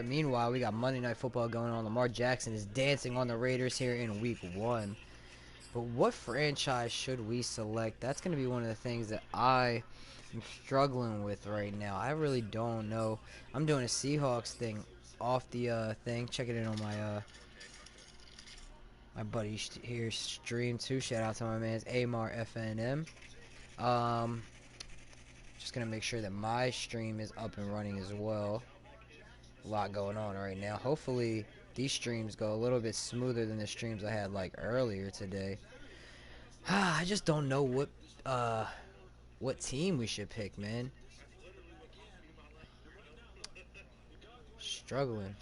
Meanwhile, we got Monday Night Football going on. Lamar Jackson is dancing on the Raiders here in Week 1. But what franchise should we select? That's going to be one of the things that I am struggling with right now. I really don't know. I'm doing a Seahawks thing off the thing. Check it in on my buddy here stream too. Shout out to my man's Amar FNM. Just going to make sure that my stream is up and running as well. A lot going on right now. Hopefully these streams go a little bit smoother than the streams I had like earlier today. I just don't know what team we should pick, man. Struggling.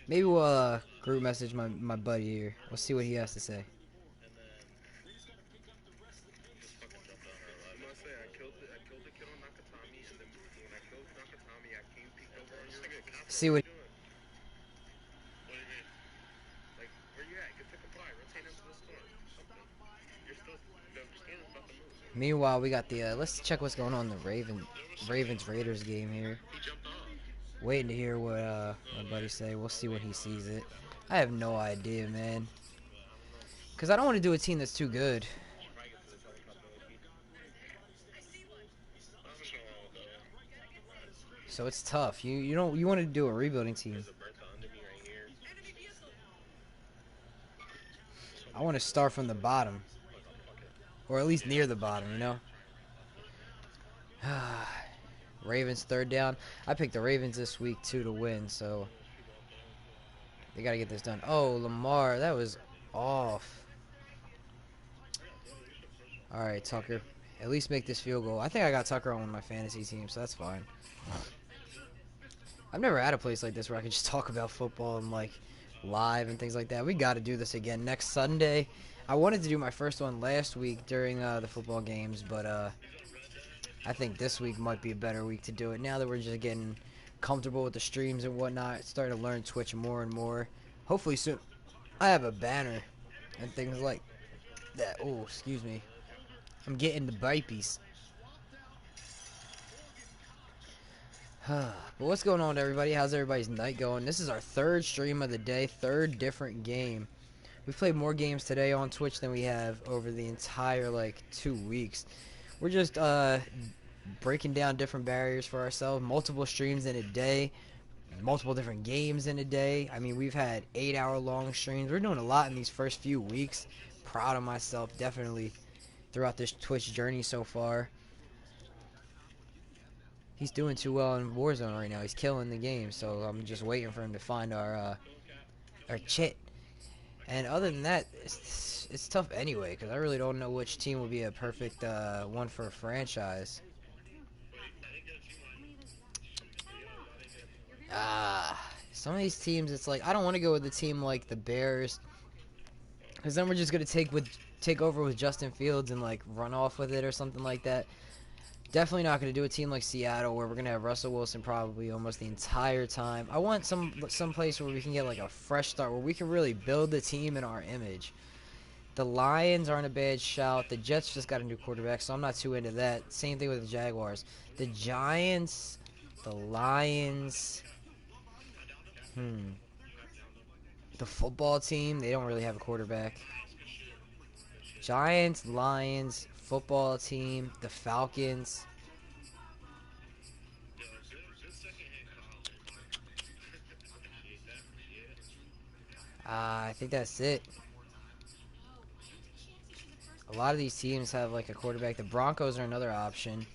Maybe we'll group message my buddy here. We'll see what he has to say. See what. Meanwhile, we got the let's check what's going on in the Ravens Raiders game here. Waiting to hear what my buddy say. We'll see when he sees it. I have no idea, man. Cause I don't want to do a team that's too good. So it's tough. You want to do a rebuilding team. I want to start from the bottom. Or at least near the bottom, you know? Ravens third down. I picked the Ravens this week too to win, so they got to get this done. Oh, Lamar, that was off. All right, Tucker. At least make this field goal. I think I got Tucker on one of my fantasy teams, so that's fine. I've never had a place like this where I could just talk about football and like live and things like that. We got to do this again next Sunday. I wanted to do my first one last week during the football games, but I think this week might be a better week to do it. Now that we're just getting comfortable with the streams and whatnot, starting to learn Twitch more and more. Hopefully soon I have a banner and things like that. Oh, excuse me. I'm getting the burpees. But what's going on, everybody? How's everybody's night going? This is our third stream of the day, third different game. We've played more games today on Twitch than we have over the entire, 2 weeks. We're just breaking down different barriers for ourselves, multiple streams in a day, multiple different games in a day. I mean, we've had 8-hour-long streams. We're doing a lot in these first few weeks. Proud of myself, definitely, throughout this Twitch journey so far. He's doing too well in Warzone right now. He's killing the game, so I'm just waiting for him to find our chit. And other than that, it's tough anyway, because I really don't know which team will be a perfect one for a franchise. Some of these teams, it's like, I don't want to go with a team like the Bears, because then we're just going to take over with Justin Fields and, run off with it or something like that. Definitely not going to do a team like Seattle where we're going to have Russell Wilson probably almost the entire time. I want some place where we can get a fresh start, where we can really build the team in our image. The Lions aren't a bad shout. The Jets just got a new quarterback, so I'm not too into that. Same thing with the Jaguars. The Giants, the Lions, the football team, they don't really have a quarterback. Giants, Lions, football team, the Falcons. I think that's it. A lot of these teams have a quarterback. The Broncos are another option.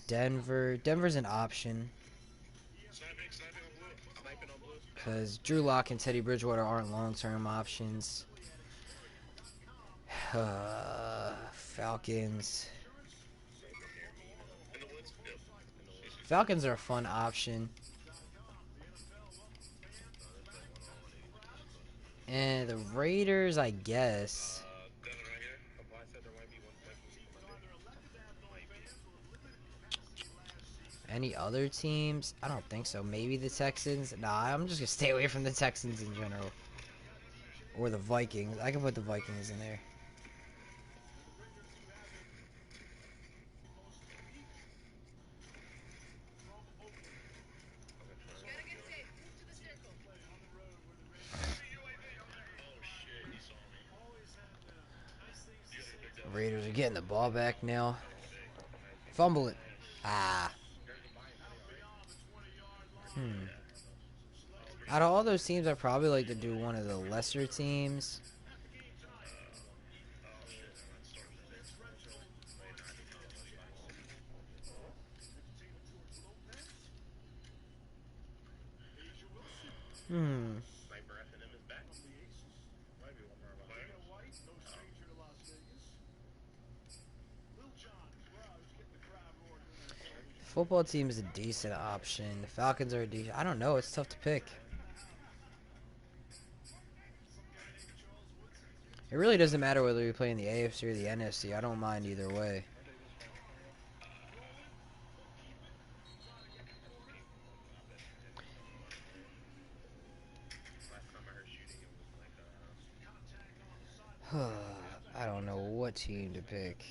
Denver's an option. Because Drew Lock and Teddy Bridgewater aren't long-term options. Falcons. Falcons are a fun option. And the Raiders, I guess. Any other teams? I don't think so. Maybe the Texans? Nah, I'm just gonna stay away from the Texans in general. Or the Vikings. I can put the Vikings in there. Raiders are getting the ball back now. Fumble it. Ah. Out of all those teams, I'd probably like to do one of the lesser teams. Football team is a decent option. The Falcons are a decent. I don't know. It's tough to pick. It really doesn't matter whether we play in the AFC or the NFC. I don't mind either way. I don't know what team to pick.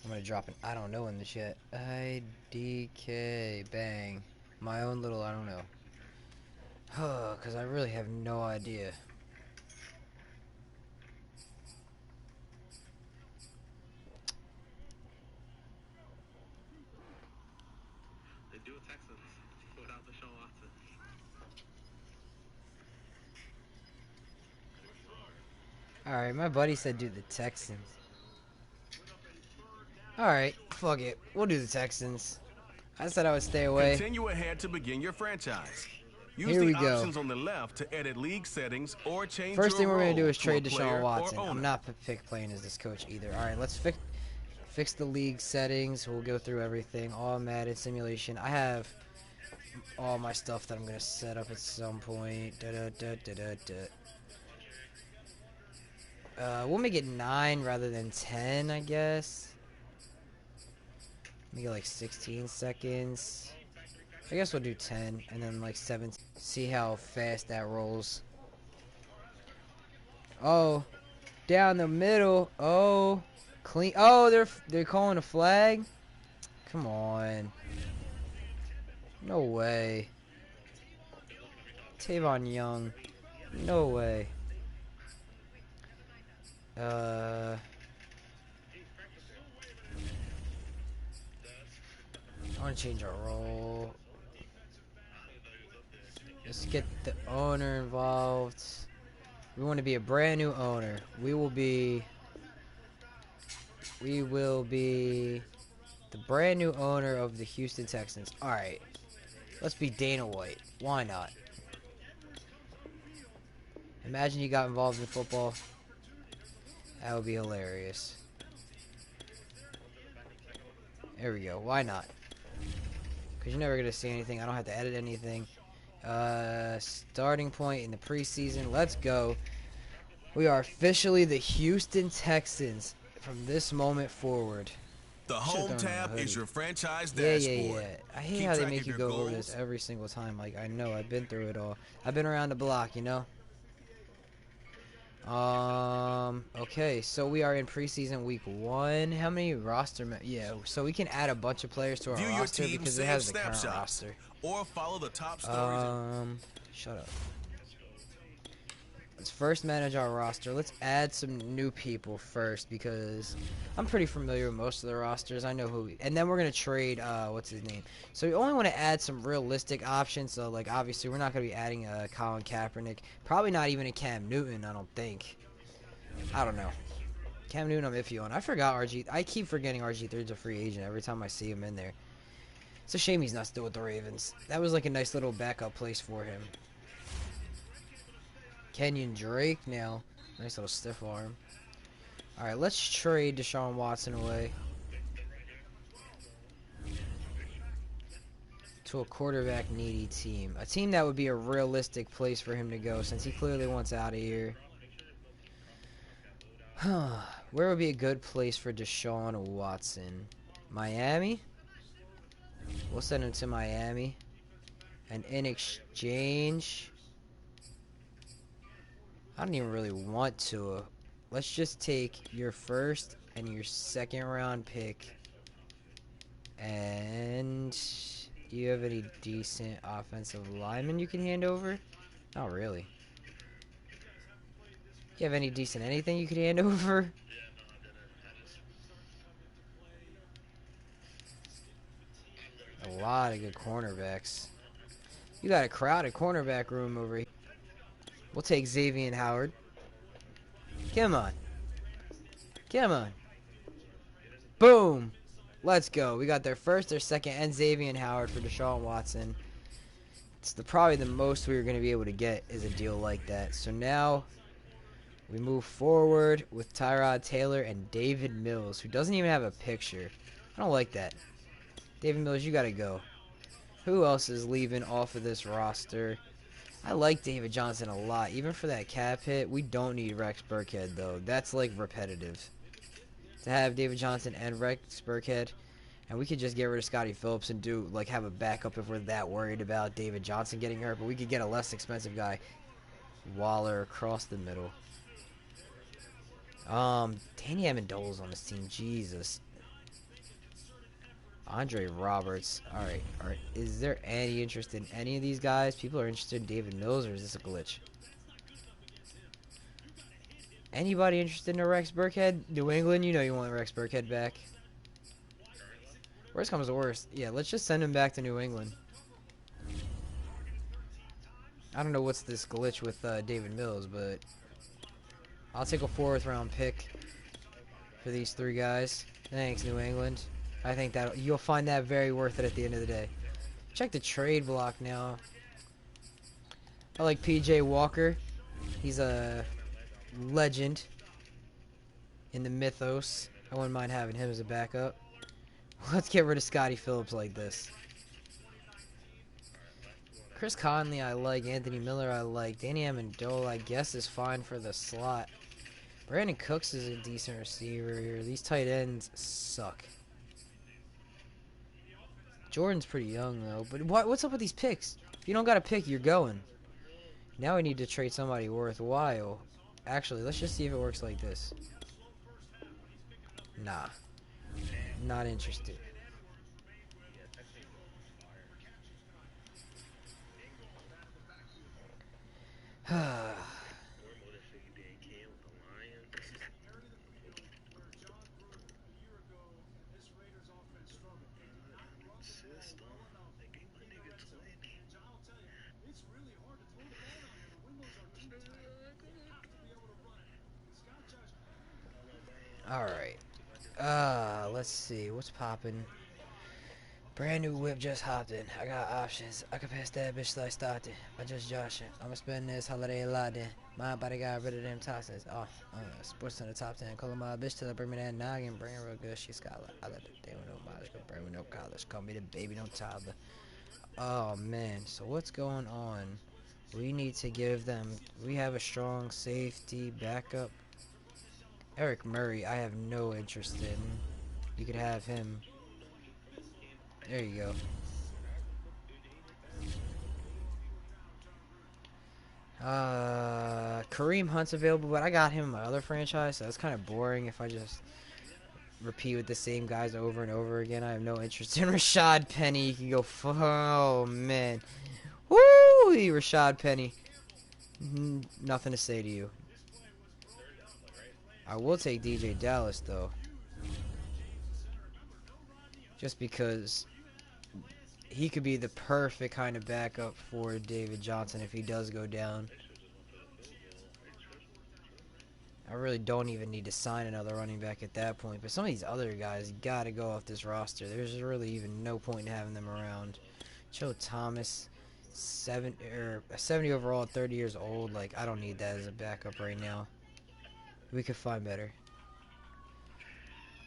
I'm going to drop an I don't know in the chat. IDK. Bang. My own little I don't know. Because I really have no idea. They do a Texans without Deshaun Watson. Alright, my buddy said do the Texans. Alright, fuck it. We'll do the Texans. I said I would stay away. Continue ahead to begin your franchise. Use Here the we go. options on the left to edit league settings or change First thing your we're going to do role is trade to a Deshaun player Watson. or I'm owner. not playing as this coach either. Alright, let's fix the league settings. We'll go through everything. All Madden simulation. I have all my stuff that I'm going to set up at some point. We'll make it 9 rather than 10, I guess. Make it like 16 seconds. I guess we'll do 10 and then like 7. See how fast that rolls. Oh, down the middle. Oh, clean. Oh, they're calling a flag. Come on. No way. Tavon Young. No way. I want to change our role. Let's get the owner involved. We want to be a brand new owner. We will be the brand new owner of the Houston Texans. Alright. Let's be Dana White. Why not? Imagine you got involved in football. That would be hilarious. There we go. Why not? Because you're never going to see anything. I don't have to edit anything. Starting point in the preseason. Let's go. We are officially the Houston Texans from this moment forward. The home tab is your franchise Yeah. dashboard. I hate Keep how they track make of you your go over goals. this every single time. Like, I know. I've been through it all. I've been around the block, you know? Okay, so we are in preseason week 1. How many roster? Yeah, so we can add a bunch of players to our View your roster team because it save has the current snapshots roster. or follow the top stories. Shut up. Let's first manage our roster. Let's add some new people first because I'm pretty familiar with most of the rosters. I know who. And then we're gonna trade. What's his name? So we only want to add some realistic options. So like obviously we're not gonna be adding a Colin Kaepernick. Probably not even a Cam Newton. I don't think. I don't know. Cam Newton, I'm iffy on. I forgot RG. I keep forgetting RG3's a free agent every time I see him in there. It's a shame he's not still with the Ravens. That was like a nice little backup place for him. Kenyon Drake now. Nice little stiff arm. Alright, let's trade Deshaun Watson away to a quarterback needy team. A team that would be a realistic place for him to go since he clearly wants out of here. Where would be a good place for Deshaun Watson? Miami? We'll send him to Miami. And in exchange, I don't even really want to. Let's just take your first and your second round pick. And do you have any decent offensive linemen you can hand over? Not really. You have any decent anything you could hand over? A lot of good cornerbacks. You got a crowded cornerback room over here. We'll take Xavier Howard. Come on. Come on. Boom. Let's go. We got their first, their second, and Xavier Howard for Deshaun Watson. It's probably the most we were going to be able to get is a deal like that. So now we move forward with Tyrod Taylor and David Mills, who doesn't even have a picture. I don't like that. David Mills, you got to go. Who else is leaving off of this roster? I like David Johnson a lot. Even for that cap hit, we don't need Rex Burkhead, though. That's, like, repetitive. To have David Johnson and Rex Burkhead, and we could just get rid of Scotty Phillips and do, like, have a backup if we're that worried about David Johnson getting hurt. But we could get a less expensive guy. Waller across the middle. Danny Amendola's on this team. Jesus. Andre Roberts. Alright. Is there any interest in any of these guys? People are interested in David Mills, or is this a glitch? Anybody interested in a Rex Burkhead? New England, you know you want Rex Burkhead back. Worst comes to worst. Yeah, let's just send him back to New England. I don't know what's this glitch with David Mills, but I'll take a 4th round pick for these 3 guys. Thanks, New England. I think that you'll find that very worth it at the end of the day. Check the trade block now. I like PJ Walker. He's a legend in the mythos. I wouldn't mind having him as a backup. Let's get rid of Scotty Phillips like this. Chris Conley I like. Anthony Miller I like. Danny Amendola I guess is fine for the slot. Brandon Cooks is a decent receiver here. These tight ends suck. Jordan's pretty young though. But what's up with these picks? If you don't got a pick, you're going. Now we need to trade somebody worthwhile. Actually, let's just see if it works like this. Nah. Not interested. Alright. Let's see. What's poppin'? Brand new whip just hopped in. I got options. I can pass that bitch like started. I just joshing. I'ma spend this holiday a lot then. My body got rid of them toxins. Sports in the top 10. Calling my bitch till I bring me that noggin. Bring her real good. She's scholar. I let the day with no mileage. Go bring with no college. Call me the baby, no toddler. Oh man. So what's going on? We need to give them. We have a strong safety backup. Eric Murray, I have no interest in. You could have him. There you go. Kareem Hunt's available, but I got him in my other franchise, so it's kind of boring if I just repeat with the same guys over and over again. I have no interest in Rashad Penny. You can go, oh man. Woo! Rashad Penny. Nothing to say to you. I will take DJ Dallas, though. Just because he could be the perfect kind of backup for David Johnson if he does go down. I really don't even need to sign another running back at that point. But some of these other guys got to go off this roster. There's really even no point in having them around. Joe Thomas, 70 overall, 30 years old. Like, I don't need that as a backup right now. We could find better.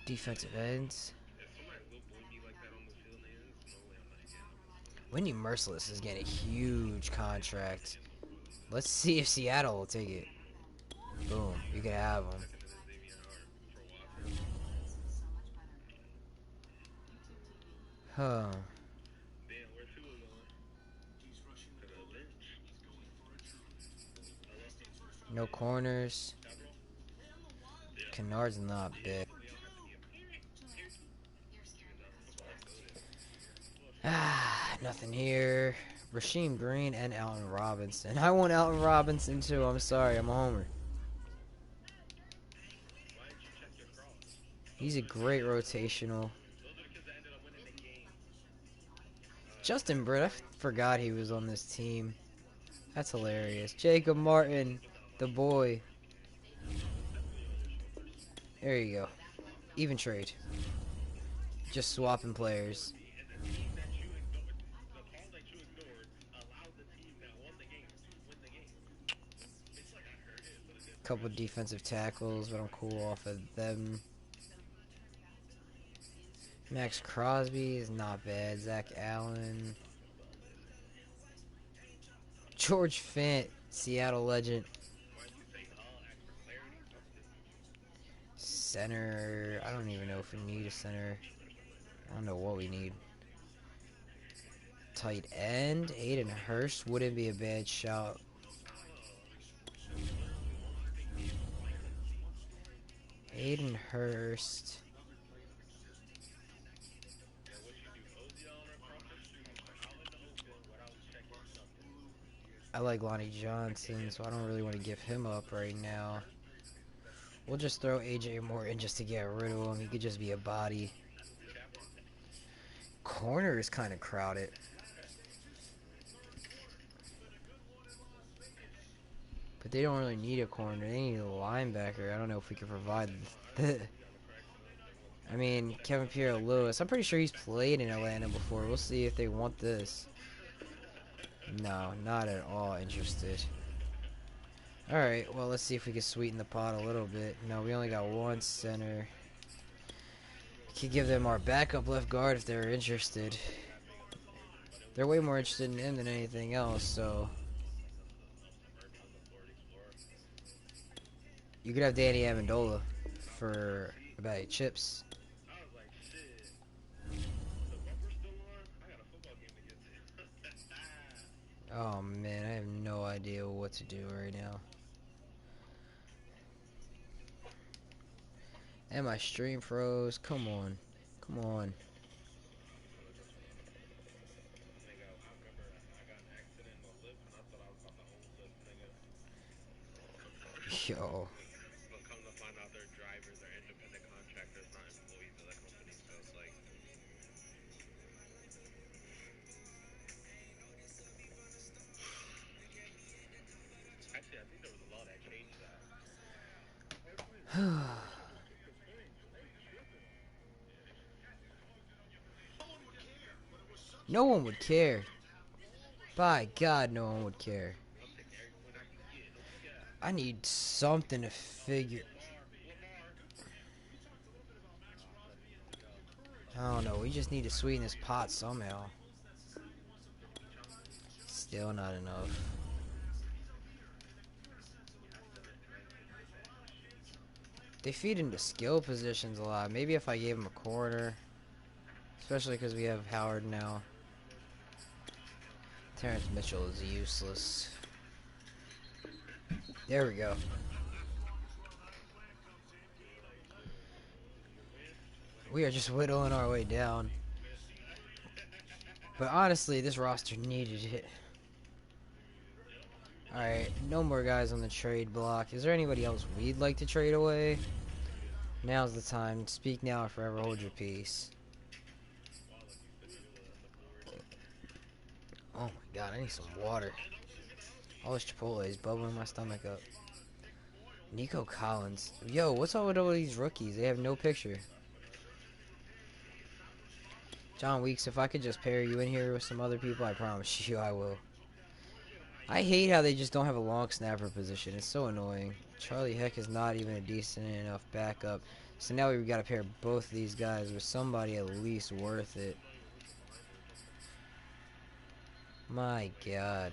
Defensive ends. Wendy Merciless is getting a huge contract. Let's see if Seattle will take it. Boom. You can have him. Huh. No corners. Kennard's not big. Nothing here. Rasheem Green and Alton Robinson. I want Alton Robinson too. I'm sorry, I'm a homer. He's a great rotational. Justin Britt, I forgot he was on this team. That's hilarious. Jacob Martin, the boy. There you go. Even trade. Just swapping players. Couple defensive tackles, but I'm cool off of them. Max Crosby is not bad. Zach Allen. George Fant, Seattle legend. Center. I don't even know if we need a center. I don't know what we need. Tight end. Aiden Hurst wouldn't be a bad shout. Aiden Hurst. I like Lonnie Johnson, so I don't really want to give him up right now. We'll just throw AJ Morton just to get rid of him. He could just be a body. Corner is kind of crowded. But they don't really need a corner. They need a linebacker. I don't know if we can provide the... I mean, Kevin Pierre-Lewis. I'm pretty sure he's played in Atlanta before. We'll see if they want this. No, not at all interested. Alright, well, let's see if we can sweeten the pot a little bit. No, we only got one center. Could give them our backup left guard if they're interested. They're way more interested in him than anything else, so... You could have Danny Amendola for a bag of chips. Oh man, I have no idea what to do right now. And my stream froze. Come on. Come on. Yo. No one would care. By God, no one would care. I need something to figure. I don't know. We just need to sweeten this pot somehow. Still not enough. They feed into skill positions a lot. Maybe if I gave him a corner. Especially because we have Howard now. Terrence Mitchell is useless. There we go. We are just whittling our way down. But honestly, this roster needed it. Alright, no more guys on the trade block. Is there anybody else we'd like to trade away? Now's the time. Speak now or forever hold your peace. Oh my god, I need some water. All this Chipotle is bubbling my stomach up. Nico Collins. Yo, what's up with all these rookies? They have no picture. John Weeks, if I could just pair you in here with some other people, I promise you I will. I hate how they just don't have a long snapper position. It's so annoying. Charlie Heck is not even a decent enough backup. So now we've got to pair both of these guys with somebody at least worth it. My God.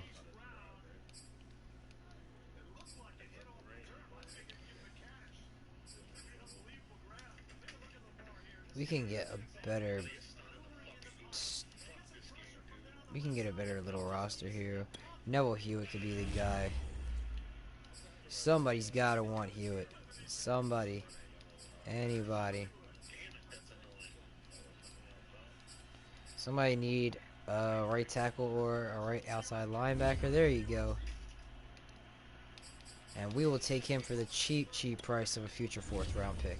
We can get a better... We can get a better little roster here. Neville Hewitt could be the guy. Somebody's gotta want Hewitt. Somebody. Anybody. Somebody need a right tackle or a right outside linebacker. There you go. And we will take him for the cheap price of a future 4th round pick.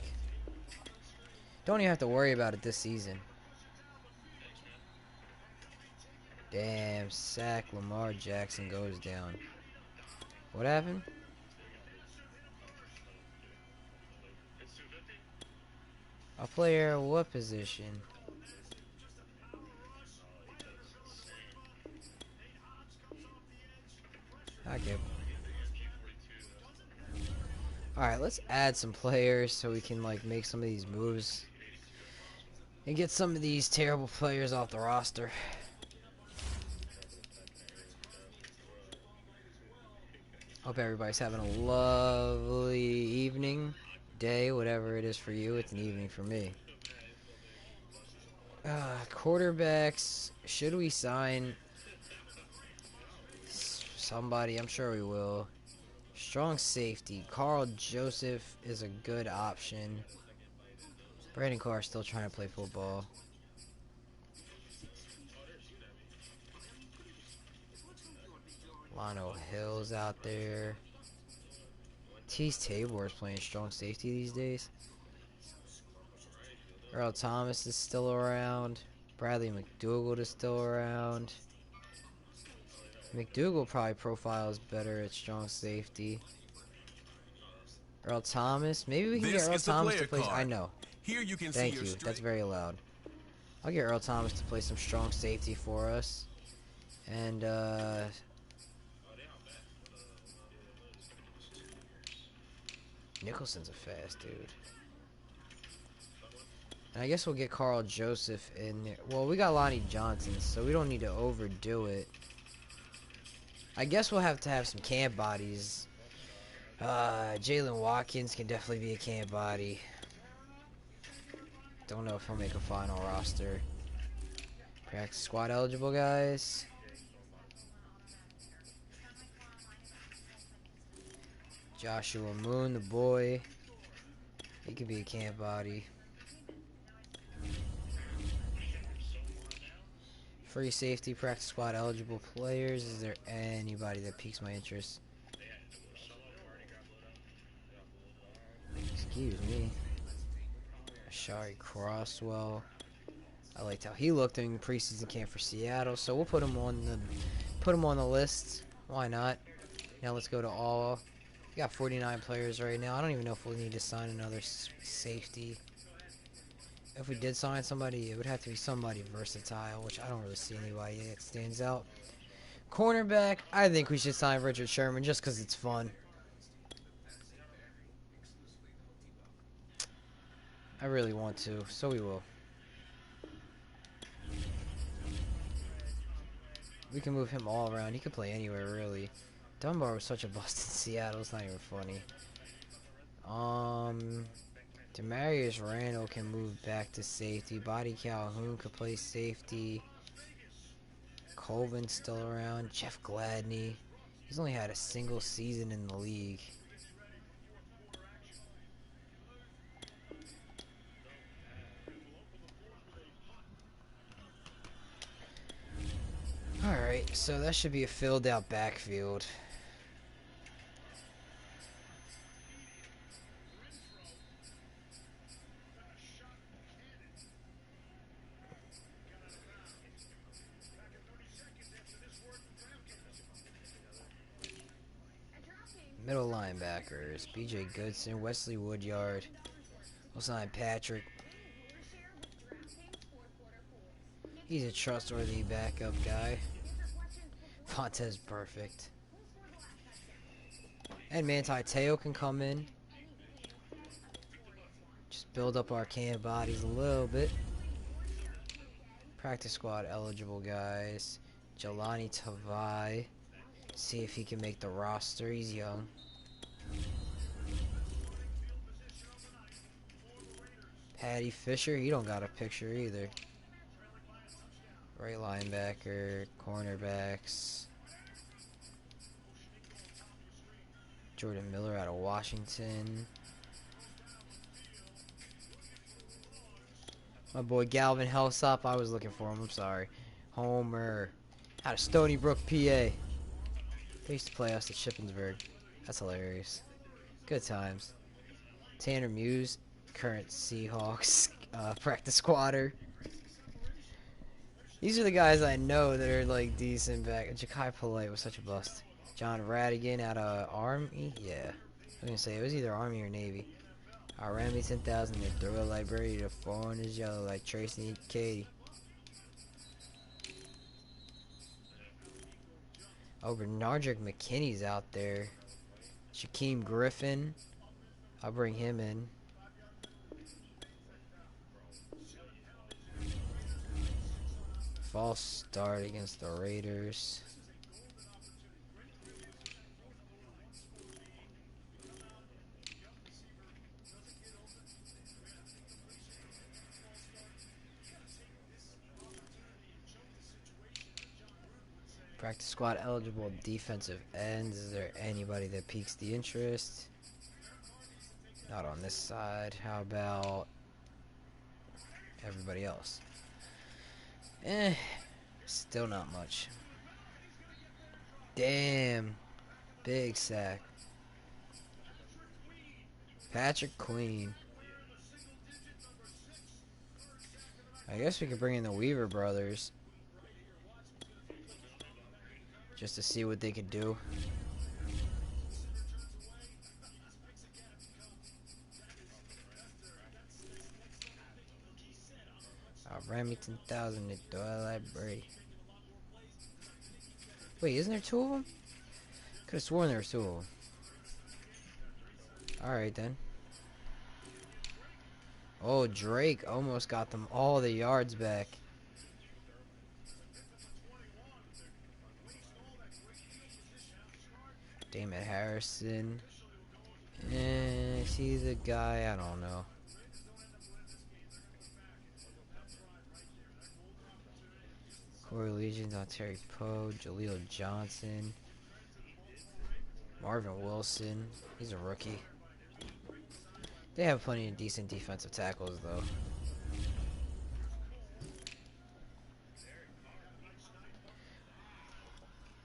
Don't even have to worry about it this season. Damn, sack. Lamar Jackson goes down. What happened? A player, what position? Okay. Alright, let's add some players so we can like make some of these moves and get some of these terrible players off the roster. Hope everybody's having a lovely evening, day, whatever it is for you. It's an evening for me. Quarterbacks, should we sign somebody? I'm sure we will. Strong safety. Carl Joseph is a good option. Brandon Carr still trying to play football. Lano Hill's out there. Tease Tabor is playing strong safety these days. Earl Thomas is still around. Bradley McDougald is still around. McDougald probably profiles better at strong safety. Earl Thomas. Maybe we can get Earl Thomas to play. I know. Here you can Thank you. That's very loud. I'll get Earl Thomas to play some strong safety for us. And, Nicholson's a fast dude. And I guess we'll get Carl Joseph in there. Well, we got Lonnie Johnson, so we don't need to overdo it. I guess we'll have to have some camp bodies. Jalen Watkins can definitely be a camp body. Don't know if he'll make a final roster. Practice squad eligible guys. Joshua Moon, the boy. He could be a camp body. Free safety, practice squad eligible players. Is there anybody that piques my interest? Excuse me. Ashari Crosswell. I liked how he looked during the preseason camp for Seattle, so we'll put him on the list. Why not? Now let's go to all. We got 49 players right now. I don't even know if we'll need to sign another safety. If we did sign somebody, it would have to be somebody versatile, which I don't really see anybody that stands out. Cornerback, I think we should sign Richard Sherman just because it's fun. I really want to, so we will. We can move him all around. He could play anywhere, really. Dunbar was such a bust in Seattle. It's not even funny. Demarius Randall can move back to safety. Buddy Calhoun could play safety. Colvin's still around. Jeff Gladney. He's only had a single season in the league. Alright, so that should be a filled out backfield. Middle linebackers, BJ Goodson, Wesley Woodyard. We'll sign Patrick. He's a trustworthy backup guy. Fontez perfect. And Manti Te'o can come in. Just build up our camp bodies a little bit. Practice squad eligible guys. Jelani Tavai. See if he can make the roster. He's young. Patty Fisher, he don't got a picture either. Right linebacker, cornerbacks. Jordan Miller out of Washington. My boy Galvin Hellsop. I was looking for him. I'm sorry. Homer out of Stony Brook, PA. They used to play us at Shippensburg. That's hilarious. Good times. Tanner Muse, current Seahawks practice squatter. These are the guys I know that are like decent back. Ja'Kai Polite was such a bust. John Radigan out of Army? Yeah. I was going to say, it was either Army or Navy. Rami 10,000, they throw a library to phone is yellow like Tracy and Katie. Oh, Bernardrick McKinney's out there. Shaquem Griffin. I'll bring him in. False start against the Raiders. Practice squad eligible defensive ends. Is there anybody that piques the interest? Not on this side. How about everybody else? Still not much. Damn. Big sack. Patrick Queen. I guess we could bring in the Weaver brothers. Just to see what they could do. Remington 1000 at Doyle Library. Wait, isn't there two of them? Could have sworn there was two of them. Alright then. Oh, Drake almost got them all the yards back. Damon Harrison. Is he the guy? I don't know. Corey Legions on Terry Poe. Jaleel Johnson. Marvin Wilson. He's a rookie. They have plenty of decent defensive tackles, though.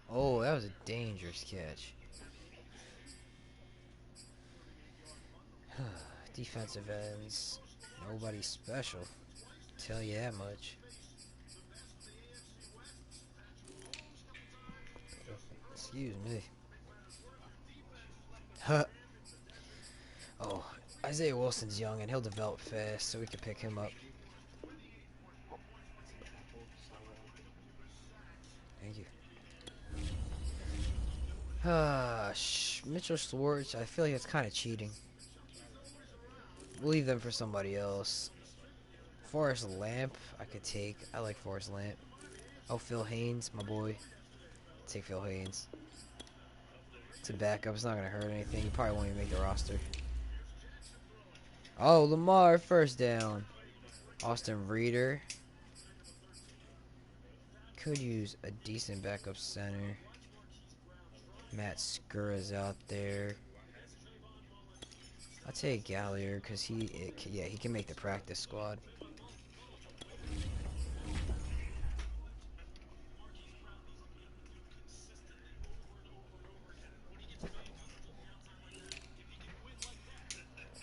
Oh, that was a dangerous catch. Defensive ends. Nobody special. Tell you that much. Excuse me. Huh. Oh, Isaiah Wilson's young and he'll develop fast, so we can pick him up. Thank you. Mitchell Schwartz, I feel like it's kind of cheating. We'll leave them for somebody else. Forrest Lamp, I could take. I like Forrest Lamp. Oh, Phil Haynes, my boy. Take Phil Haynes. It's a backup. It's not going to hurt anything. You probably won't even make the roster. Oh, Lamar, first down. Austin Reeder. Could use a decent backup center. Matt Skura's out there. I'll take Gallier because he can make the practice squad.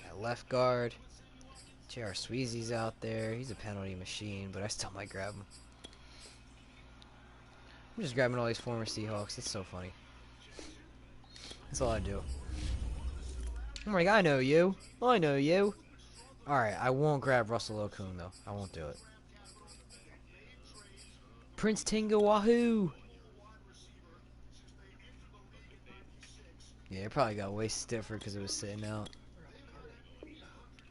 At left guard, J.R. Sweezy's out there. He's a penalty machine, but I still might grab him. I'm just grabbing all these former Seahawks. It's so funny. That's all I do. I'm like, I know you. I know you. Alright, I won't grab Russell Okung, though. I won't do it. Prince Tinga Wahoo! Yeah, it probably got way stiffer because it was sitting out.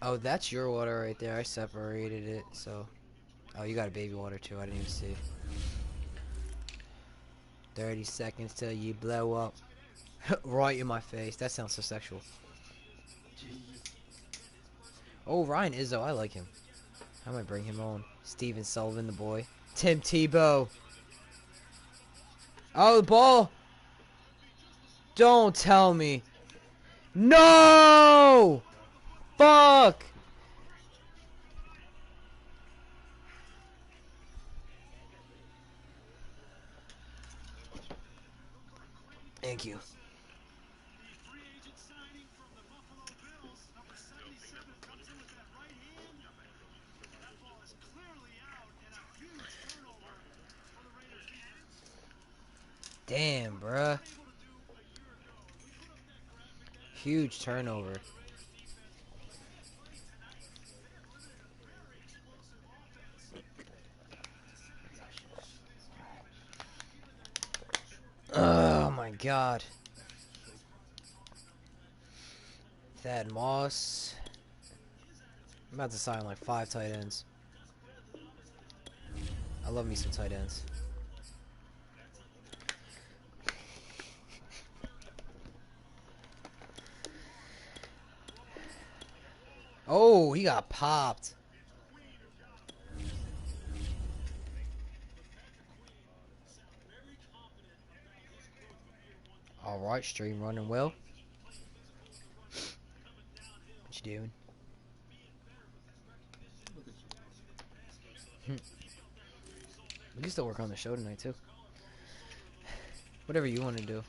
Oh, that's your water right there. I separated it, so... Oh, you got a baby water, too. I didn't even see. 30 seconds till you blow up. Right in my face. That sounds so sexual. Oh, Ryan Izzo. I like him. I might bring him on. Steven Sullivan, the boy. Tim Tebow. Oh, the ball. Don't tell me. No! Fuck! Thank you. Damn, bruh. Huge turnover. Oh my god. Thad Moss. I'm about to sign like 5 tight ends. I love me some tight ends. Oh, he got popped. Alright, stream running well. What you doing? We can still work on the show tonight too. Whatever you want to do.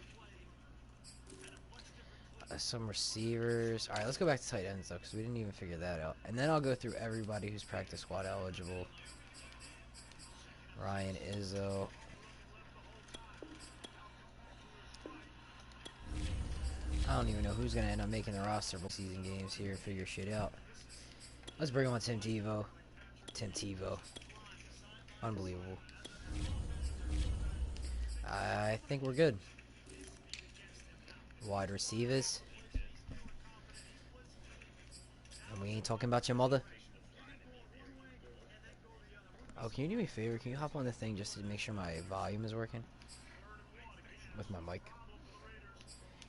Some receivers. Alright, let's go back to tight ends though, because we didn't even figure that out. And then I'll go through everybody who's practice squad eligible. Ryan Izzo. I don't even know who's going to end up making the roster for season games here. Figure shit out. Let's bring on Tim Tebow. Tim Tebow. Unbelievable. I think we're good. Wide receivers. And we ain't talking about your mother. Oh, can you do me a favor? Can you hop on the thing just to make sure my volume is working? With my mic.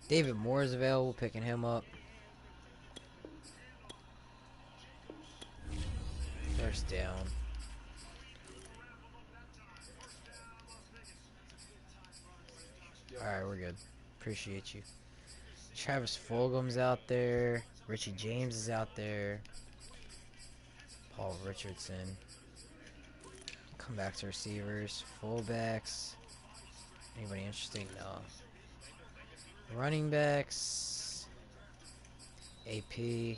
David Moore is available, picking him up. First down. Alright, we're good. Appreciate you. Travis Fulgham's out there. Richie James is out there. Paul Richardson. Come back to receivers. Fullbacks. Anybody interesting? No. Running backs. AP.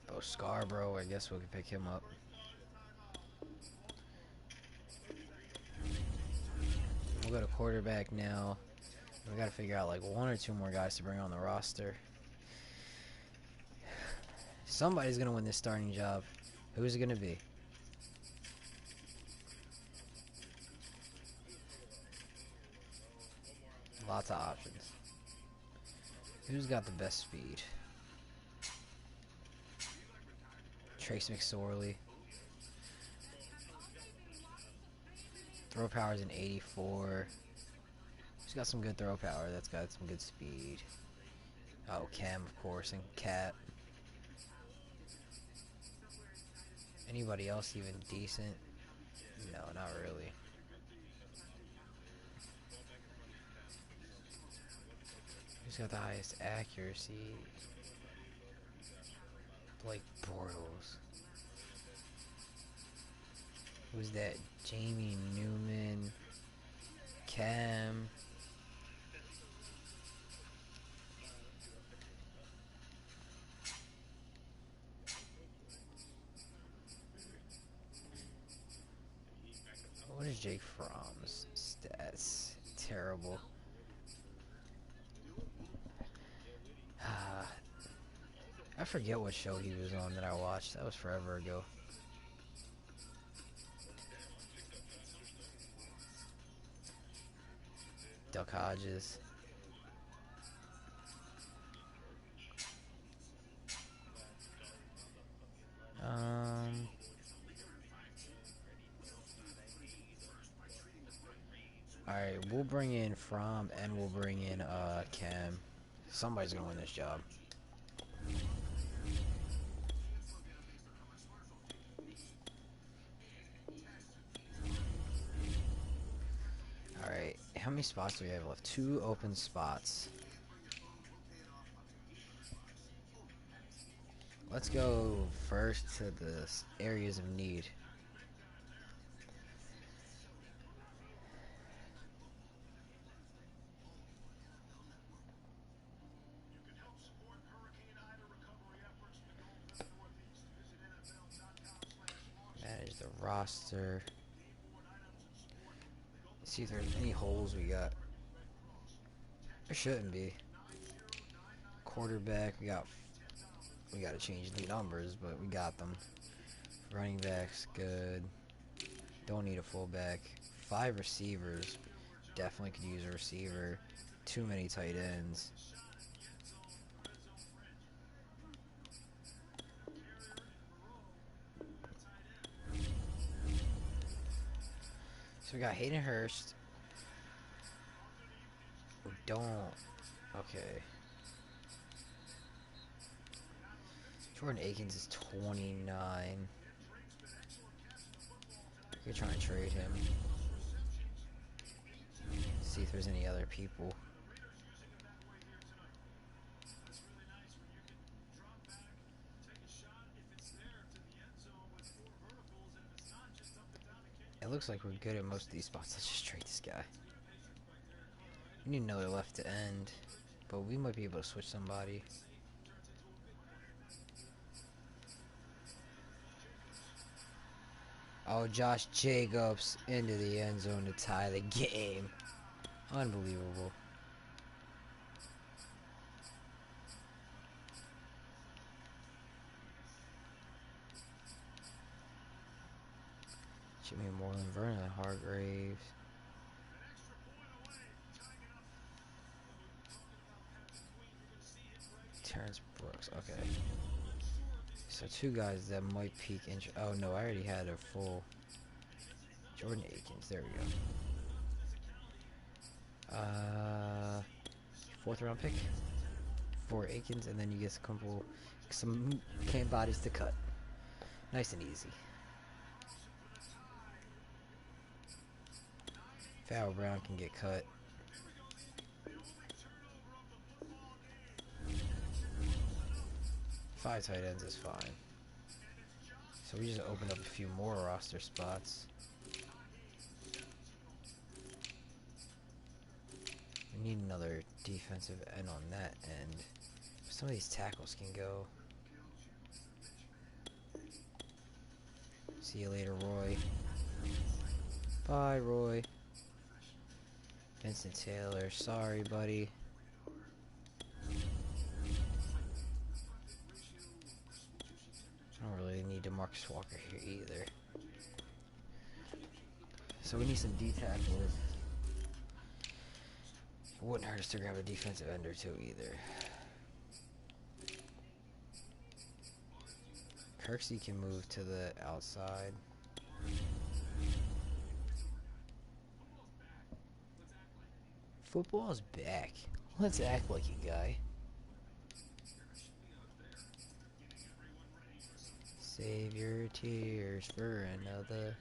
Bo Scarborough, I guess we could pick him up. We'll go to quarterback now. We gotta figure out like 1 or 2 more guys to bring on the roster. Somebody's gonna win this starting job. Who's it gonna be? Lots of options. Who's got the best speed? Trace McSorley. Throw power is an 84. He's got some good throw power. That's got some good speed. Oh, Cam, of course, and Cat. Anybody else even decent? No, not really. Who's got the highest accuracy? Blake Bortles. Who's that? Jamie Newman. Cam. What is Jake Fromm's stats? Terrible. I forget what show he was on that I watched. That was forever ago. Duck Hodges. Alright, we'll bring in Fromm and we'll bring in Cam. Somebody's gonna win this job. How many spots do we have left? 2 open spots. Let's go first to the areas of need. Manage the roster. See if there's any holes we got. There shouldn't be. Quarterback, we got to change the numbers, but we got them. Running backs, good. Don't need a fullback. 5 receivers. Definitely could use a receiver. Too many tight ends. So we got Hayden Hurst. We don't. Okay. Jordan Akins is 29. We're trying to trade him. See if there's any other people. It looks like we're good at most of these spots. Let's just trade this guy. We need another left to end, but we might be able to switch somebody. Oh, Josh Jacobs into the end zone to tie the game. Unbelievable. Jimmy Moreland, Vernon Hargraves. Terrence Brooks, okay. So 2 guys that might peak interest. Oh no, I already had a full. Jordan Akins, there we go. 4th round pick for Akins, and then you get some cam bodies to cut. Nice and easy. Farrell Brown can get cut. Five tight ends is fine. So we just opened up a few more roster spots. We need another defensive end on that end. Some of these tackles can go. See you later, Roy. Bye, Roy. Vincent Taylor, sorry, buddy. I don't really need DeMarcus Walker here either. So we need some D tackles. It wouldn't hurt us to grab a defensive end or 2 either. Kirksey can move to the outside. Football's back. Let's act like a guy. Save your tears for another.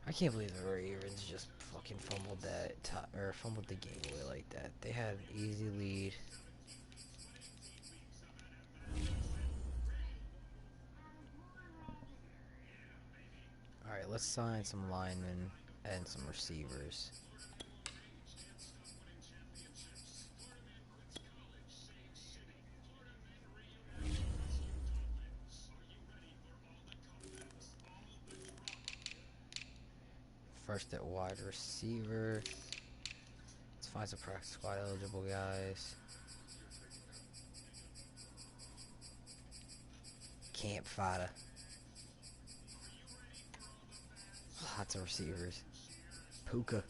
I can't believe the Ravens just fucking fumbled fumbled the game away like that. They had an easy lead. Alright, let's sign some linemen and some receivers. First at wide receiver. Let's find some practice squad eligible guys. Campfire. Lots of receivers. Puka.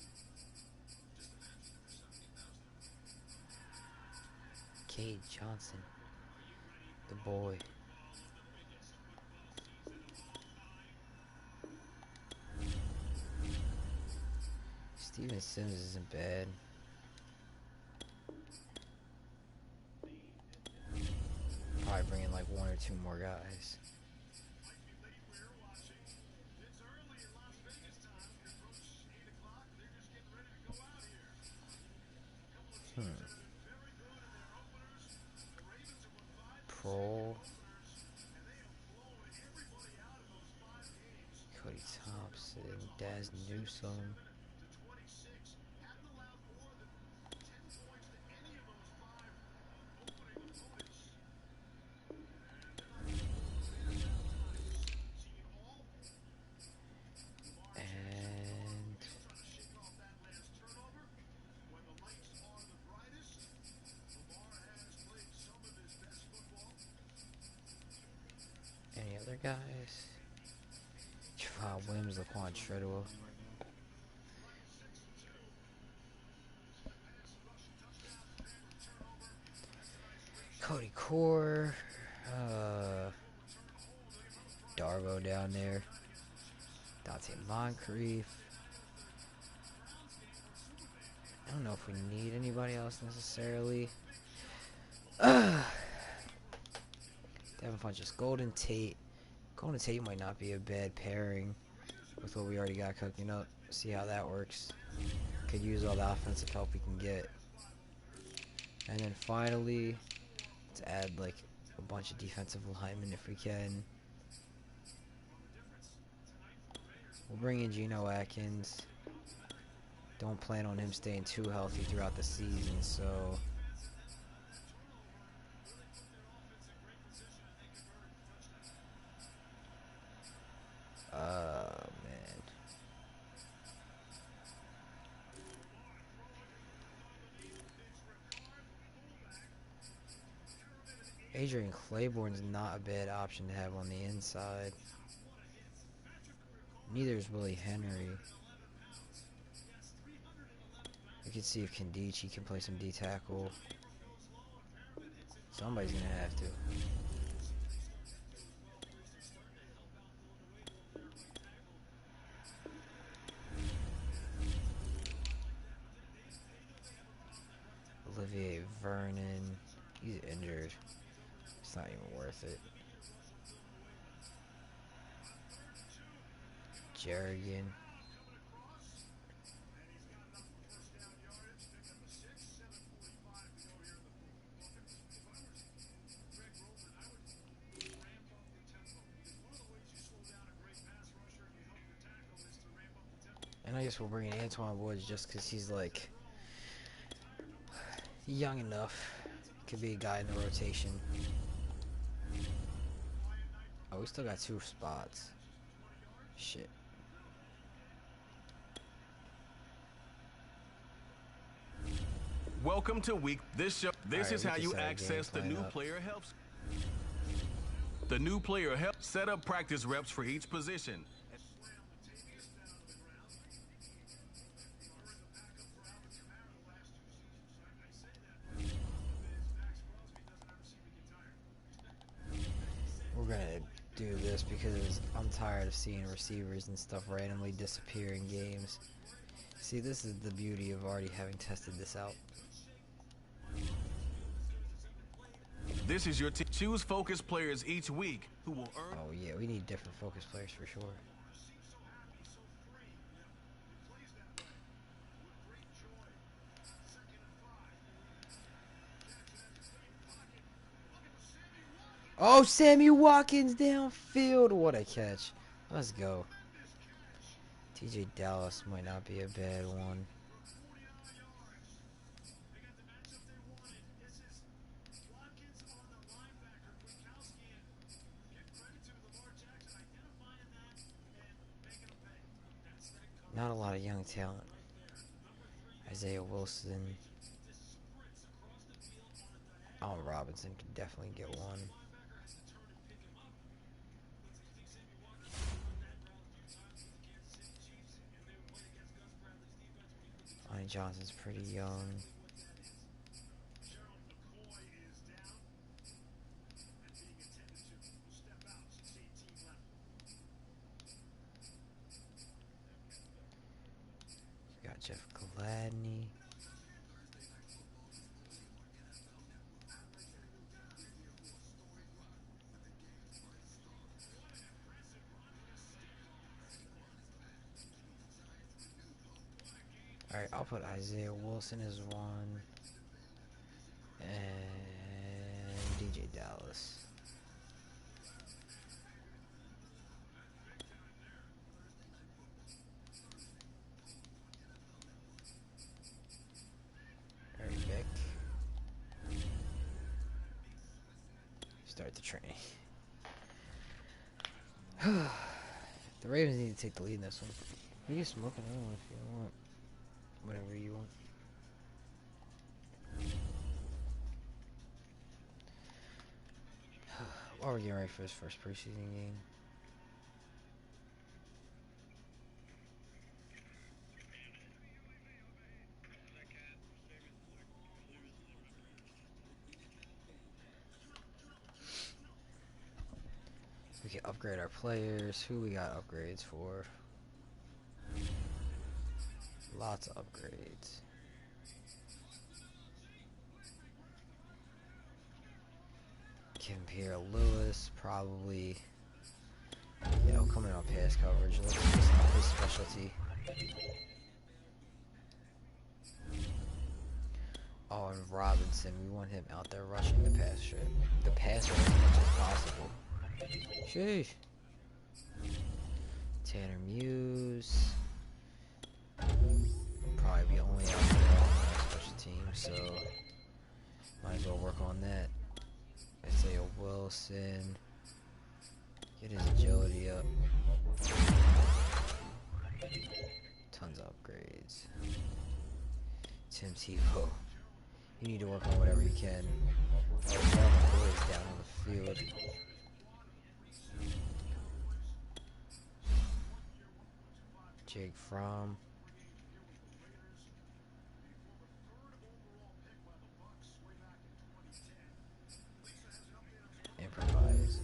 Cade Johnson. The boy. Steven Sims isn't bad. Probably bring in like 1 or 2 more guys. Thompson, Daz Newsome. And any other guys? Javon Williams, Laquan Treadwell. Cody Core. Darbo down there. Dante Moncrief. I don't know if we need anybody else necessarily. Devin Funchess, Golden Tate. Golden Tate might not be a bad pairing with what we already got cooking up. See how that works. Could use all the offensive help we can get. And then finally, let's add like a bunch of defensive linemen if we can. We'll bring in Geno Atkins. Don't plan on him staying too healthy throughout the season, so man. Adrian Claiborne's not a bad option to have on the inside. Neither is Willie Henry. We can see if Kandichi can play some D-tackle. Somebody's gonna have to. Olivier Vernon. He's injured. It's not even worth it. Jerrigan. And I guess we'll bring in Antoine Woods just because he's like young enough. Could be a guy in the rotation. Oh, we still got 2 spots. Shit. Welcome to week. This Alright, is we how can you set our access the game new plan up. player helps. The new player helps set up practice reps for each position. We're gonna do this because I'm tired of seeing receivers and stuff randomly disappear in games. See, this is the beauty of already having tested this out. This is your team. Choose focus players each week who will earn. Oh yeah, we need different focus players for sure. Oh, Sammy Watkins downfield. What a catch. Let's go. TJ Dallas might not be a bad one. Not a lot of young talent. Isaiah Wilson. Allen Robinson could definitely get one. Lonnie Johnson's pretty young. We got Jeff Gladney. Alright, I'll put Isaiah Wilson as one. And DJ Dallas. Start the training. The Ravens need to take the lead in this one. You can smoke another one if you want. Whatever you want. While we're getting ready for this first preseason game. We can upgrade our players. Who we got upgrades for? Lots of upgrades. Compare Lewis, probably. Yeah, we'll come in on pass coverage. Let's just up his specialty. Oh, and Robinson, we want him out there rushing the passer as much as possible. Sheesh. Tanner Muse. Probably be only out there on our special team, so might as well work on that. Isaiah Wilson. Get his agility up. Tons of upgrades. Tim Tebow. You need to work on whatever you can. Oh, McCoy's down on the field. Jake Fromm. Improvise.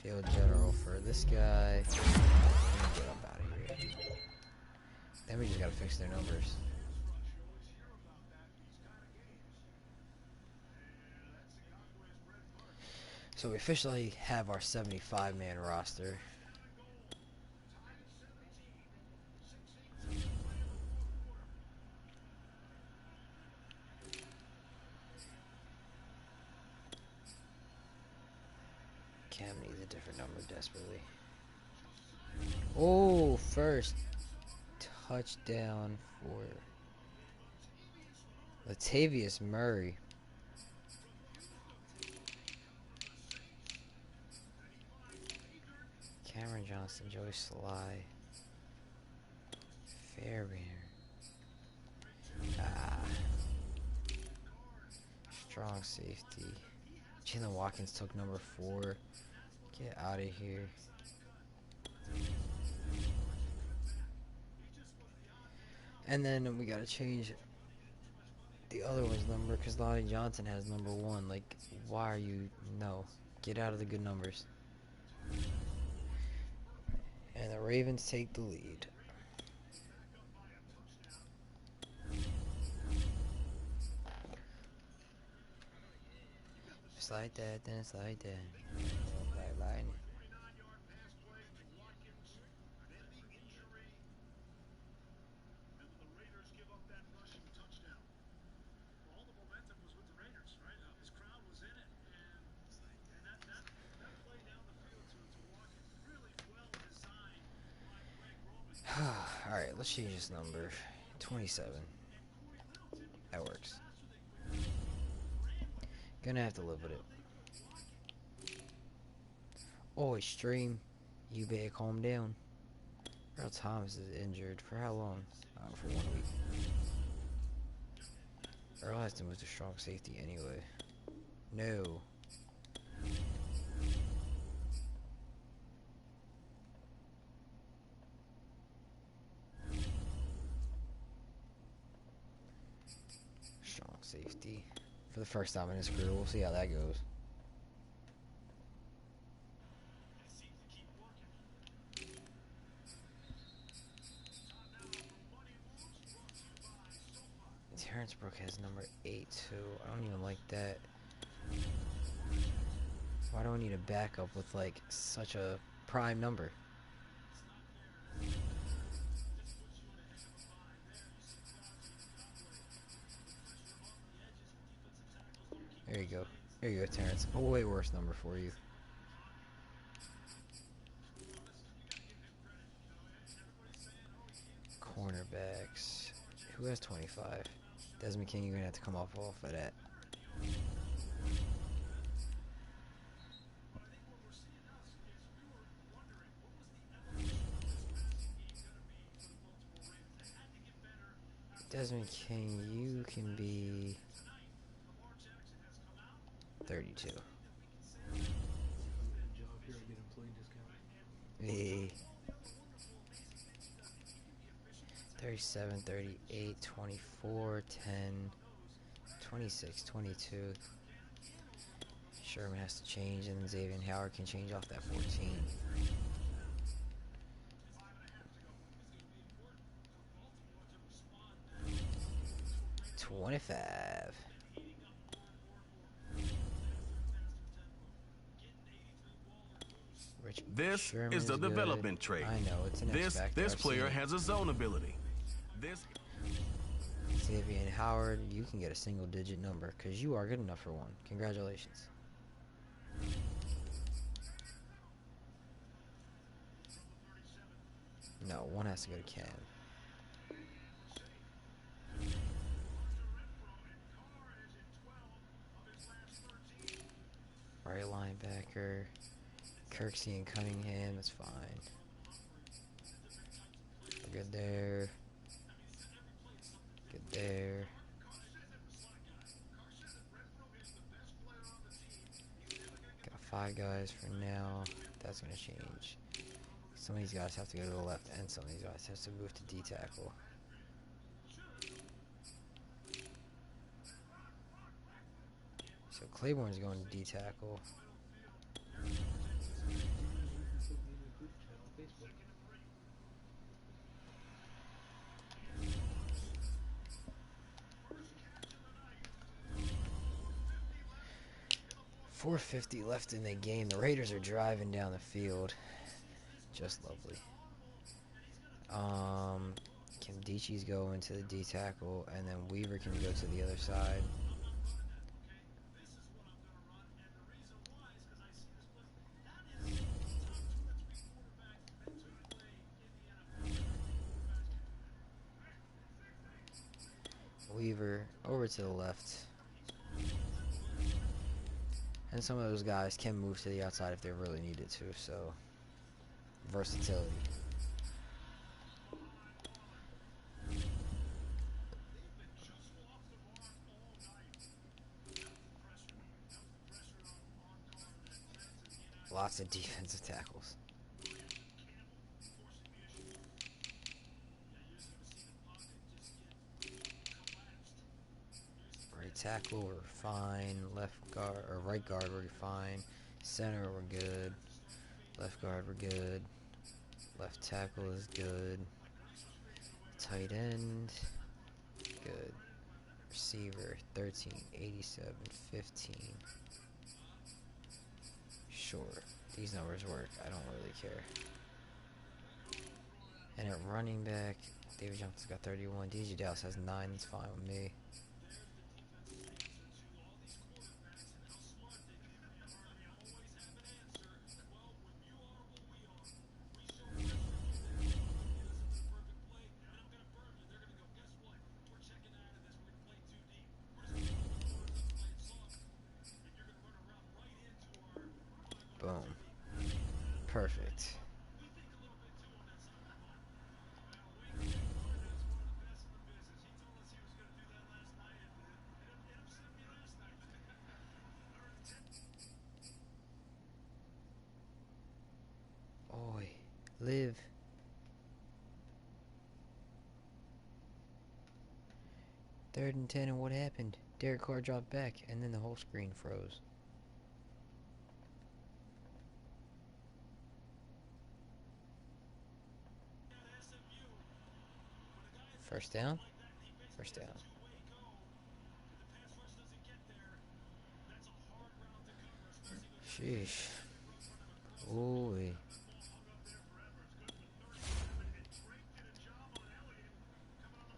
Field general for this guy. Get up out of here. Then we just gotta fix their numbers. So we officially have our 75-man roster. Cam needs a different number desperately. Oh, first touchdown for Latavius Murray. Cameron Johnson, Joey Sly, Fairbairn. Strong safety. Jalen Watkins took number 4. Get out of here. And then we gotta change the other one's number because Lonnie Johnson has number 1. Like, why are you? No. Get out of the good numbers. And the Ravens take the lead. Just like that, then it's like that. Bye-bye. Alright, let's change this number. 27. That works. Gonna have to live with it. Oh, stream. You better calm down. Earl Thomas is injured. For how long? For 1 week. Earl has to move to strong safety anyway. No. Strong safety. For the first time in his career. We'll see how that goes. Terrence Brooke has number 8 too. I don't even like that. Why do I need a backup with like such a prime number? There you go. There you go, Terrence. A way worse number for you. Who has 25? Desmond King, you're going to have to come off of that. Desmond King, you can be 32. The 37, 38, 24, 10, 26, 22. Sherman has to change, and Xavier Howard can change off that 14. 25. Rich This Sherman is the good. development trait. I know, it's an X factor. This I've player seen it. has a zone ability. This Xavier Howard, you can get a single-digit number because you are good enough for one. Congratulations. No, one has to go to Cam. Right linebacker. Kirksey and Cunningham, that's fine. We're good there. Good there. Got 5 guys for now. That's going to change. Some of these guys have to go to the left, and some of these guys have to move to D tackle. So Claiborne's going to D tackle. .450 left in the game. The Raiders are driving down the field. Just lovely. Can Dichie's go into the D tackle, and then Weaver can go to the other side. Weaver over to the left. And some of those guys can move to the outside if they really needed to, so versatility. Lots of defensive tackles. Right tackle, we're fine. Left guard or right guard, we're fine. Center, we're good. Left guard, we're good. Left tackle is good. Tight end, good. Receiver, 13, 87, 15. Sure, these numbers work. I don't really care. And at running back, David Johnson's got 31. DJ Dallas has 9. That's fine with me. Boom. Perfect. Oi, live. Third and 10, and what happened? Derek Carr dropped back, and then the whole screen froze. First down? First down. Sheesh. Ooh.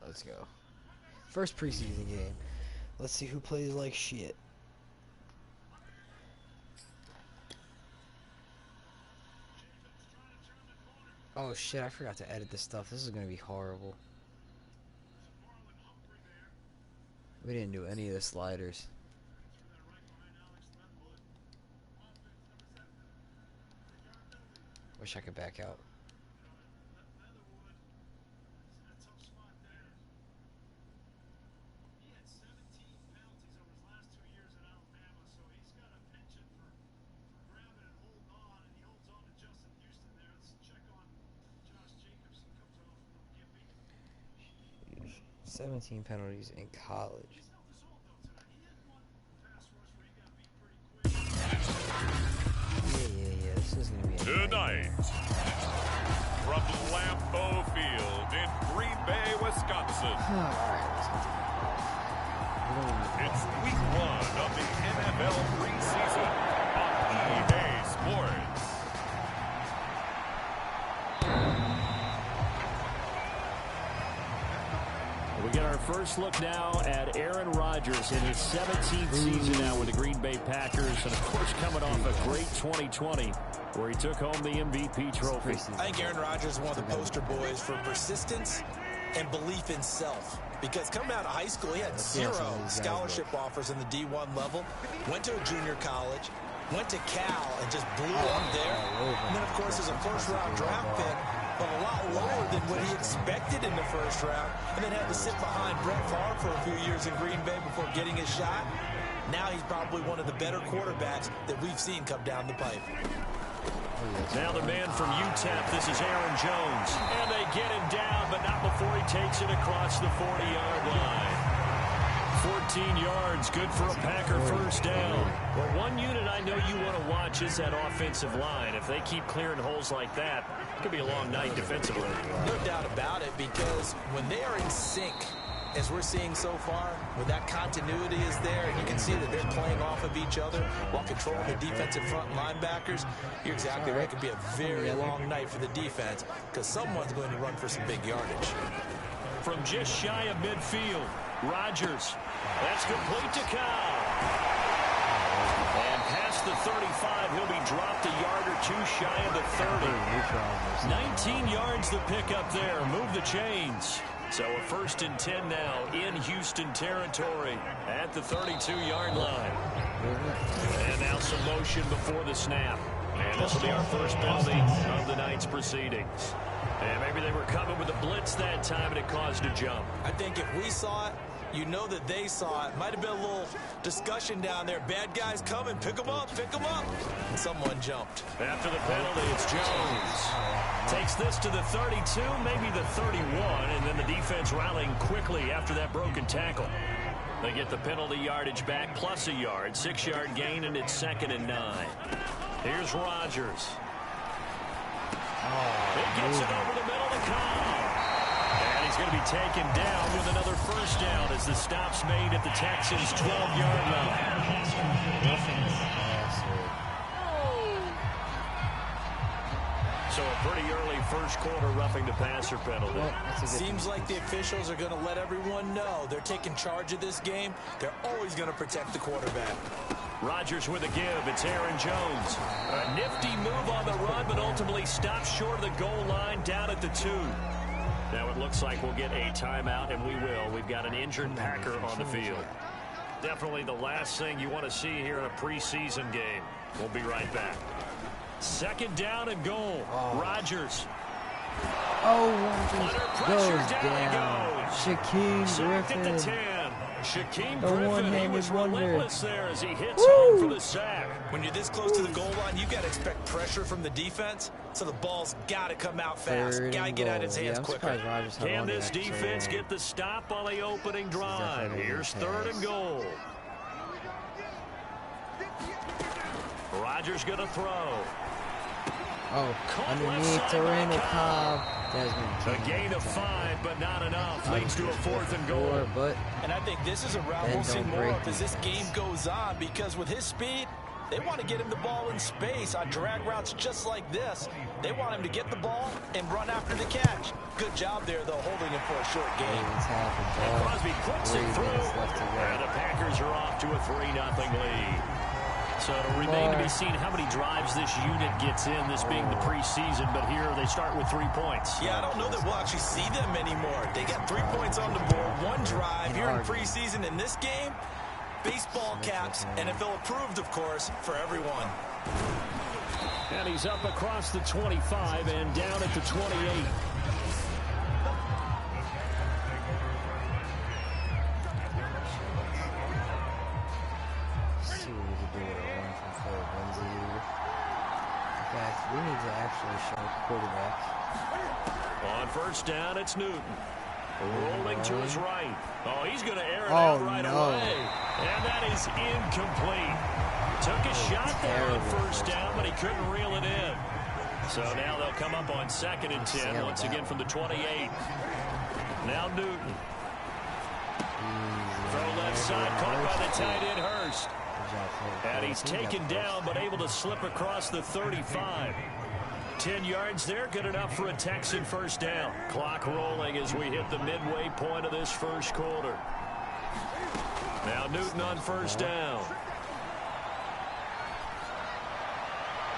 Let's go. First preseason game. Let's see who plays like shit. Oh shit, I forgot to edit this stuff. This is gonna be horrible. We didn't do any of the sliders. Wish I could back out. Sheesh. 17 penalties in college. Yeah. This is gonna be a Tonight, from Lambeau Field in Green Bay, Wisconsin. It's week 1 of the NFL preseason on EA Sports. We get our first look now at Aaron Rodgers in his 17th season now with the Green Bay Packers. And, of course, coming off a great 2020 where he took home the MVP trophy. I think Aaron Rodgers is one of the poster boys for persistence and belief in self. Because coming out of high school, he had 0 scholarship offers in the D1 level. Went to a junior college. Went to Cal and just blew up there. And then, of course, as a first-round draft pick, but a lot lower than what he expected in the first round, and then had to sit behind Brett Favre for a few years in Green Bay before getting his shot. Now he's probably one of the better quarterbacks that we've seen come down the pipe. Now the man from UTEP, this is Aaron Jones. And they get him down, but not before he takes it across the 40-yard line. 14 yards, good for a Packer first down. Well, one unit I know you want to watch is that offensive line. If they keep clearing holes like that, it could be a long night defensively. No doubt about it, because when they are in sync, as we're seeing so far, when that continuity is there, and you can see that they're playing off of each other while controlling the defensive front linebackers, you're exactly right. It could be a very long night for the defense, because someone's going to run for some big yardage. From just shy of midfield, Rodgers. That's complete to Kyle. And past the 35, he'll be dropped a yard or two shy of the 30. 19 yards the pick up there. Move the chains. So a 1st and 10 now in Houston territory at the 32-yard line. And now some motion before the snap. And this will be our first penalty of the night's proceedings. And maybe they were coming with a blitz that time and it caused a jump. I think if we saw it, you know that they saw it. Might have been a little discussion down there. Bad guys coming, pick them up, pick them up. And someone jumped. After the penalty, it's Jones. Takes this to the 32, maybe the 31, and then the defense rallying quickly after that broken tackle. They get the penalty yardage back plus a yard, 6-yard gain, and it's 2nd and 9. Here's Rodgers. He gets it over the middle to Cobb. And he's going to be taken down with another first down as the stop's made at the Texans' 12-yard line. So a pretty early first quarter roughing the passer penalty. Seems like the officials are going to let everyone know they're taking charge of this game. They're always going to protect the quarterback. Rodgers with a give. It's Aaron Jones. A nifty move on the run, but ultimately stops short of the goal line down at the 2. Now it looks like we'll get a timeout, and we will. We've got an injured Packer on the field. Definitely the last thing you want to see here in a preseason game. We'll be right back. 2nd down and goal. Rodgers. Rodgers goes down. Shaquem Griffin. At the 10. Shaquem Griffin, he was relentless there as he hits home for the sack. When you're this close to the goal line, you got to expect pressure from the defense, so the ball's got to come out fast. Got to get out of his hands quicker. Can this defense get the stop on the opening drive? Here's 3rd and goal. Rodgers going to throw. Underneath to Randall Cobb. A gain of 5, but not enough. Leads to a 4th and goal. And I think this is a route we'll see more of as this game goes on, because with his speed, they want to get him the ball in space on drag routes just like this. They want him to get the ball and run after the catch. Good job there, though, holding him for a short gain. And Crosby puts it through. And the Packers are off to a 3-0 lead. So it'll remain to be seen how many drives this unit gets in, this being the preseason. But here they start with 3 points. Yeah, I don't know that we'll actually see them anymore. They got 3 points on the board, 1 drive here in preseason. In this game, baseball caps, NFL approved, of course, for everyone. And he's up across the 25 and down at the 28. We need to actually show quarterback. On first down, it's Newton. Rolling to his right. Oh, he's going to air it out right away. And that is incomplete. Took a shot there on first down, but he couldn't reel it in. So now they'll come up on 2nd and 10, once again from the 28. Now Newton. Throw left side, caught by the tight end Hurst. And he's taken down, but able to slip across the 35. 10 yards there, good enough for a Texan first down. Clock rolling as we hit the midway point of this first quarter. Now Newton on first down.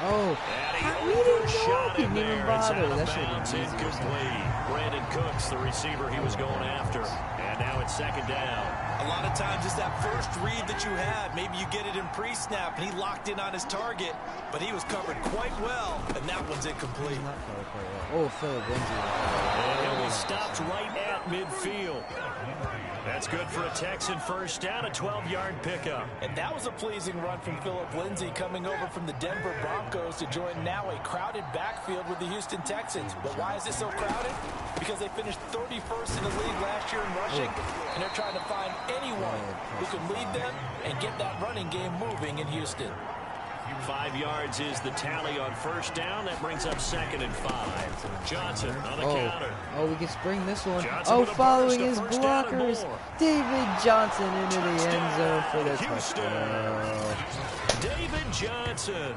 Oh, and he overshot him there. It's out of bounds, incomplete. Brandon Cooks, the receiver he was going after. And now it's 2nd down. A lot of times it's that first read that you had. Maybe you get it in pre-snap, and he locked in on his target, but he was covered quite well, and that one's incomplete. Oh, Philip Lindsay. And he'll be stopped right at midfield. That's good for a Texan first down, a 12-yard pickup. And that was a pleasing run from Philip Lindsay coming over from the Denver Broncos to join now a crowded backfield with the Houston Texans. But why is it so crowded? Because they finished 31st in the league last year in rushing, and they're trying to find anyone who can lead them and get that running game moving in Houston. 5 yards is the tally on first down. That brings up 2nd and 5. Johnson on the counter. Oh, we can spring this one. Johnson following his blockers. David Johnson into the end zone for the touchdown. David Johnson,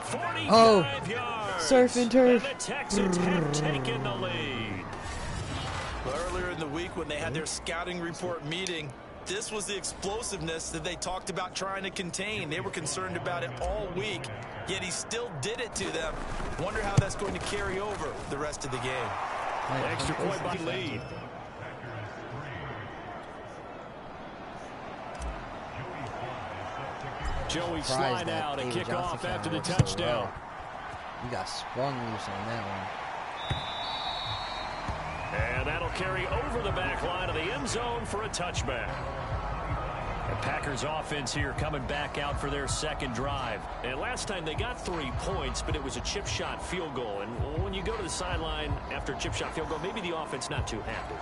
45 yards. Surf and turf. And the Texans have taken the lead. Earlier in the week when they had their scouting report meeting, this was the explosiveness that they talked about trying to contain. They were concerned about it all week, yet he still did it to them. Wonder how that's going to carry over the rest of the game. Extra point by lead. Joey slide out and kick off after the touchdown. You got sprung loose on that one. And that'll carry over the back line of the end zone for a touchback. The Packers offense here coming back out for their 2nd drive. And last time they got 3 points, but it was a chip shot field goal. And when you go to the sideline after a chip shot field goal, maybe the offense not too happy.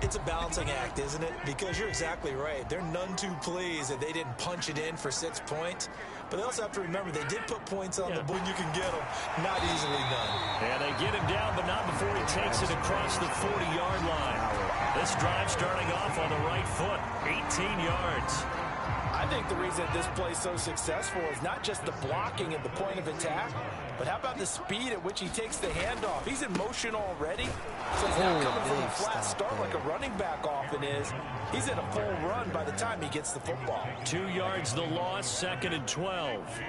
It's a balancing act, isn't it? Because you're exactly right. They're none too pleased that they didn't punch it in for 6 points. But they also have to remember they did put points on the board. You can get them. Not easily done. And they get him down, but not before he takes it across the 40-yard line. This drive starting off on the right foot, 18 yards. I think the reason this play is so successful is not just the blocking at the point of attack, but how about the speed at which he takes the handoff? He's in motion already, so he's not coming from a flat start like a running back often is. He's in a full run by the time he gets the football. 2 yards the loss, 2nd and 12.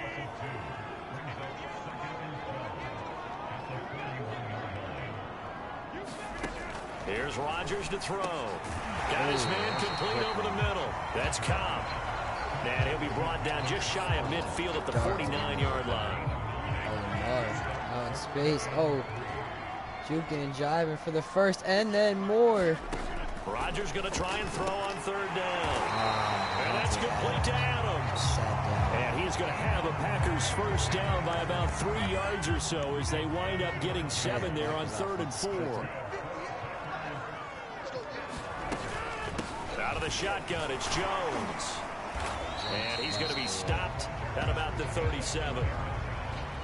Here's Rodgers to throw. Got his man complete over the middle. That's Cobb. And he'll be brought down just shy of midfield at the 49-yard line. Out in space. Juking and jiving for the first and then more. Rodgers going to try and throw on 3rd down. And that's complete to Adams. And he's going to have a Packers first down by about 3 yards or so as they wind up getting 7 there on 3rd and 4. Out of the shotgun, it's Jones. And he's going to be stopped at about the 37.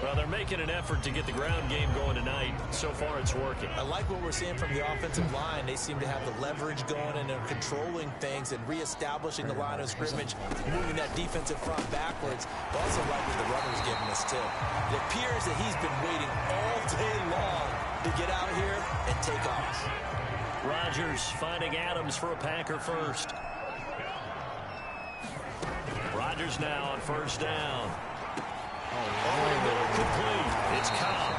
Well, they're making an effort to get the ground game going tonight. So far, it's working. I like what we're seeing from the offensive line. They seem to have the leverage going, and they're controlling things and reestablishing the line of scrimmage, moving that defensive front backwards. But also like what the runner's giving us, too. It appears that he's been waiting all day long to get out here and take off. Rodgers finding Adams for a Packer first. Rodgers now on first down. Over the middle, complete. It's Cobb.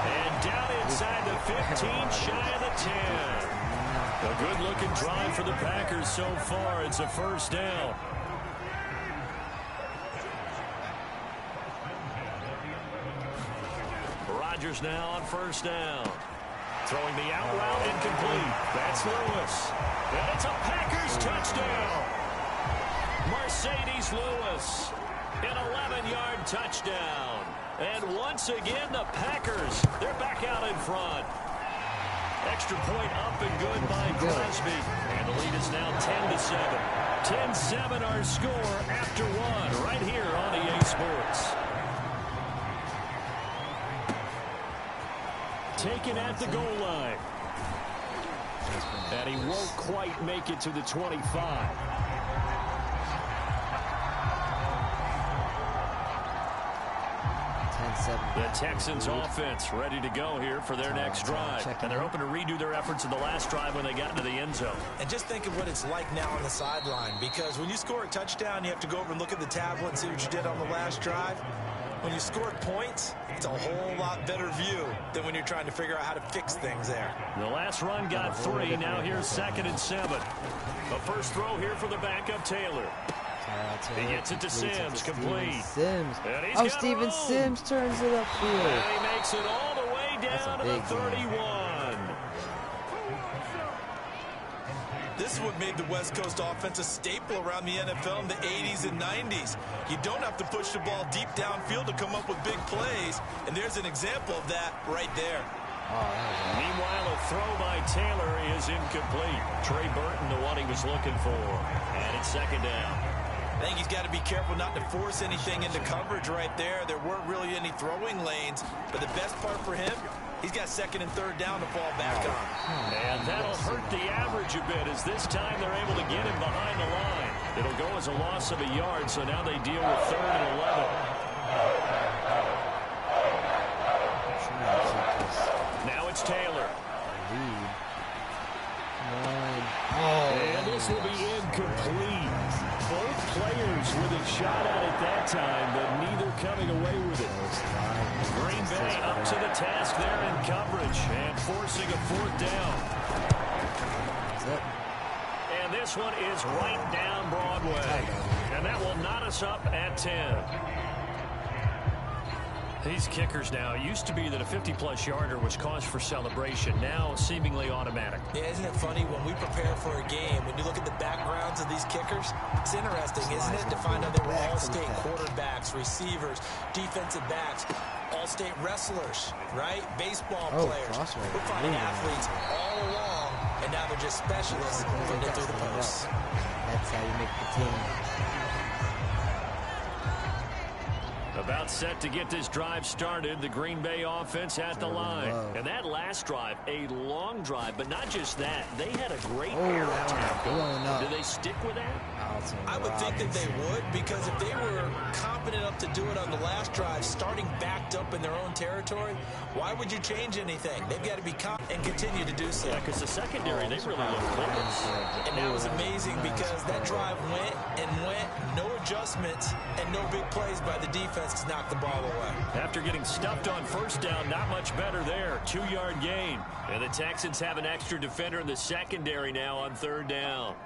And down inside the 15, shy of the 10. A good-looking drive for the Packers so far. It's a first down. Rodgers now on first down. Throwing the out route incomplete. That's Lewis. And it's a Packers touchdown. Mercedes Lewis, an 11-yard touchdown. And once again, the Packers, they're back out in front. Extra point up and good by Crosby. And the lead is now 10-7. 10-7 our score after one right here on EA Sports. Taken at the goal line. And he won't quite make it to the 25. The Texans offense ready to go here for their next drive. And they're hoping to redo their efforts in the last drive when they got into the end zone. And just think of what it's like now on the sideline, because when you score a touchdown, you have to go over and look at the tablet and see what you did on the last drive. When you score points, it's a whole lot better view than when you're trying to figure out how to fix things there. The last run got 3. Now here's 2nd and 7. The first throw here for the backup Taylor. He gets it to Sims, complete. Sims. Oh, Steven Sims turns it upfield. And he makes it all the way down to the 31. This is what made the West Coast offense a staple around the NFL in the 80s and 90s. You don't have to push the ball deep downfield to come up with big plays, and there's an example of that right there. Meanwhile, a throw by Taylor is incomplete. Trey Burton, the one he was looking for. And it's 2nd down. I think he's got to be careful not to force anything into coverage right there. There weren't really any throwing lanes, but the best part for him, he's got 2nd and 3rd down to fall back on. And that'll hurt the average a bit, as this time they're able to get him behind the line. It'll go as a loss of a yard, so now they deal with 3rd and 11. Now it's Taylor. And this will be incomplete. Both players with a shot at it that time, but neither coming away with it. Green Bay up to the task there in coverage and forcing a 4th down. And this one is right down Broadway. And that will knot us up at 10. These kickers now, it used to be that a 50-plus yarder was cause for celebration. Now seemingly automatic. Yeah, isn't it funny when we prepare for a game, when you look at the backgrounds of these kickers, it's interesting, isn't it, to find out they were all-state quarterbacks, receivers, defensive backs, all-state wrestlers, right? Baseball players. We're finding athletes all along, and now they're just specialists putting it through the posts. That's how you make the team. About set to get this drive started, the Green Bay offense at the line. And that last drive, a long drive, but not just that. They had a great air attack. Do they stick with that? I would think that they would, because if they were confident enough to do it on the last drive, starting backed up in their own territory, why would you change anything? They've got to be confident and continue to do so. Yeah, because the secondary, they really looked close. And that was amazing, because that drive went and went, no adjustments, and no big plays by the defense to knock the ball away. After getting stuffed on first down, not much better there. 2-yard gain. And the Texans have an extra defender in the secondary now on 3rd down.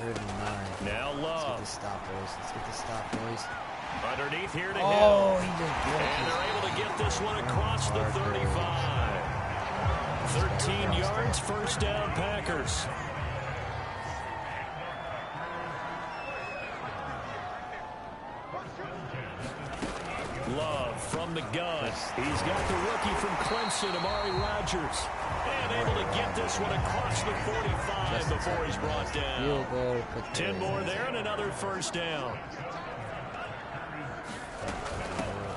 3rd and 9. Now Love. Let's get the stop, boys. Let's get the stop, boys. Underneath here to Hill. Hill. He just and they're able to get this one across the 35. 13 yards, first down Packers. Love from the gun. He's got the rookie from Clemson, Amari Rodgers. And able to get this one across the 45 before he's brought down. 10 more there and another first down.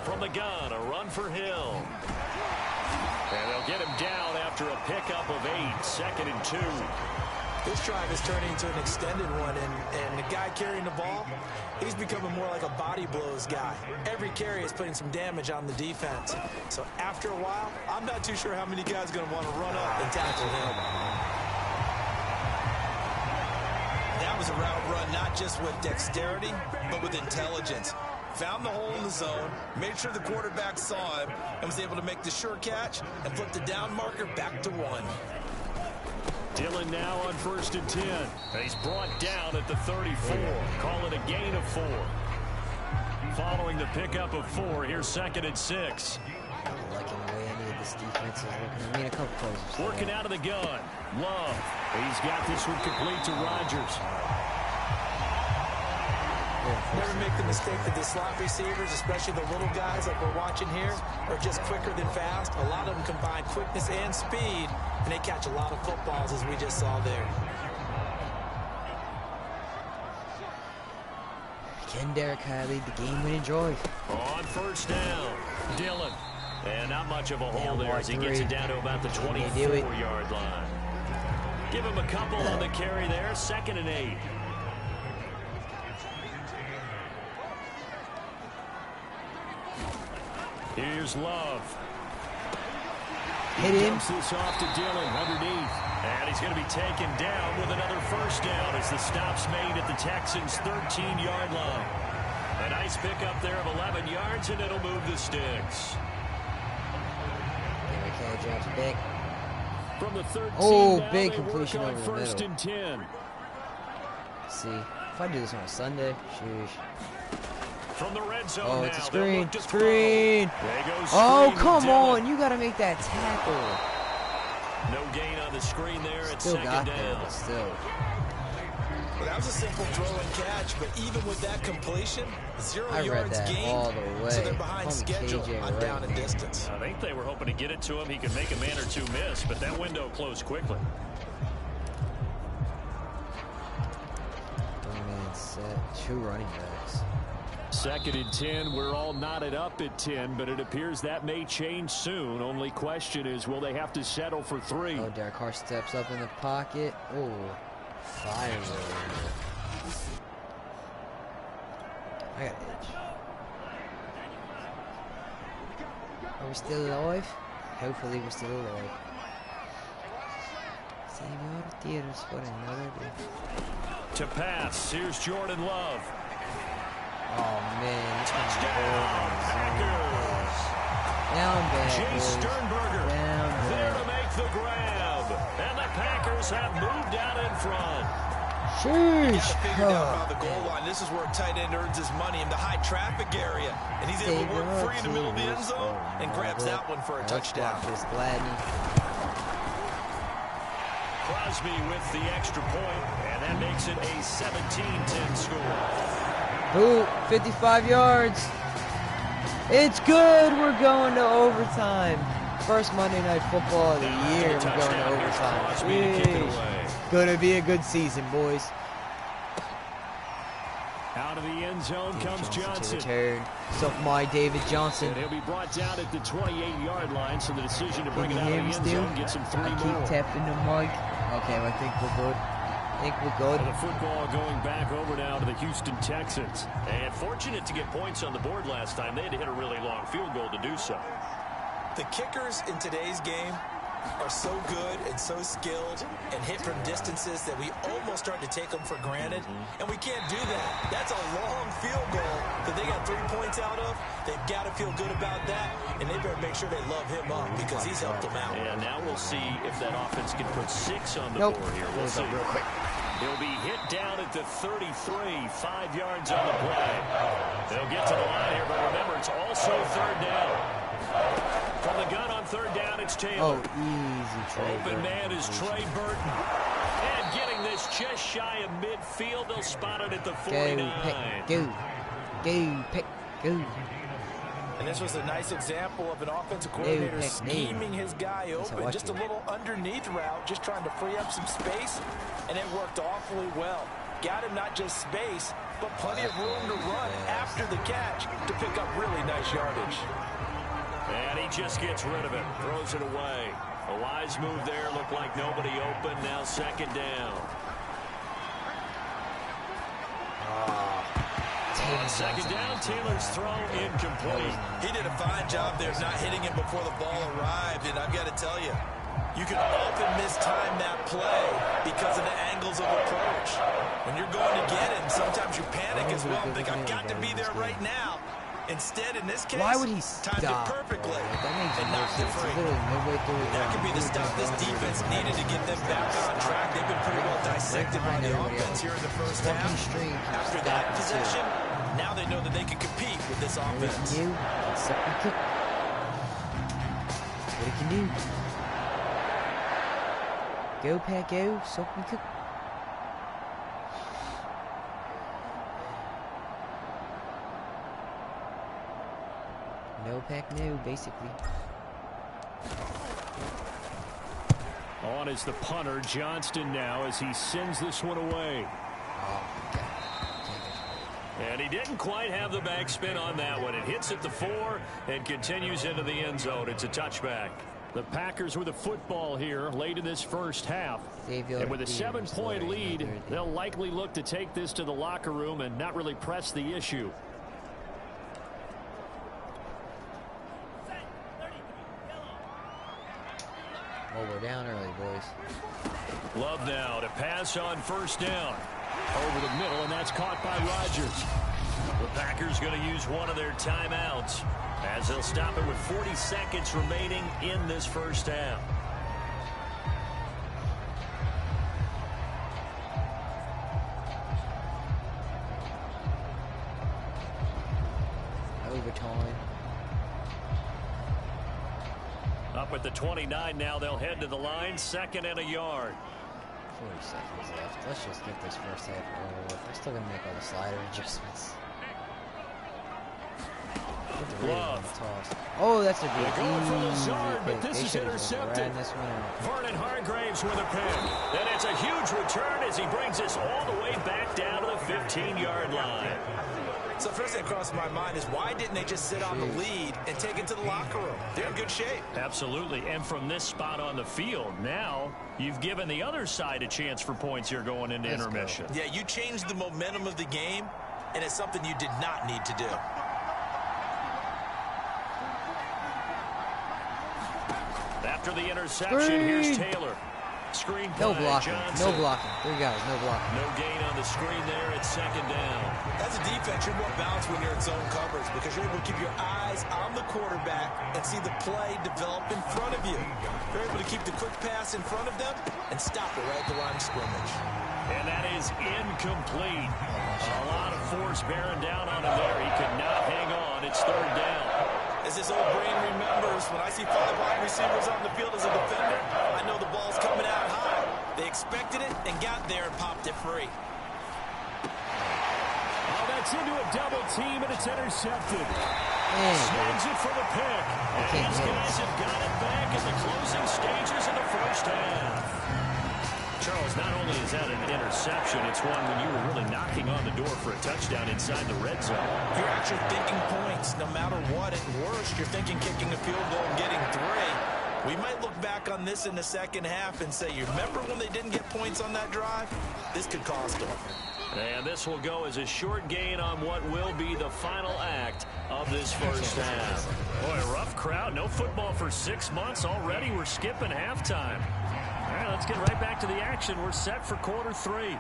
From the gun, a run for Hill. And they'll get him down after a pickup of 8, 2nd and 2. This drive is turning into an extended one, and the guy carrying the ball, he's becoming more like a body blows guy. Every carry is putting some damage on the defense. So after a while, I'm not too sure how many guys are going to want to run up and tackle him. That was a route run not just with dexterity, but with intelligence. found the hole in the zone, made sure the quarterback saw him, and was able to make the sure catch and flip the down marker back to 1. Dillon now on 1st and 10. He's brought down at the 34. Call it a gain of 4. Following the pickup of 4, here's 2nd and 6. I'm liking the way any of this defense is looking. I mean, a couple plays. Working out of the gun. Love. He's got this one complete to Rodgers. Never make the mistake that the slot receivers, especially the little guys like we're watching here, are just quicker than fast. A lot of them combine quickness and speed, and they catch a lot of footballs, as we just saw there. Can Derek Carr lead the game-winning drive? On 1st down, Dillon. And not much of a hole there as he gets it down to about the 24-yard line. Give him a couple on the carry there. 2nd and 8. Here's Love. Hit him. Dumps this off to Dillon underneath. And he's going to be taken down with another 1st down as the stop's made at the Texans' 13-yard line. A nice pickup there of 11 yards, and it'll move the sticks. Derek Carr drops back. From the 13, oh, big completion over the 1st middle. and 10. Let's see, if I do this on a Sunday, sheesh. From the red zone Oh, now, it's a screen. Screen. Oh, come on. You got to make that tackle. No gain on the screen there. It's Still 2nd got down. there, but still. Well, that was a simple throw and catch, but even with that completion, 0 I read yards that gained, all the way. so they're behind Call me schedule KJ on right down and now. distance. I think they were hoping to get it to him. He could make a man or two miss, but that window closed quickly. Three-man set, 2 running backs. 2nd and 10. We're all knotted up at 10, but it appears that may change soon. Only question is, will they have to settle for 3? Oh, Derek Carr steps up in the pocket. Oh, fire. I got an itch. Are we still alive? Hopefully we're still alive. Señor, tiros por another day. To pass, here's Jordan Love. Oh man, it's Touchdown, Packers. Down bad. Jay boys. Sternberger Down there bad. to make the grab. And the Packers have moved out in front. You Sheesh. got to figure out by the goal line. This is where a tight end earns his money in the high traffic area. And he's able to work free in the middle of the end zone and grabs that one for a touchdown. Gladney. Crosby with the extra point, and that makes it a 17-10 score. Ooh, 55 yards. It's good. We're going to overtime. First Monday Night Football of the year. We're going to overtime. Sheesh. Gonna be a good season, boys. Out of the end zone comes Johnson. To return. Suck my David Johnson. And he'll be brought down at the 28-yard line, so the decision to bring it out of the end still? zone gets him 3 I more. keep tapping the mic. Okay, well, I think we're good. The football going back over now to the Houston Texans. And fortunate to get points on the board last time. They had to hit a really long field goal to do so. The kickers in today's game are so good and so skilled and hit from distances that we almost start to take them for granted. And we can't do that. That's a long field goal that they got 3 points out of. They've got to feel good about that, and they better make sure they love him up because he's helped them out. And now we'll see if that offense can put 6 on the board here. We'll see. Real quick. He'll be hit down at the 33, 5 yards on the play. They'll get to the line here, but remember, it's also 3rd down. From the gun on 3rd down, it's Taylor. Oh, easy Trey Open Burton. man is Trey Burton. And getting this just shy of midfield. They'll spot it at the 49. Go, pick, go. And this was a nice example of an offensive coordinator scheming his guy open. Just a little underneath route, just trying to free up some space, and it worked awfully well. Got him not just space, but plenty of room to run after the catch to pick up really nice yardage. And he just gets rid of it, throws it away. A wise move there, looked like nobody open, now 2nd down. On 2nd down, Taylor's throw incomplete. He did a fine job there of not hitting it before the ball arrived, and I've got to tell you, you can often mistime that play because of the angles of approach. When you're going to get it, and sometimes you panic as well and think, I've got to be there right now. Instead, in this case, why would he timed it stop? perfectly That makes and no knocked it sense. free. Literally no way through his That could be the stuff this defense needed to get them back on track. They've been pretty well dissected by the offense here in the first half. After that possession, now they know that they can compete with this offense. What he can do. Go, Pat, go. Soak and cook. No, Pack, no, basically. On is the punter, Johnston now, as he sends this one away. Oh, okay. And he didn't quite have the backspin on that one. It hits at the 4 and continues into the end zone. It's a touchback. The Packers with a football here late in this first half. And with a 7-point lead, they'll likely look to take this to the locker room and not really press the issue. Oh, we're down early, boys. Love now to pass on first down. Over the middle, and that's caught by Rodgers. The Packers going to use one of their timeouts as they'll stop it with 40 seconds remaining in this first half. Overtime. Up at the 29 now, they'll head to the line, 2nd and a yard. 40 seconds left. Let's just get this first half over with. We're still going to make all the slider adjustments. Glove. Oh, that's a They're big going for easy Lazard, but pick. this They is should've just intercepted. ran this one out. Vernon Hargraves with a pick. And it's a huge return as he brings us all the way back down to the 15-yard line. So first thing that crossed my mind is why didn't they just sit on the lead and take it to the locker room? They're in good shape. Absolutely. And from this spot on the field, now you've given the other side a chance for points here going into intermission. Yeah, you changed the momentum of the game, and it's something you did not need to do. After the interception, here's Taylor. Screen play. No blocking. Johnson. No blocking. 3 guys. No blocking. No gain on the screen there at 2nd down. As a defense, you're more balanced when you're in zone coverage because you're able to keep your eyes on the quarterback and see the play develop in front of you. You're able to keep the quick pass in front of them and stop it right at the line of scrimmage. And that is incomplete. A lot of force bearing down on him there. He could not hang on. It's 3rd down. As this old brain remembers, when I see 5 wide receivers on the field as a defender, I know the ball's coming out high. They expected it and got there and popped it free. Oh, that's into a double team, and it's intercepted. Snags it for the pick. And these guys have got it back in the closing stages of the first half. Charles, not only is that an interception, it's one when you were really knocking on the door for a touchdown inside the red zone. You're actually thinking points. No matter what, at worst, you're thinking kicking a field goal and getting 3. We might look back on this in the second half and say, you remember when they didn't get points on that drive? This could cost them. And this will go as a short gain on what will be the final act of this first half. Boy, a rough crowd. No football for 6 months already. We're skipping halftime. All right, let's get right back to the action. We're set for quarter 3.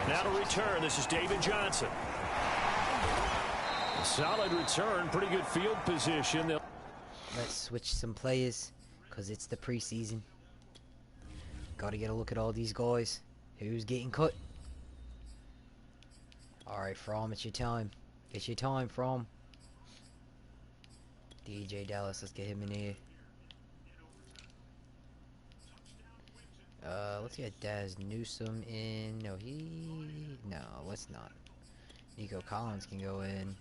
Now to return, this is David Johnson. A solid return, pretty good field position. Let's switch some players because it's the preseason. Got to get a look at all these guys. Who's getting cut? All right, Fromm, it's your time. It's your time, Fromm. DJ Dallas, let's get him in here. Let's get Daz Newsome in. No, let's not. Nico Collins can go in. And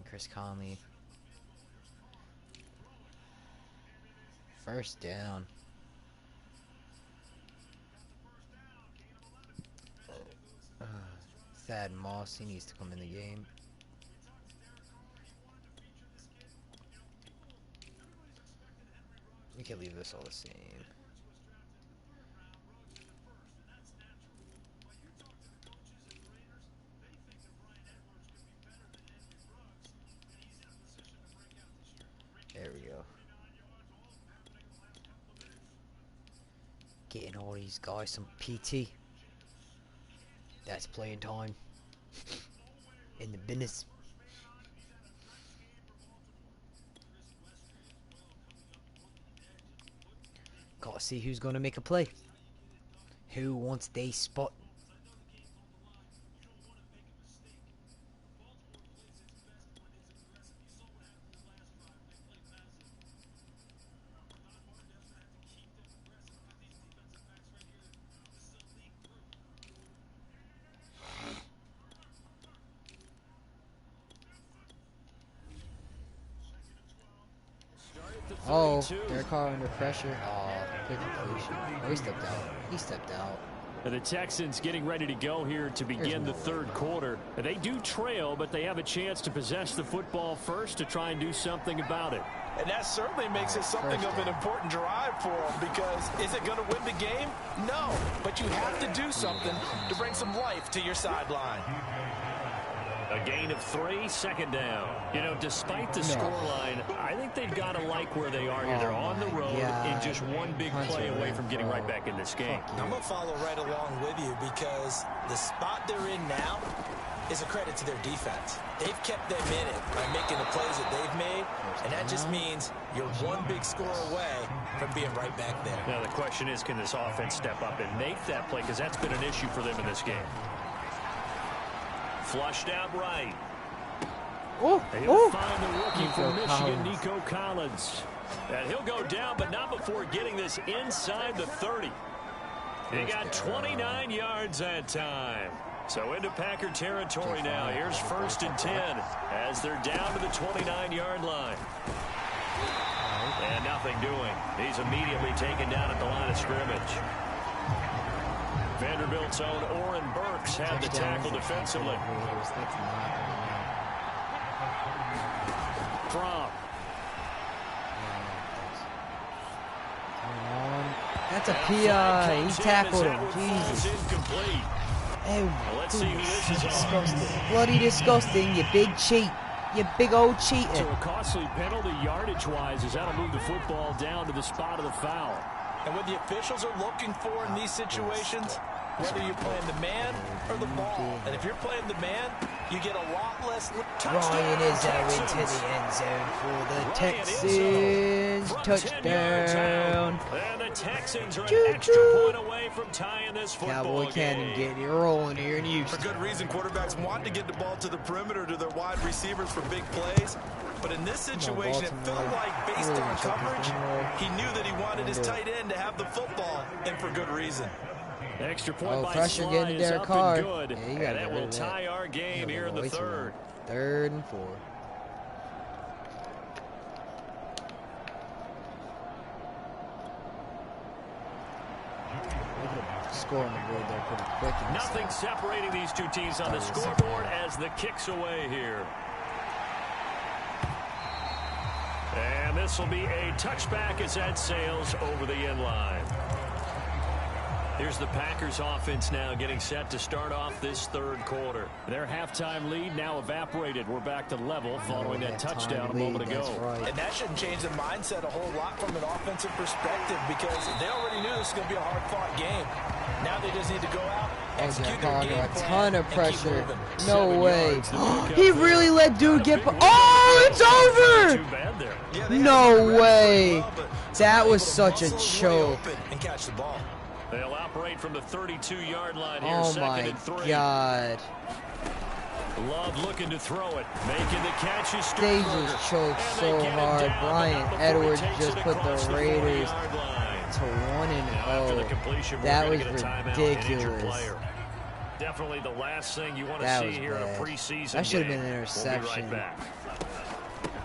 Chris Conley. First down. Thad Moss, he needs to come in the game. We can leave this all the same. There we go. Getting all these guys some PT. That's playing time. In the business. Gotta see who's gonna make a play. Who wants they spot? Oh, Derek Carr under pressure. Oh, good completion. Oh, he stepped out. He stepped out. The Texans getting ready to go here to begin the third quarter. They do trail, but they have a chance to possess the football first to try and do something about it. And that certainly makes it something of an important drive for them, because is it going to win the game? No, but you have to do something to bring some life to your sideline. A gain of 3, second down. You know, despite the scoreline, I think they've got to like where they are here. They're on the road and just one big play away from getting right back in this game. I'm going to follow right along with you, because the spot they're in now is a credit to their defense. They've kept them in it by making the plays that they've made, and that just means you're one big score away from being right back there. Now, the question is, can this offense step up and make that play, because that's been an issue for them in this game. Flushed out right. He'll find the rookie from Michigan, Nico Collins. And he'll go down, but not before getting this inside the 30. He got 29 yards that time. So into Packer territory now. Here's 1st and 10 as they're down to the 29-yard line. And nothing doing. He's immediately taken down at the line of scrimmage. Vanderbilt's own Oren Burks had the tackle defensively. From. That's a PI. He tackled him. Jesus. Hey, let's see who this is. Disgusting. Bloody disgusting, you big cheat. You big old cheater. So a costly penalty yardage-wise as that'll move the football down to the spot of the foul. And what the officials are looking for in these situations, whether you're playing the man or the ball. And if you're playing the man, you get a lot less touchdown. Ryan Izzo into the end zone for the Texans. Touchdown. And the Texans are an extra point away from tying this football Cowboy Cannon getting it rolling here in Houston. For good reason, quarterbacks want to get the ball to the perimeter to their wide receivers for big plays. But in this situation, it felt like, based on coverage, he knew that he wanted his tight end to have the football, and for good reason. Extra point by pressure Sly getting is Derek up Carr. and good. Yeah, you And that will tie our game here in the third. 3rd and 4. Score on the board there pretty quick. Nothing separating these two teams on the scoreboard as the kick's away here. And this will be a touchback as that sails over the end line. Here's the Packers offense now getting set to start off this third quarter. Their halftime lead now evaporated. We're back to level following that touchdown a moment ago. Right. And that shouldn't change the mindset a whole lot from an offensive perspective, because they already knew this was going to be a hard-fought game. Now they just need to go out, execute their game got a plan, ton of and pressure. keep No way. yards. He really let dude get... Oh, it's over! Too bad there. Yeah, they No had the way. well, but That was able to such a muscle really choke. open and catch the ball. They'll operate from the 32-yard line here, Oh 2nd my and 3. God. Love looking to throw it. Making the catch is They Sternberger. just choked And so they get it hard. down, but Brian not before he Edwards takes just it put across the the Raiders 40-yard line. to 1-0. Completion, That we're was gonna get a timeout and injured ridiculous. player. Definitely the last thing you want to That see was here in a bad. preseason That should have game. been an interception. We'll be right back.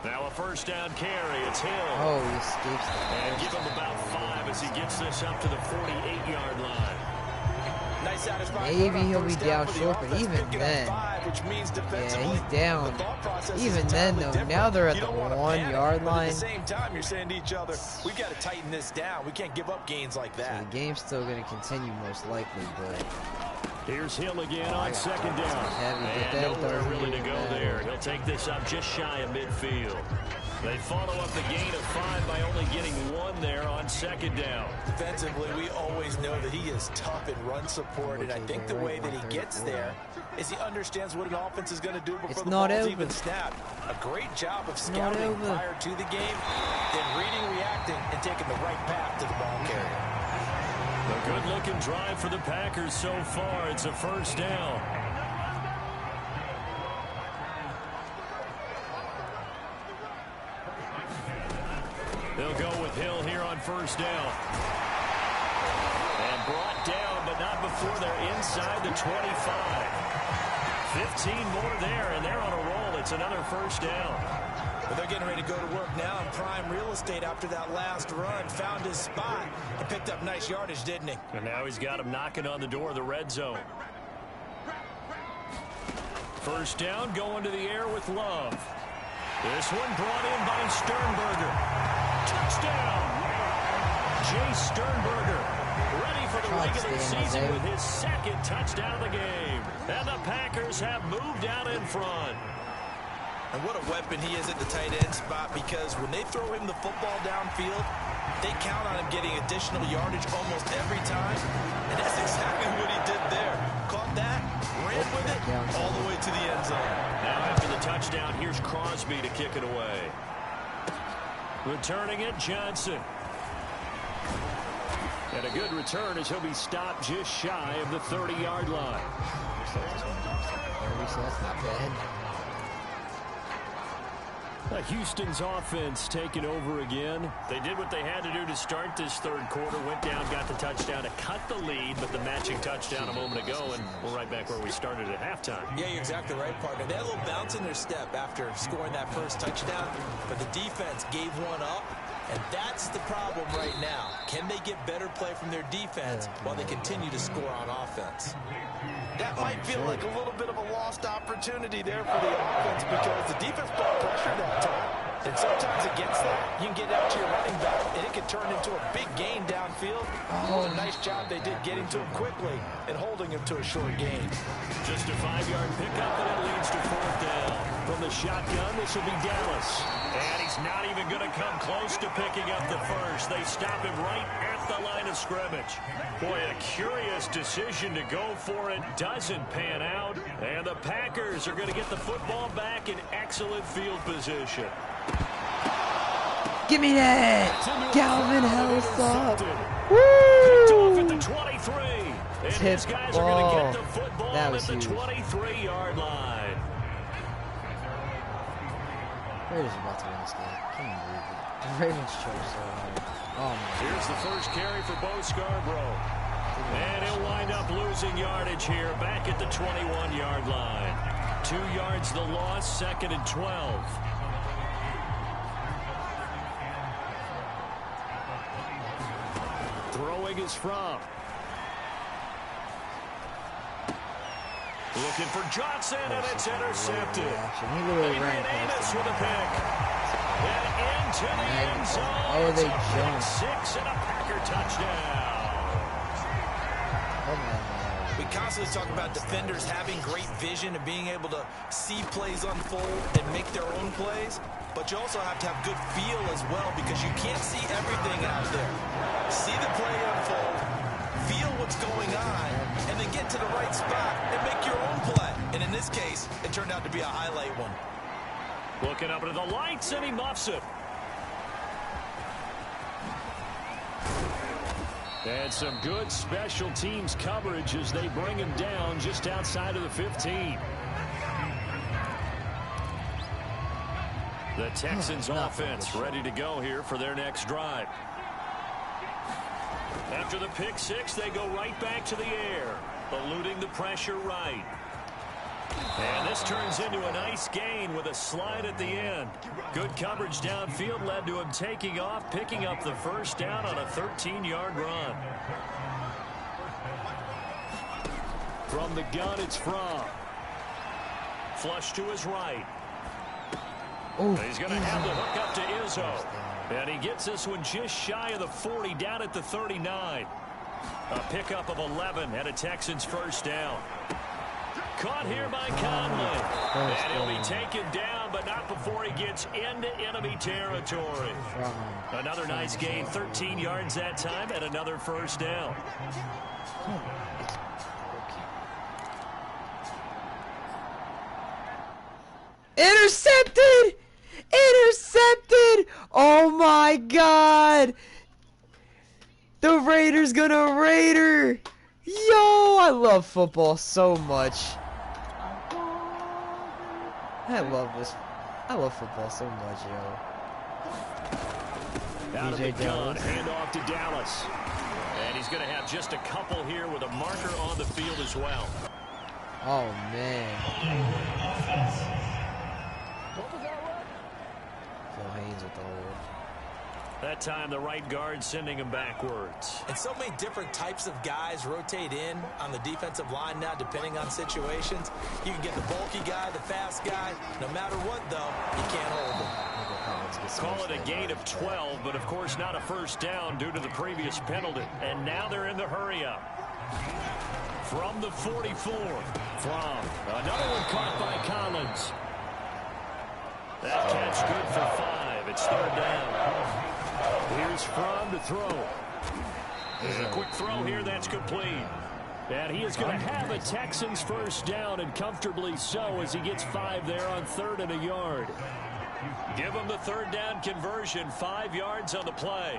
Now a first down carry. It's Hill. Oh, he escapes And the give him about 5 as he gets this up to the 48-yard line. Nice satisfying Maybe run on he'll be first down for the short, but offense, even picking up then. 5, which means defensively, Yeah, he's down. the thought process is Even then, entirely though, different. now they're at You the don't wanna 1 panic, yard but line. At the same time, you're saying to each other, we've got to tighten this down. We can't give up gains like So that. the game's still going to continue most likely, but Here's Hill again on second down. And nowhere really to go there. He'll take this up just shy of midfield. They follow up the gain of 5 by only getting 1 there on second down. Defensively, we always know that he is tough in run support, and I think the way that he gets there is he understands what an offense is going to do before the ball's even snapped. A great job of scouting prior to the game, then reading, reacting, and taking the right path to the ball carrier. A good-looking drive for the Packers so far. It's a first down. They'll go with Hill here on first down. And brought down, but not before they're inside the 25. 15 more there, and they're on a roll. It's another first down. But they're getting ready to go to work now in prime real estate after that last run. Found his spot and picked up nice yardage, didn't he? And now he's got him knocking on the door of the red zone. First down, going to the air with Love. This one brought in by Sternberger. Touchdown! Jay Sternberger ready for the regular season with his second touchdown of the game. And the Packers have moved out in front. And what a weapon he is at the tight end spot, because when they throw him the football downfield, they count on him getting additional yardage almost every time. And that's exactly what he did there. Caught that, ran with it, all the way to the end zone. Now after the touchdown, here's Crosby to kick it away. Returning it, Johnson. And a good return as he'll be stopped just shy of the 30-yard line. That's not bad. Houston's offense taking over again. They did what they had to do to start this third quarter. Went down, got the touchdown to cut the lead, but the matching touchdown a moment ago, and we're right back where we started at halftime. Yeah, you're exactly right, partner. They had a little bounce in their step after scoring that first touchdown, but the defense gave one up, and that's the problem right now. Can they get better play from their defense while they continue to score on offense? That might feel like a little bit of a lost opportunity there for the offense, because the defense brought pressure that time. And sometimes against that, you can get out to your running back, and it can turn into a big gain downfield. Oh, a nice job they did getting to him quickly and holding him to a short gain. Just a 5-yard pickup, and it leads to fourth down. From the shotgun, this will be Dallas. And he's not even going to come close to picking up the first. They stop him right at the line of scrimmage. Boy, a curious decision to go for it. Doesn't pan out. And the Packers are going to get the football back in excellent field position. Give me that! Calvin Hellstop! Picked off at the 23. And these guys are going to get the football at the 23-yard line. Raiders are about to win this game. Can't even believe it. The Ravens chose so hard. Oh my. Here's the first carry for Bo Scarborough. And he'll wind up losing yardage here back at the 21-yard line. 2 yards the loss, 2nd and 12. Throwing is from. Looking for Johnson, and it's intercepted. Adrian Amos with a pick. And into the end zone. Oh, they jumped. 6 and a Packer touchdown. We constantly talk about defenders having great vision and being able to see plays unfold and make their own plays. But you also have to have good feel as well, because you can't see everything out there. See the play unfold, feel what's going on, and then get to the right spot and make your own play. And in this case, it turned out to be a highlight one. Looking up at the lights, and he muffs it. And some good special teams coverage as they bring him down just outside of the 15. The Texans offense ready to go here for their next drive. After the pick six, they go right back to the air, eluding the pressure right. And this turns into a nice gain with a slide at the end. Good coverage downfield led to him taking off, picking up the first down on a 13-yard run. From the gun, it's from. Flush to his right. Oh, he's going to have the hook up to Izzo. And he gets this one just shy of the 40, down at the 39. A pickup of 11 and a Texans first down. Caught here by Conley. And he'll be taken down, but not before he gets into enemy territory. Another nice gain, 13 yards that time, and another first down. Intercepted! Intercepted! Oh my God! The Raiders gonna Raider! Yo, I love football so much. I love this. I love football so much, yo. Out of the gun, hand off to Dallas. And he's going to have just a couple here with a marker on the field as well. Oh, man. Phil Haynes with the hold. That time, the right guard sending him backwards. And so many different types of guys rotate in on the defensive line now, depending on situations. You can get the bulky guy, the fast guy. No matter what, though, you can't hold him. Call it a gain of 12, but of course not a first down due to the previous penalty. And now they're in the hurry-up. From the 44. From another one caught by Collins. That catch good for 5. It's third down. Here's Fromm to throw. A quick throw here, that's complete. And he is going to have a Texans first down, and comfortably so, as he gets 5 there on 3rd and a yard. Give him the third down conversion, 5 yards on the play.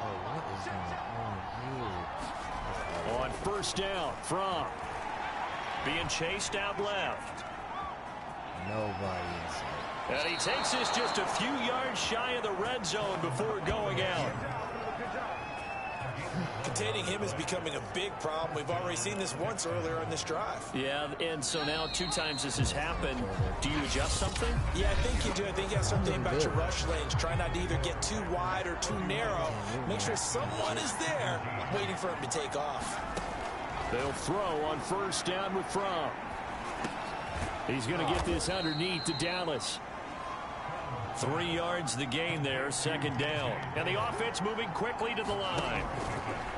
Oh, what is going on here? On first down, Fromm being chased out left. Nobody inside. And he takes this just a few yards shy of the red zone before going out. Containing him is becoming a big problem. We've already seen this once earlier on this drive. Yeah, and so now 2 times this has happened. Do you adjust something? Yeah, I think you do. I think you have something about your rush lanes. Try not to either get too wide or too narrow. Make sure someone is there waiting for him to take off. They'll throw on first down with Fromm. He's going to get this underneath to Dallas. 3 yards the gain there, second down. And the offense moving quickly to the line.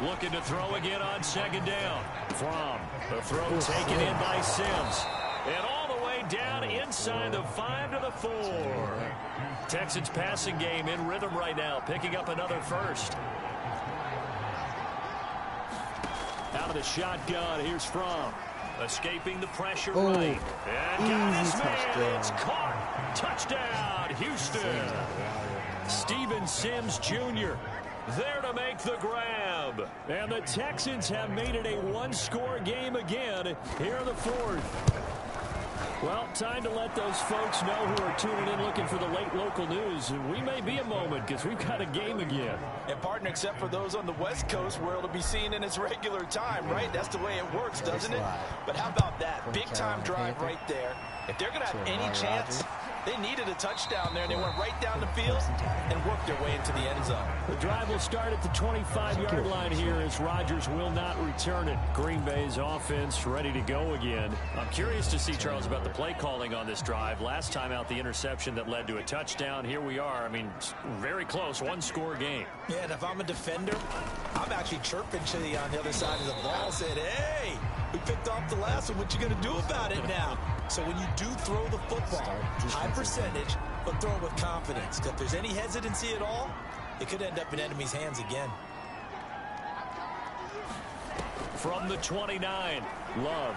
Looking to throw again on second down. Fromm, the throw taken in by Sims. And all the way down inside the 5 to the 4. Texans passing game in rhythm right now, picking up another first. Out of the shotgun, here's Fromm. Escaping the pressure right. And got his man. It's caught. Touchdown, Houston. Steven Sims Jr. there to make the grab. And the Texans have made it a one-score game again here in the 4th. Well, time to let those folks know who are tuning in looking for the late local news. We may be a moment because we've got a game again. And partner, except for those on the West Coast where it'll be seen in its regular time, right? That's the way it works, doesn't it? But how about that? Big-time drive right there. If they're going to have any chance, they needed a touchdown there, and they went right down the field and worked their way into the end zone. The drive will start at the 25-yard line here as Rodgers will not return it. Green Bay's offense ready to go again. I'm curious to see, Charles, about the play calling on this drive. Last time out, the interception that led to a touchdown. Here we are. I mean, very close, one-score game. Yeah, and if I'm a defender, I'm actually chirping to you on the other side of the ball, saying, hey, we picked off the last one. What you going to do about it now? So when you do throw the football, high percentage, but throw it with confidence. If there's any hesitancy at all, it could end up in enemy's hands again. From the 29, Love.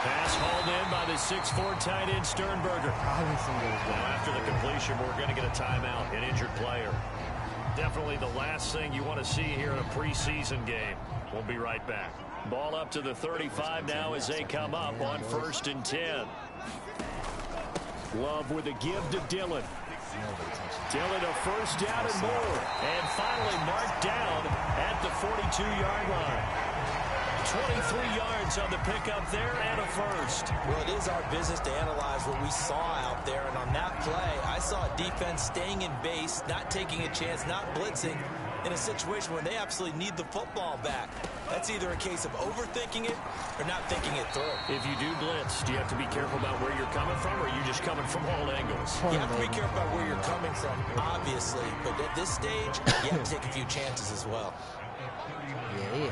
Pass hauled in by the 6'4" tight end Sternberger. Now after the completion, we're going to get a timeout, an injured player. Definitely the last thing you want to see here in a preseason game. We'll be right back. Ball up to the 35 now as they come up on 1st and 10. Love with a give to Dillon. Dillon a first down and more. And finally marked down at the 42-yard line. 23 yards on the pickup there and a first. Well, it is our business to analyze what we saw out there. And on that play, I saw a defense staying in base, not taking a chance, not blitzing, in a situation where they absolutely need the football back. That's either a case of overthinking it or not thinking it through. If you do blitz, do you have to be careful about where you're coming from, or are you just coming from all angles? You have to be careful about where you're coming from, obviously. But at this stage, you have to take a few chances as well. Yeah.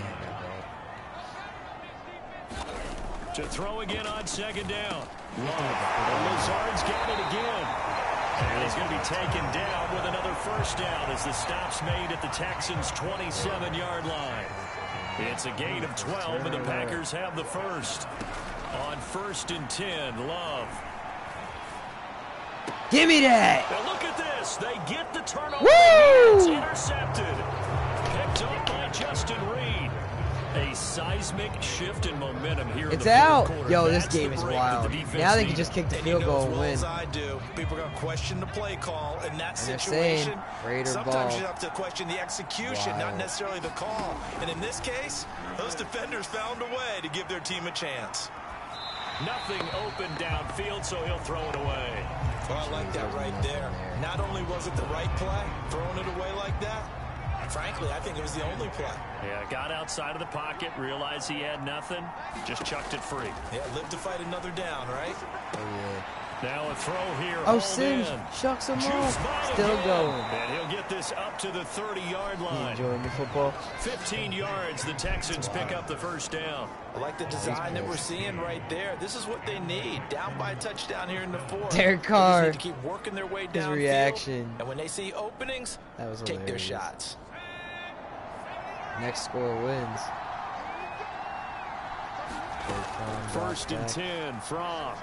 To throw again on second down. Lazard's got it again. And he's going to be taken down with another first down as the stop's made at the Texans' 27-yard line. It's a gain of 12, and the Packers have the first. On 1st and 10, Love. Give me that! And look at this. They get the turnover. Woo! It's intercepted. Picked up by Justin Reed. A seismic shift in momentum here. It's in the out. quarter. Yo, this That's game the is break wild. that the defense Now they can needed. just kick the And field you know goal as and well win. as I do, people are going to question the play call in that And they're situation. saying, Raider Sometimes ball. you have to question the execution, not Wild. necessarily the call. And in this case, those defenders found a way to give their team a chance. Nothing open downfield, so he'll throw it away. Well, I like that right there. Not only was it the right play, throwing it away like that, frankly, I think it was the only play. Yeah, got outside of the pocket, realized he had nothing, just chucked it free. Yeah, live to fight another down, right? Oh, yeah. Now a throw here. Oh, hauled Sims in. shucks him Juice off. ball Still again. going. And he'll get this up to the 30-yard You line. enjoying the football? 15 yards, the Texans pick up the first down. I like the design that we're seeing right there. This is what they need. Down by a touchdown here in the fourth. Derek They Carr. just need to keep working their way His downfield. reaction. And when they see openings, That was take their hilarious. shots. Next score wins. 1st and 10 from.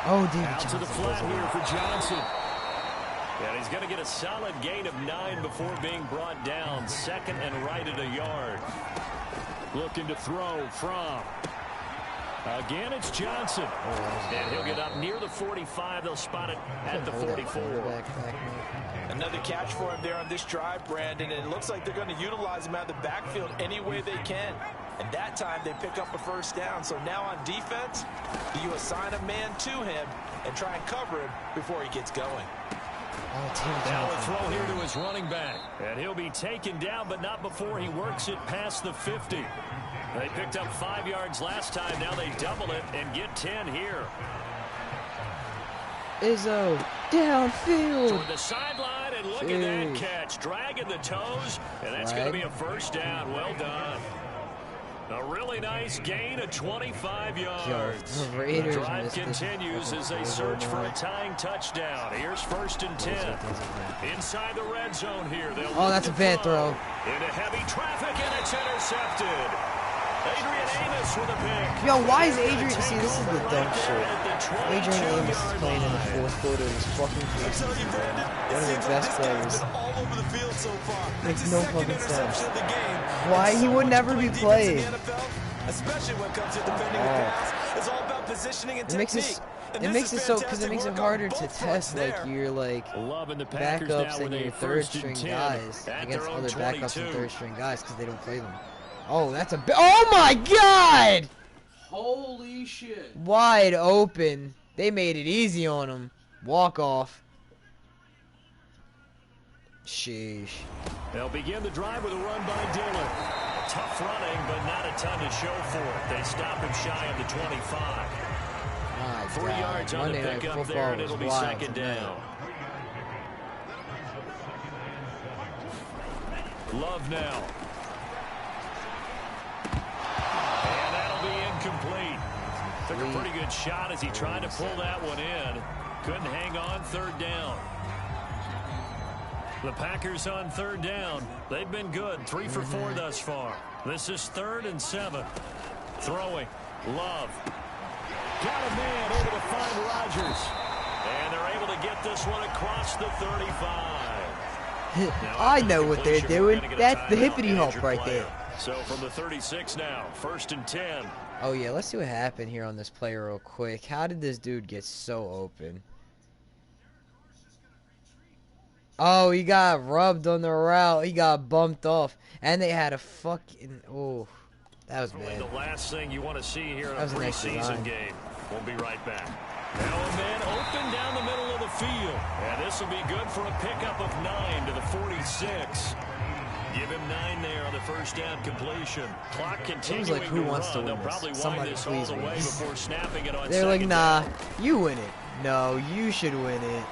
Oh, David Out to the Johnson flat does it. here for Johnson. And he's going to get a solid gain of 9 before being brought down. Second and right at a yard. Looking to throw from. Again, it's Johnson. And he'll get up near the 45. They'll spot it at the 44. Another catch for him there on this drive, Brandon, and it looks like they're going to utilize him out of the backfield any way they can. And that time they pick up a first down. So now on defense, you assign a man to him and try and cover him before he gets going. Now a throw here to his running back. And he'll be taken down, but not before he works it past the 50. They picked up 5 yards last time. Now they double it and get 10 here. Izzo, downfield. Toward the sideline, and look at that catch. Dragging the toes, and that's going to be a first down. Well done. A really nice gain of 25 yards. the Raiders The drive missed this continues as they fucking search for a now. tying touchdown. Here's 1st and 10. Inside the red zone here. Oh, that's a bad throw. Into heavy traffic, and it's intercepted. Adrian Amos with a pick. Yo, why is Adrian? See, this is the dumb shit. Adrian Amos is playing in the fourth quarter of his fucking season. One of the best players. All over the field so far. Makes no fucking sense. Of the game. Why? He would never be played. Especially when it comes to defending the pass. It's all about positioning and It makes technique. it, it makes it so because it makes it harder to test like your Loving the Packers now backups with and a your third 1st and string 10 guys at against their own other backups 22. and third string guys because they don't play them. Oh, that's a oh my god! Holy shit. Wide open. They made it easy on him. Walk off. Sheesh. They'll begin the drive with a run by Dillon. Tough running, but not a ton to show for it. They stop him shy of the 25. My 3 God. yards on Monday the Night pickup Football there, and was it'll be wild second tonight. down. Love now. And that'll be incomplete. Took a pretty good shot as he tried to pull that one in. Couldn't hang on, 3rd down. The Packers on 3rd down. They've been good, 3 for 4 thus far. This is 3rd and 7. Throwing. Love. Got a man over to find Rodgers. And they're able to get this one across the 35. I know what they're doing. That's the hippity hop right there. So from the 36 now, 1st and 10. Oh yeah, let's see what happened here on this play real quick. How did this dude get so open? Oh, he got rubbed on the route. He got bumped off. And they had a fucking... Oh, that was bad. The last thing you want to see here in That a was a nice preseason design. game. We'll be right back. Now a man open down the middle of the field. And this will be good for a pickup of 9 to the 46. Give him 9 there on the first down completion. Clock continuing like, who to wants to run. win They'll this? probably wind Somebody this all please the win way this. before snapping it on They're like, second nah, down. you win it. No, you should win it.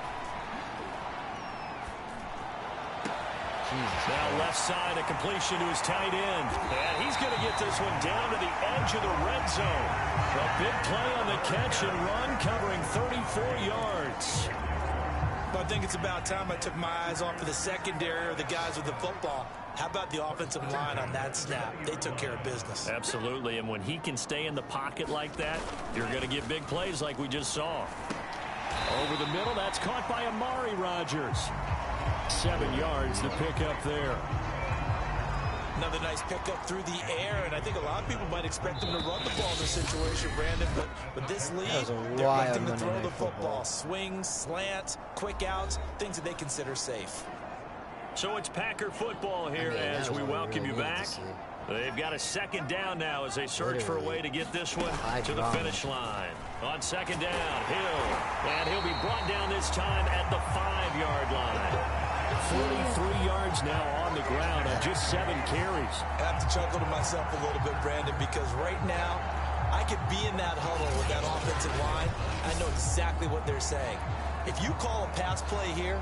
Jesus Now Christ. left side, a completion to his tight end. And he's going to get this one down to the edge of the red zone. A big play on the catch and run, covering 34 yards. But I think it's about time I took my eyes off of the secondary or the guys with the football. How about the offensive line on that snap? They took care of business. Absolutely, and when he can stay in the pocket like that, you're going to get big plays like we just saw. Over the middle, that's caught by Amari Rodgers. 7 yards, the pickup there. Another nice pickup through the air, and I think a lot of people might expect them to run the ball in this situation, Brandon, but with this lead, they're looking to throw the football. Swings, slants, quick outs, things that they consider safe. So it's Packer football here as we welcome you back. They've got a second down now as they search for a way to get this one to the finish line. On second down, Hill. And he'll be brought down this time at the 5-yard line. 43 yards now on the ground on just 7 carries. I have to chuckle to myself a little bit, Brandon, because right now I could be in that huddle with that offensive line. I know exactly what they're saying. If you call a pass play here,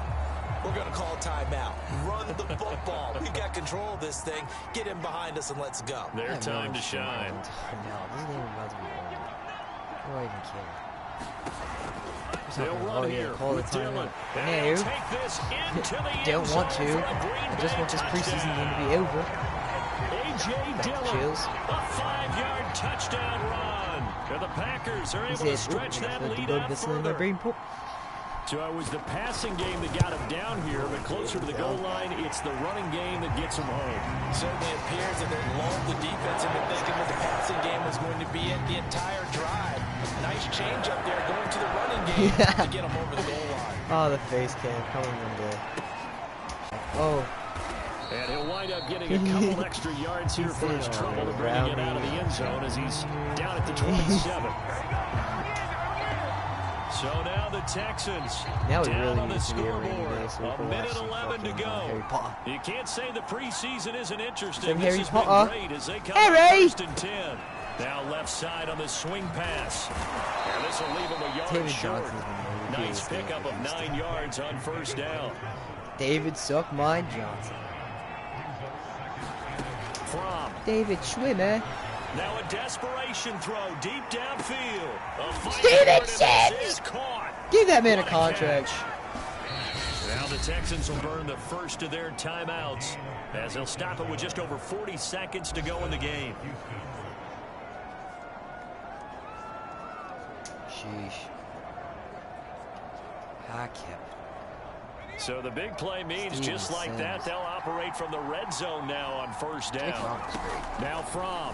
we're going to call a timeout. Run the football. We got control of this thing. Get him behind us and let's go. Their time to shine. No, this game is about to be over. What do I even care? They'll run here with Dillon. No, Take this into the don't end want zone to. for a I Green just Bay want this preseason touchdown. game to be over. A.J. Dillon, Chills. a 5-yard touchdown run. And the Packers are able to stretch that lead out further. So it was the passing game that got him down here, but closer to the goal line, it's the running game that gets him home. Certainly appears that they're lulled the defense into thinking that the passing game was going to be it the entire drive. Nice change up there going to the running game to get him over the goal line. Oh, the face cam coming one day. Oh. And he'll wind up getting a couple extra yards here for his trouble to bring it out of the end zone as he's down at the 27. So now the Texans Now we down really on the need to be a rainy scoreboard. day so we A can minute watch some 11 to fucking, go. Harry Potter. You can't say the preseason isn't interesting. Some This Harry has Potter. been great as they come Harry! first and 10. Now left side on the swing pass. And this will leave him a yard David short. Johnson's been the Nice pickup of 9 yards on first down. David suck my Johnson. From David Schwimmer. now a desperation throw deep downfield. A fight Steven for it, and this Sims! is caught. Give that man a What contract. catch. Now the Texans will burn the first of their timeouts as they'll stop it with just over 40 seconds to go in the game. Sheesh. Hackett. So the big play means Steven just like Sims. that, they'll operate from the red zone now on first down. Now from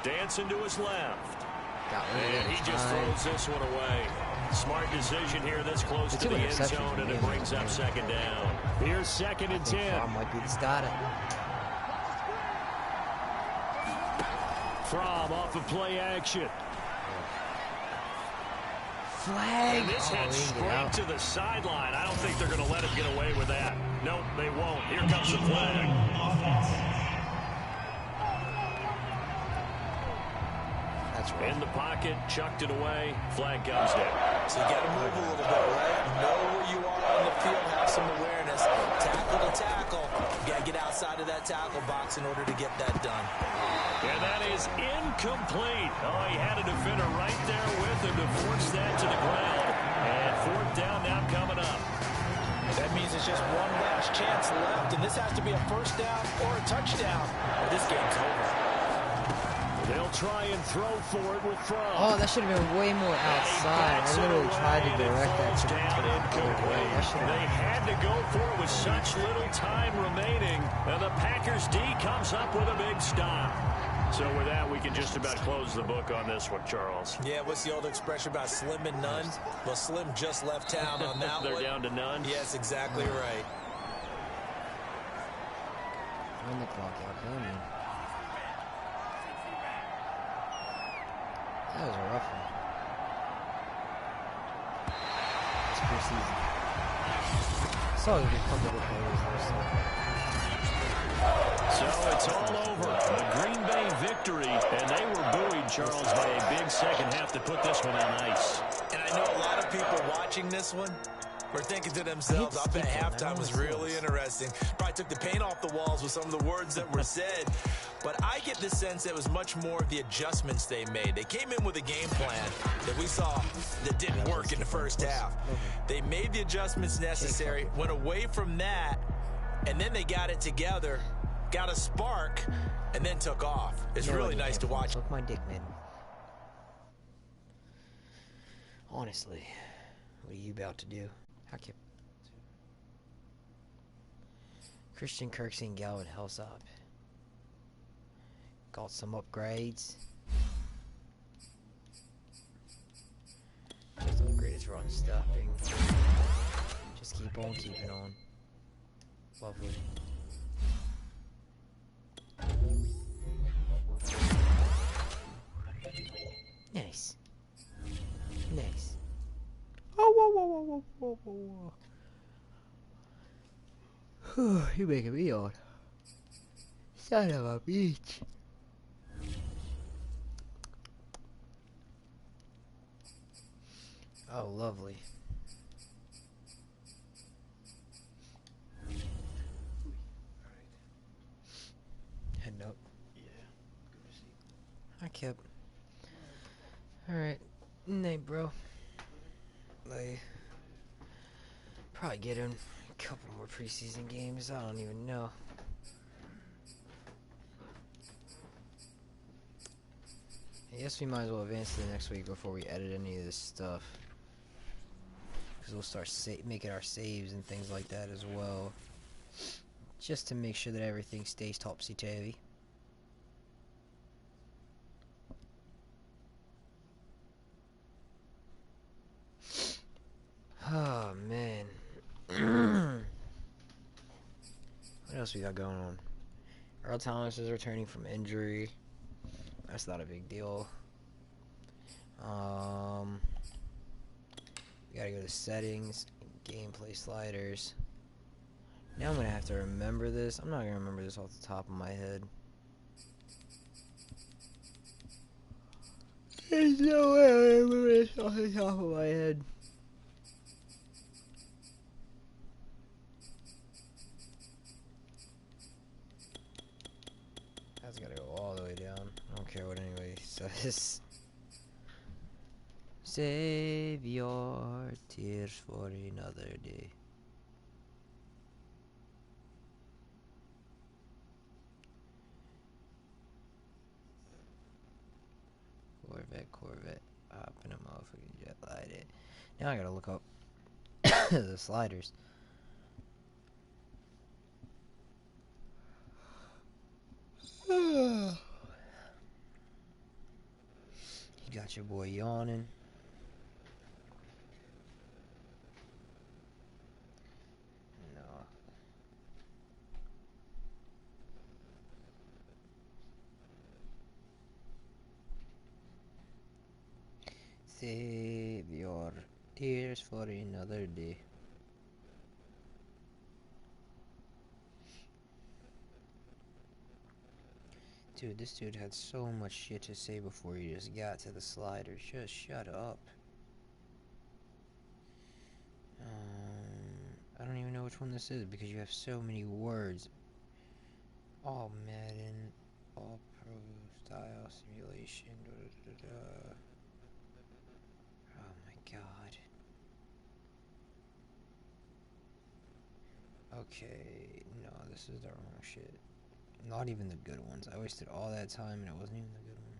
dancing to his left. And he just throws this one away. Smart decision here this close to the end zone, and it brings up second down. Here's second and 10. Might be the starter. From off of play action. Flag. And this heads straight to the sideline. I don't think they're going to let him get away with that. Nope, they won't. Here comes the flag. That's right. In the pocket, chucked it away. Flag comes down. So you got to move a little bit, right? Know where you are on the field, have some awareness. Tackle to tackle. You got to get outside of that tackle box in order to get that done. And that is incomplete. Oh, he had a defender right there with him to force that to the ground. And fourth down now coming up. That means it's just one last chance left, and this has to be a first down or a touchdown, or this game's over. They'll try and throw for it with From. Oh, that should have been way more outside. I literally tried to direct that to the other way. That should They have had to go for it with such little time remaining. And the Packers D comes up with a big stop. So with that, we can just about close the book on this one, Charles. Yeah, what's the old expression about slim and none? Well, Slim just left town on that They're one. down to none? Yes, exactly right. run the clock out, come on. That was a rough one. this preseason. So it'll be fun to play So it's all over. A Green Bay victory, and they were buoyed, Charles, by a big second half to put this one on ice. And I know a lot of people watching this one were thinking to themselves, I bet halftime was really interesting. Probably took the paint off the walls with some of the words that were said. But I get the sense it was much more of the adjustments they made. They came in with a game plan that we saw that didn't work in the first half. They made the adjustments necessary, went away from that, and then they got it together, got a spark, and then took off. It's really nice to watch. Suck my dick, man. Honestly, what are you about to do? How can Christian Kirksey and Galvin Hillsop got some upgrades? Just upgrade his run stopping. Just keep on keeping on. Lovely. Nice. Nice. Oh, whoa, whoa, whoa, whoa, whoa, whoa, whoa. You're making me yawn. Son of a bitch. Oh, lovely. Heading up. Yeah. Good to see you. I kept. Alright. Night, bro. Like, probably get in a couple more preseason games. I don't even know. I guess we might as well advance to the next week before we edit any of this stuff. Because we'll start making our saves and things like that as well. Just to make sure that everything stays topsy-turvy. Oh, man. What else we got going on? Earl Thomas is returning from injury. That's not a big deal. We gotta go to settings, gameplay sliders. Now I'm gonna have to remember this. I'm not gonna remember this off the top of my head. There's no way I remember this off the top of my head. That's gotta go all the way down. I don't care what anybody says. Save your tears for another day. Corvette, hop in a motherfucking jet, light it. Now I gotta look up the sliders. You got your boy yawning. No. Save your tears for another day. Dude, this dude had so much shit to say before he just got to the sliders. Just shut up. I don't even know which one this is because you have so many words. All Madden, all pro style simulation. Oh my god. Okay, no, this is the wrong shit. Not even the good ones. I wasted all that time and it wasn't even the good one.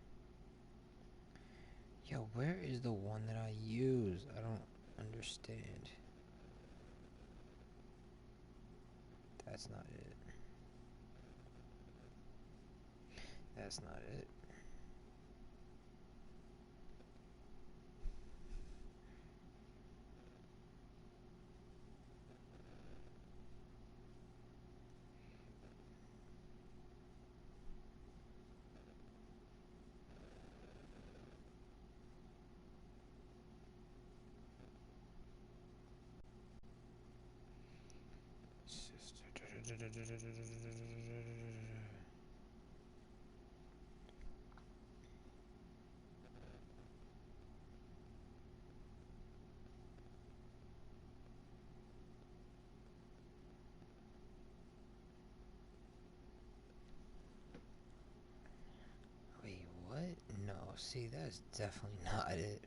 Yo, where is the one that I use? I don't understand. That's not it. That's not it. Wait, what? No, see, that's definitely not it.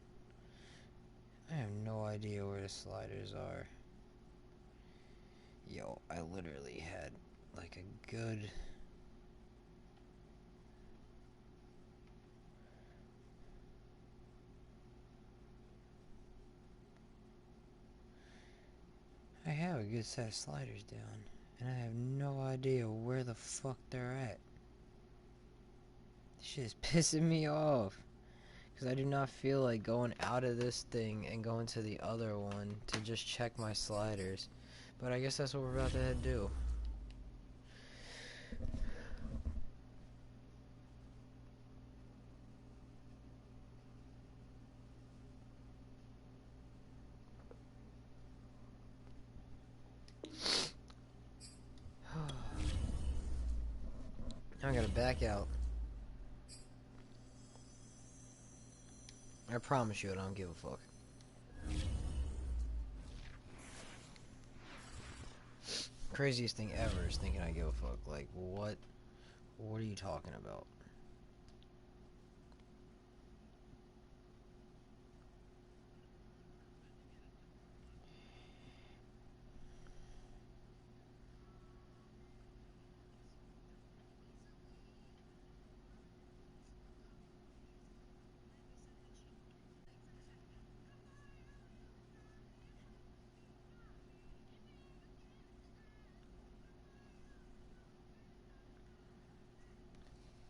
I have no idea where the sliders are. Yo, I literally had like a good... I have a good set of sliders down, and I have no idea where the fuck they're at. This shit is pissing me off. Because I do not feel like going out of this thing and going to the other one to just check my sliders. But I guess that's what we're about to do. Now I gotta back out. I promise you I don't give a fuck. Craziest thing ever is thinking I give a fuck. Like, what? What are you talking about?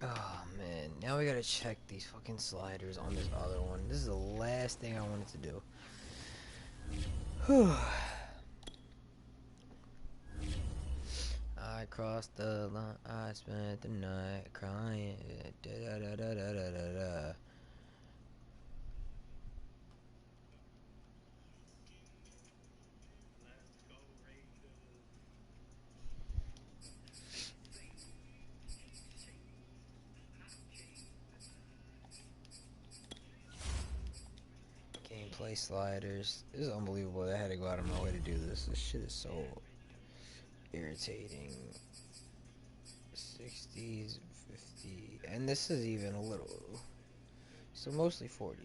Oh man, now we gotta check these fucking sliders on this other one. This is the last thing I wanted to do. Whew. I crossed the line, I spent the night crying. Da, da, da, da, da, da, da, da. Gameplay sliders. This is unbelievable. I had to go out of my way to do this. This shit is so irritating. 60s, 50, and this is even a little. So mostly 40s.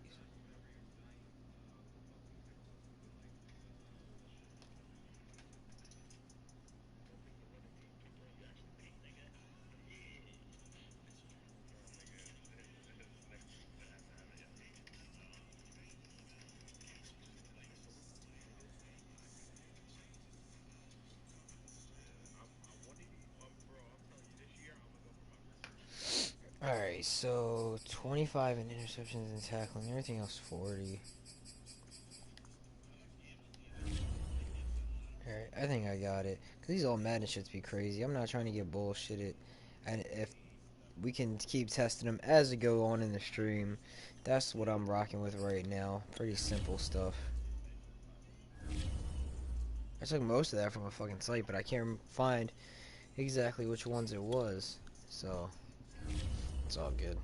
Alright, so 25 in interceptions and tackling, everything else 40. Alright, I think I got it. Because these all Madden shits be crazy. I'm not trying to get bullshitted. And if we can keep testing them as we go on in the stream, that's what I'm rocking with right now. Pretty simple stuff. I took most of that from a fucking site, but I can't find exactly which ones it was. So, it's all good.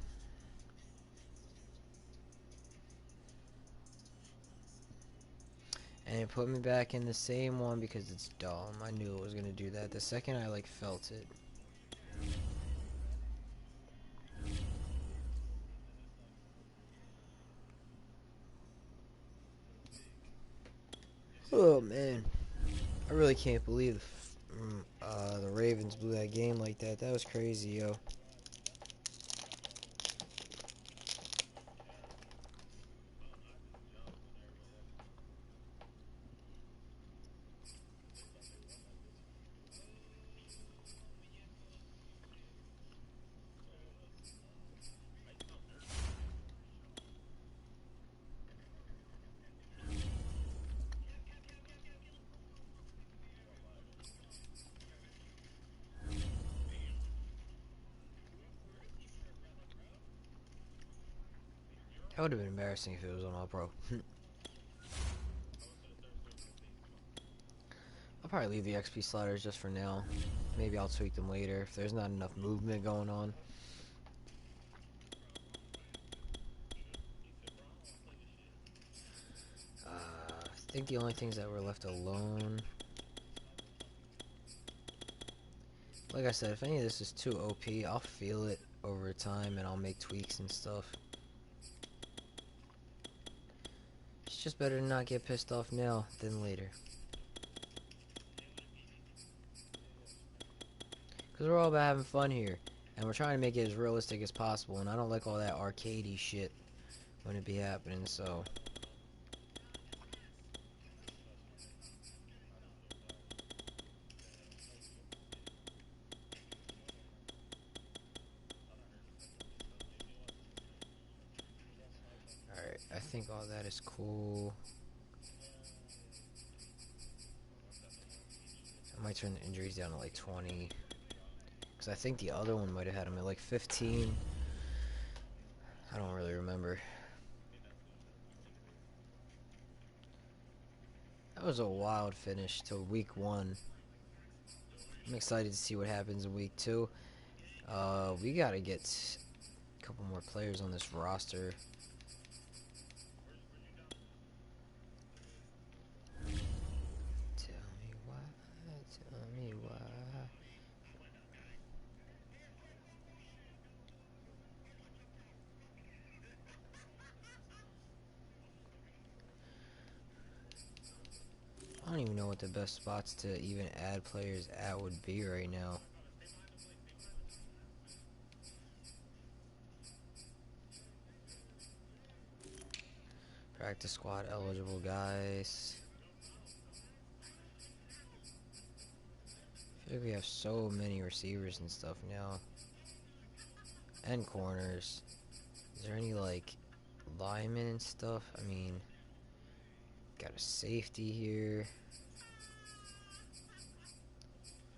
And it put me back in the same one because it's dumb. I knew it was gonna do that. The second I like felt it. Oh man, I really can't believe the Ravens blew that game like that. That was crazy, yo. That would have been embarrassing if it was on All Pro. I'll probably leave the XP sliders just for now. Maybe I'll tweak them later if there's not enough movement going on. I think the only things that were left alone, like I said, if any of this is too OP, I'll feel it over time and I'll make tweaks and stuff. It's just better to not get pissed off now than later. Because we're all about having fun here. And we're trying to make it as realistic as possible. And I don't like all that arcadey shit when it be happening, so... Alright, I think all that is cool. I might turn the injuries down to like 20. Because I think the other one might have had him at like 15. I don't really remember. That was a wild finish to week 1. I'm excited to see what happens in week 2. We gotta get a couple more players on this roster. Tell me why, tell me why. I don't even know what the best spots to even add players at would be right now. Practice squad eligible guys. I feel like we have so many receivers and stuff now. And corners. Is there any like linemen and stuff? I mean, got a safety here.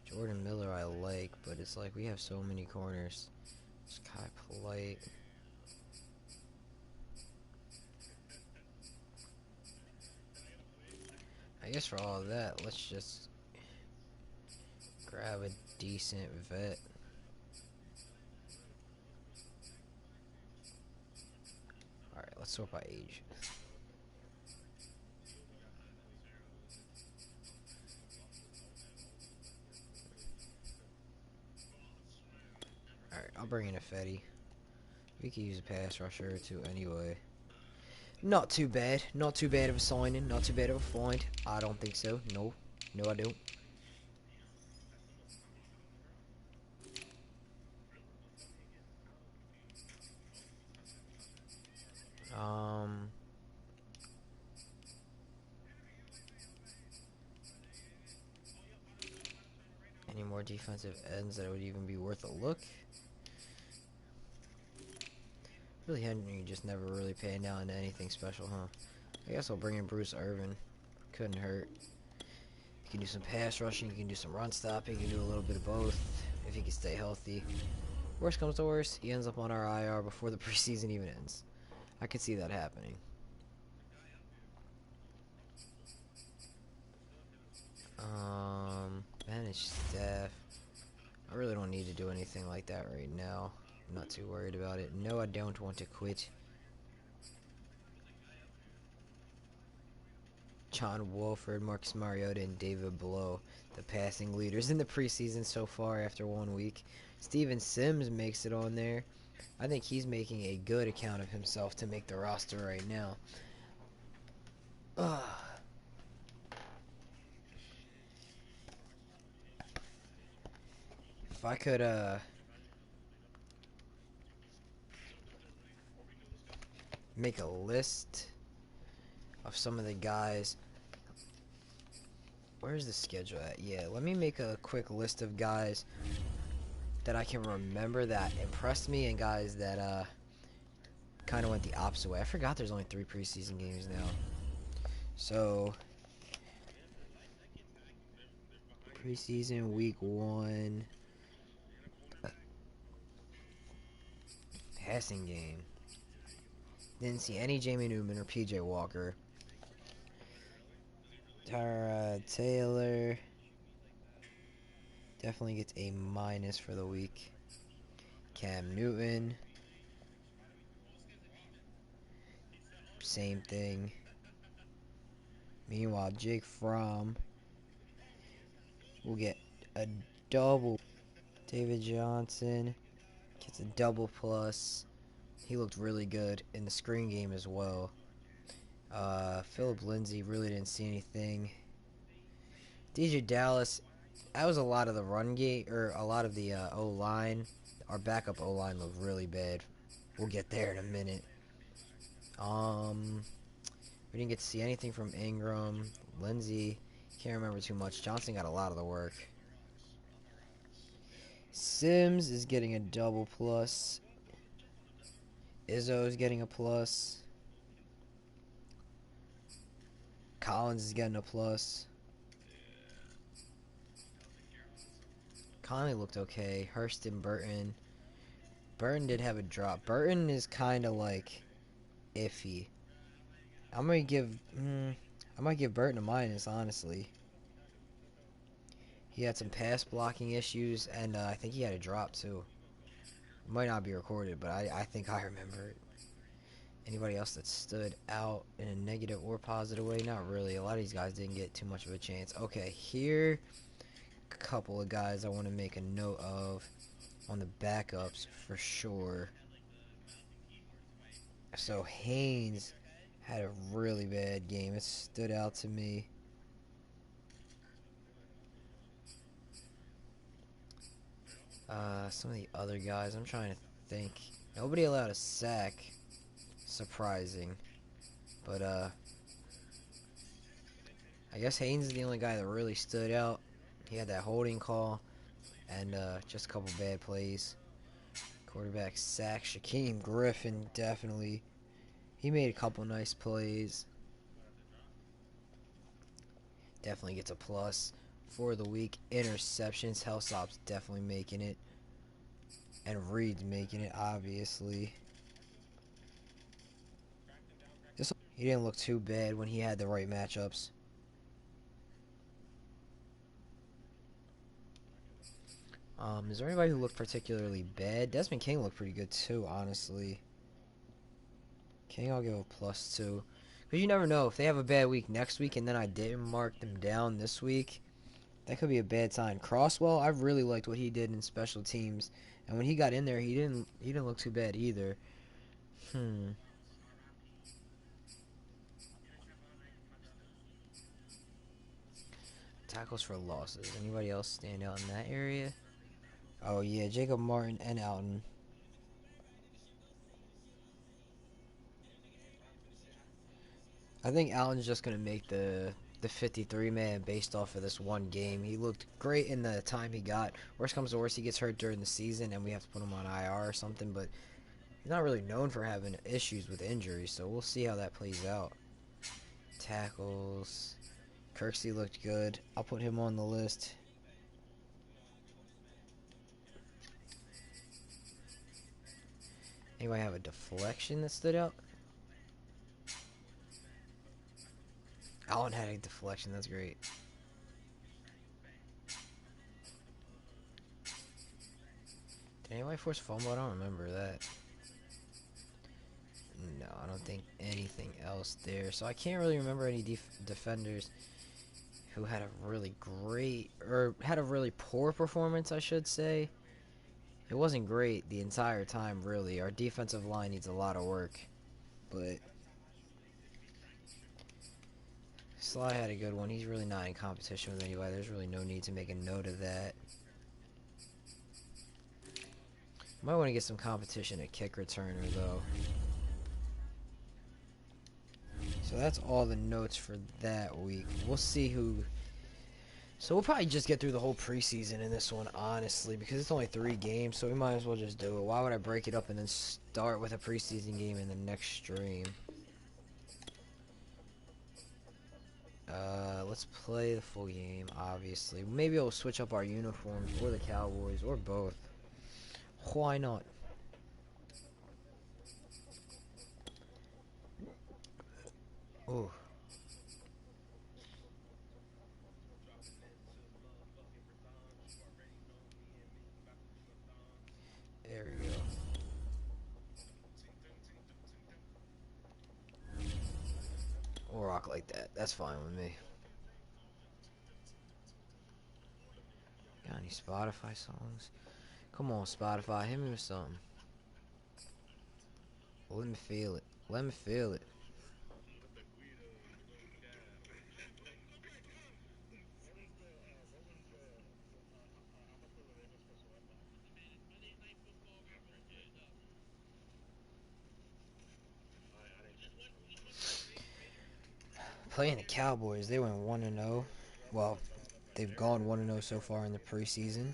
Jordan Miller I like, but it's like we have so many corners. It's Kai Polite. I guess for all of that, let's just grab a decent vet. Alright, let's sort by age. Alright, I'll bring in a Fetty. We could use a pass rusher or two anyway. Not too bad. Not too bad of a signing. Not too bad of a find. I don't think so. No. No, I don't. Any more defensive ends that would even be worth a look? Really, Henry just never really panned out into anything special, huh? I guess I'll bring in Bruce Irvin. Couldn't hurt. You can do some pass rushing, you can do some run stopping, you can do a little bit of both if he can stay healthy. Worst comes to worst, he ends up on our IR before the preseason even ends. I could see that happening. Manage staff. I really don't need to do anything like that right now. I'm not too worried about it. No, I don't want to quit. John Wolford, Marcus Mariota, and David Blow, the passing leaders in the preseason so far after 1 week. Steven Sims makes it on there. I think he's making a good account of himself to make the roster right now. Ugh. If I could, make a list of some of the guys. Where's the schedule at? Yeah, let me make a quick list of guys that I can remember that impressed me and guys that kind of went the opposite way. I forgot there's only 3 preseason games now. So preseason week 1 passing game. Didn't see any Jamie Newman or PJ Walker. Tara Taylor. Definitely gets a minus for the week. Cam Newton, same thing. Meanwhile, Jake Fromm will get a double. David Johnson gets a double plus. He looked really good in the screen game as well. Philip Lindsay really didn't see anything. DJ Dallas, that was a lot of the run game, or a lot of the O-line. Our backup O-line looked really bad. We'll get there in a minute. We didn't get to see anything from Ingram. Lindsay, can't remember too much. Johnson got a lot of the work. Sims is getting a double plus. Izzo is getting a plus. Collins is getting a plus. Conley looked okay. Hurston, Burton. Burton did have a drop. Burton is kind of like iffy. I might give Burton a minus, honestly. He had some pass blocking issues, and I think he had a drop too. It might not be recorded, but I think I remember it. Anybody else that stood out in a negative or positive way? Not really. A lot of these guys didn't get too much of a chance. Okay, here, a couple of guys I want to make a note of on the backups for sure. So Haynes had a really bad game. It stood out to me. Some of the other guys, I'm trying to think. Nobody allowed a sack. Surprising. But, I guess Haynes is the only guy that really stood out. He had that holding call and just a couple bad plays. Quarterback sack. Shaquem Griffin, definitely. He made a couple nice plays. Definitely gets a plus for the week. Interceptions. Hellsop's definitely making it. And Reed's making it, obviously. He didn't look too bad when he had the right matchups. Is there anybody who looked particularly bad? Desmond King looked pretty good too, honestly. King, I'll give a +2. Because you never know. If they have a bad week next week and then I didn't mark them down this week, that could be a bad sign. Crosswell, I really liked what he did in special teams. And when he got in there, he didn't look too bad either. Tackles for losses. Anybody else stand out in that area? Oh, yeah, Jacob Martin and Alton. I think Alton's just going to make the 53-man based off of this one game. He looked great in the time he got. Worst comes to worst, he gets hurt during the season and we have to put him on IR or something, but he's not really known for having issues with injuries, so we'll see how that plays out. Tackles. Kirksey looked good. I'll put him on the list. Anybody have a deflection that stood out? Allen had a deflection. That's great. Did anybody force a fumble? I don't remember that. No, I don't think anything else there. So I can't really remember any defenders who had a really great, or had a really poor performance, I should say. It wasn't great the entire time, really. Our defensive line needs a lot of work. But Sly had a good one. He's really not in competition with anybody. There's really no need to make a note of that. Might want to get some competition at kick returner, though. So that's all the notes for that week. We'll see who... So we'll probably just get through the whole preseason in this one, honestly, because it's only 3 games, so we might as well just do it. Why would I break it up and then start with a preseason game in the next stream? Let's play the full game, obviously. Maybe I'll switch up our uniforms or the Cowboys, or both. Why not? Ooh. rock like that. That's fine with me. Got any Spotify songs? Come on, Spotify, hit me with something. Let me feel it. Let me feel it. Playing the Cowboys, they went 1-0. Well, they've gone 1-0 so far in the preseason.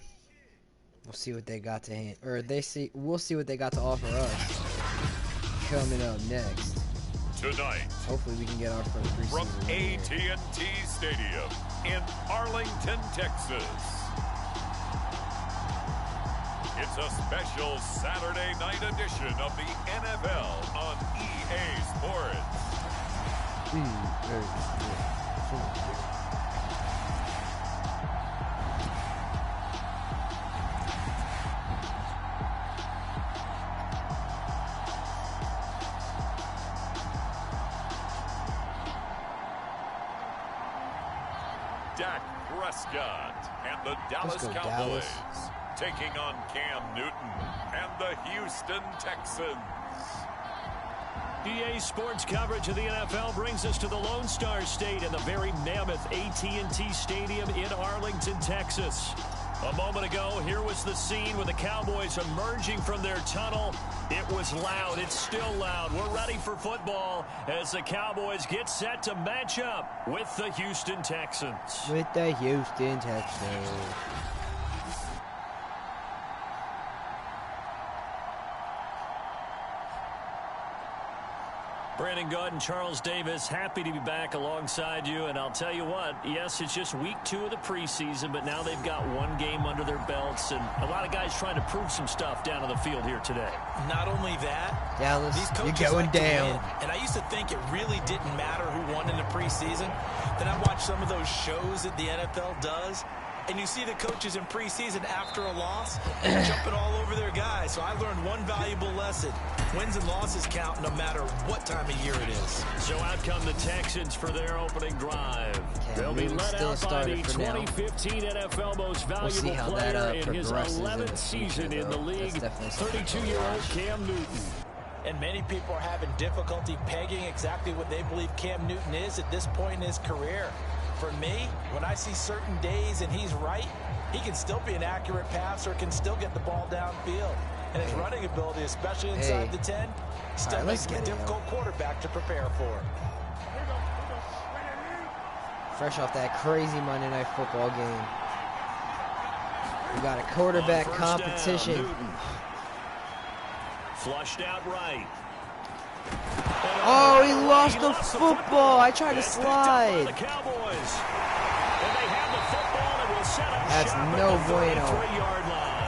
We'll see what they got to hand, or we'll see what they got to offer us. Coming up next. Tonight, hopefully we can get our first preseason from AT&T Stadium in Arlington, Texas. It's a special Saturday night edition of the NFL on EA Sports. Dak Prescott and the Dallas Cowboys taking on Cam Newton and the Houston Texans. EA Sports coverage of the NFL brings us to the Lone Star State and the very mammoth AT&T Stadium in Arlington, Texas. A moment ago, here was the scene with the Cowboys emerging from their tunnel. It was loud. It's still loud. We're ready for football as the Cowboys get set to match up with the Houston Texans. With the Houston Texans. Brandon Gaud and Charles Davis, happy to be back alongside you. And I'll tell you what, yes, it's just week 2 of the preseason, but now they've got one game under their belts. And a lot of guys trying to prove some stuff down on the field here today. Not only that, Dallas, these coaches you're going down. And I used to think it really didn't matter who won in the preseason. Then I watched some of those shows that the NFL does. And you see the coaches in preseason after a loss jumping all over their guys. So I learned one valuable lesson. Wins and losses count no matter what time of year it is. So out come the Texans for their opening drive. They'll be led out by the 2015 NFL Most Valuable Player in his 11th season in the league, 32-year-old Cam Newton. And many people are having difficulty pegging exactly what they believe Cam Newton is at this point in his career. For me, when I see certain days and he's right, he can still be an accurate passer, can still get the ball downfield. And his running ability, especially inside the 10, still makes him a difficult quarterback to prepare for. Fresh off that crazy Monday Night Football game. We got a quarterback competition. Flushed out right. Oh, he lost the football. I tried to slide. The Cowboys. And they have the football and will set up That's no bueno. 3-yard line.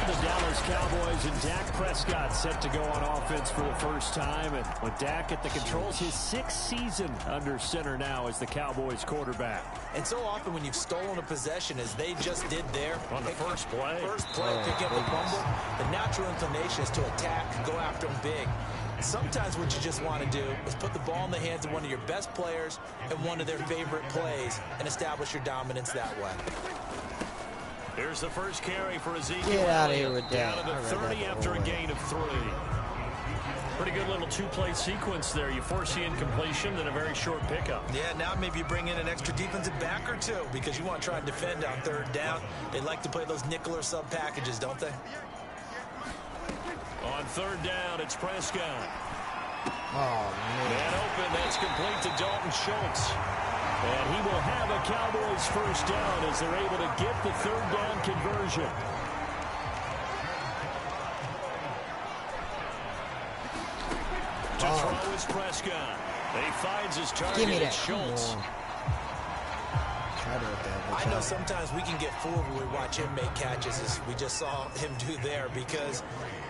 The Dallas Cowboys and Dak Prescott set to go on offense for the first time. And with Dak at the controls, his 6th season under center now as the Cowboys quarterback. And so often when you've stolen a possession, as they just did there, on the first play, picking up the fumble, the natural inclination is to attack and go after them big. Sometimes what you just want to do is put the ball in the hands of one of your best players and one of their favorite plays and establish your dominance that way. Here's the first carry for Ezekiel. Get out of here with that. Down to the 30 after a gain of 3. Pretty good little 2-play sequence there. You force the incompletion, then a very short pickup. Yeah, now maybe you bring in an extra defensive back or two because you want to try and defend on 3rd down. They like to play those nickel or sub packages, don't they? On 3rd down, it's Prescott. Oh, man. And open, that's complete to Dalton Schultz. And he will have a Cowboys first down as they're able to get the 3rd down conversion. To throw is Prescott. He finds his target. Give me that. Schultz. I know sometimes we can get fooled when we watch him make catches, as we just saw him do there, because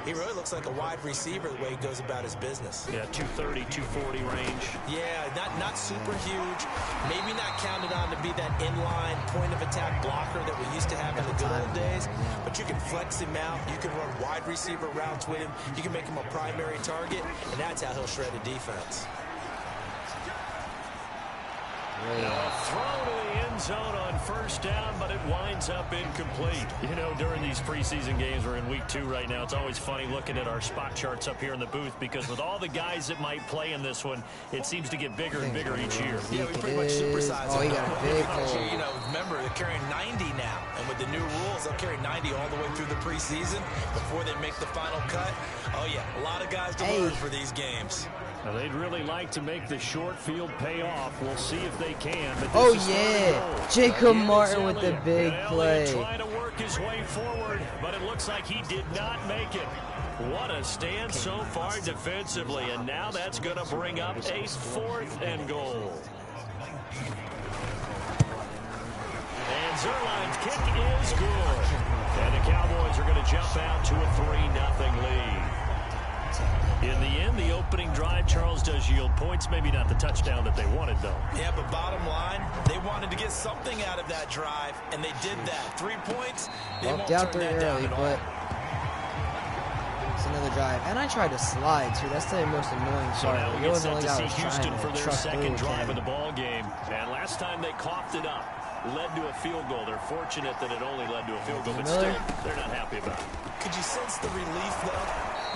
he really looks like a wide receiver the way he goes about his business. Yeah, 230, 240 range. Yeah, not super huge. Maybe not counted on to be that inline point of attack blocker that we used to have in the good old days. But you can flex him out. You can run wide receiver routes with him. You can make him a primary target, and that's how he'll shred a defense. Really A throw to the end zone on first down, but it winds up incomplete. You know, during these preseason games, we're in week 2 right now. It's always funny looking at our spot charts up here in the booth because with all the guys that might play in this one, it seems to get bigger and bigger each year. Yeah, we pretty much supersized. Oh, he got a big hole. You know, remember, they're carrying 90 now. And with the new rules, they'll carry 90 all the way through the preseason before they make the final cut. Oh, yeah, a lot of guys to learn for these games. Now, they'd really like to make the short field pay off. We'll see if they can. But Oh, yeah. Jacob Martin with the big play. Trying to work his way forward, but it looks like he did not make it. What a stand so far defensively, and now that's going to bring up a 4th and goal. And Zerline's kick is good. And the Cowboys are going to jump out to a 3-0 lead. In the end, the opening drive, Charles, does yield points. Maybe not the touchdown that they wanted, though. Yeah, but bottom line, they wanted to get something out of that drive, and they did that. 3 points, they won't turn that down at all. It's another drive. And I tried to slide, too. That's the most annoying part. So now we get set to see I was Houston trying for to their truck second through drive Ken. of the ball game. And last time they coughed it up, led to a field goal. They're fortunate that it only led to a field goal, but still, they're not happy about it. Could you sense the relief, though,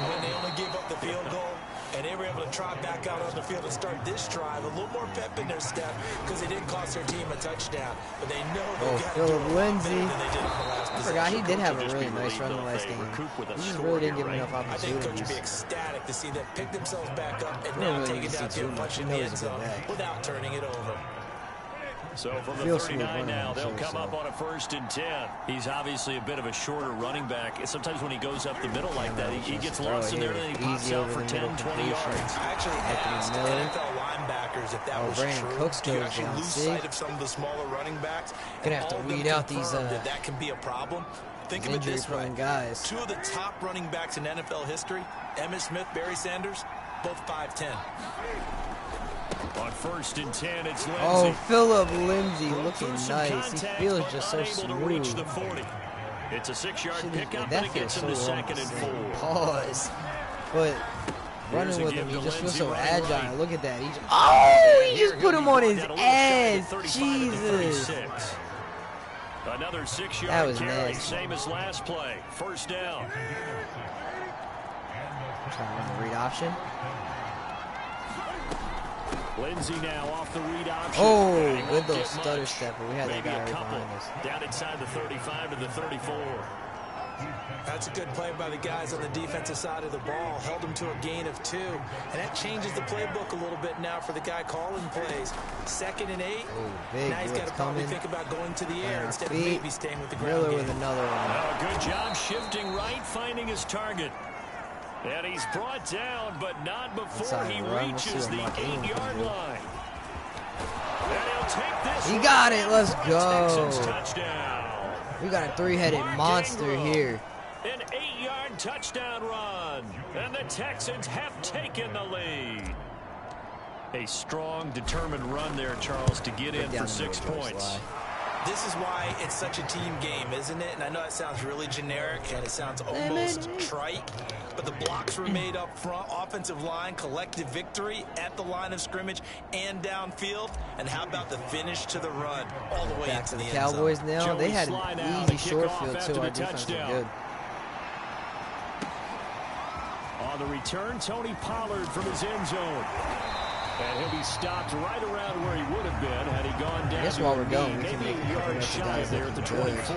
when they only gave up the field goal? And they were able to trot back out on the field and start this drive. A little more pep in their step because they didn't cost their team a touchdown. But they know they got to do a lot better than they did in the last I forgot he did have a really nice run the last game. He just really didn't give him enough I think Coach would be opportunities. ecstatic to see them pick themselves back up and now take it down to a punch in the end zone without turning it over. So from the 39 now, they'll come up on a 1st and 10. He's obviously a bit of a shorter running back. Sometimes when he goes up the middle like that, he gets lost in there and then he pops out for 10, 20 yards. I actually asked NFL linebackers if that was true. Do you actually lose sight of some of the smaller running backs? Gonna have to weed out these that can be a problem. Think of it this way. Guys. 2 of the top running backs in NFL history, Emmitt Smith, Barry Sanders, both 5'10". On 1st and 10, it's Lindsey. Oh, Philip Lindsey looking nice. He feels just so smooth. It's a 6-yard pickup, and it gets him to 2nd and 4. Pause. But running with him, he just feels so agile. Right. Look at that. He just put him on his ass. Jesus. Another 6-yard carry, nasty. same as last play. 1st down. Trying to run the read option. Lindsey now off the read option. Oh, good little stutter step. We had that guy right behind us. Down inside the 35 to the 34. That's a good play by the guys on the defensive side of the ball. Held him to a gain of 2. And that changes the playbook a little bit now for the guy calling plays. 2nd and 8. Big now he's got to probably think about going to the air instead of maybe staying with the ground Miller game. with another one. Good job shifting right, finding his target. And he's brought down, but not before he reaches the 8-yard line. And he'll take this. He got it. Let's go. Touchdown. We got a 3-headed monster here. An 8-yard touchdown run. And the Texans have taken the lead. A strong, determined run there, Charles, to get in for 6 points. This is why it's such a team game, isn't it? And I know it sounds really generic and it sounds almost trite, but the blocks were made up front, offensive line, collective victory at the line of scrimmage and downfield. And how about the finish to the run all the way into the end zone? Cowboys now, they had an easy short field too. Our defense was good. On the return, Tony Pollard from his end zone. And he'll be stopped right around where he would have been had he gone down. I guess while we're going, we can maybe make a yard shy there at the 24.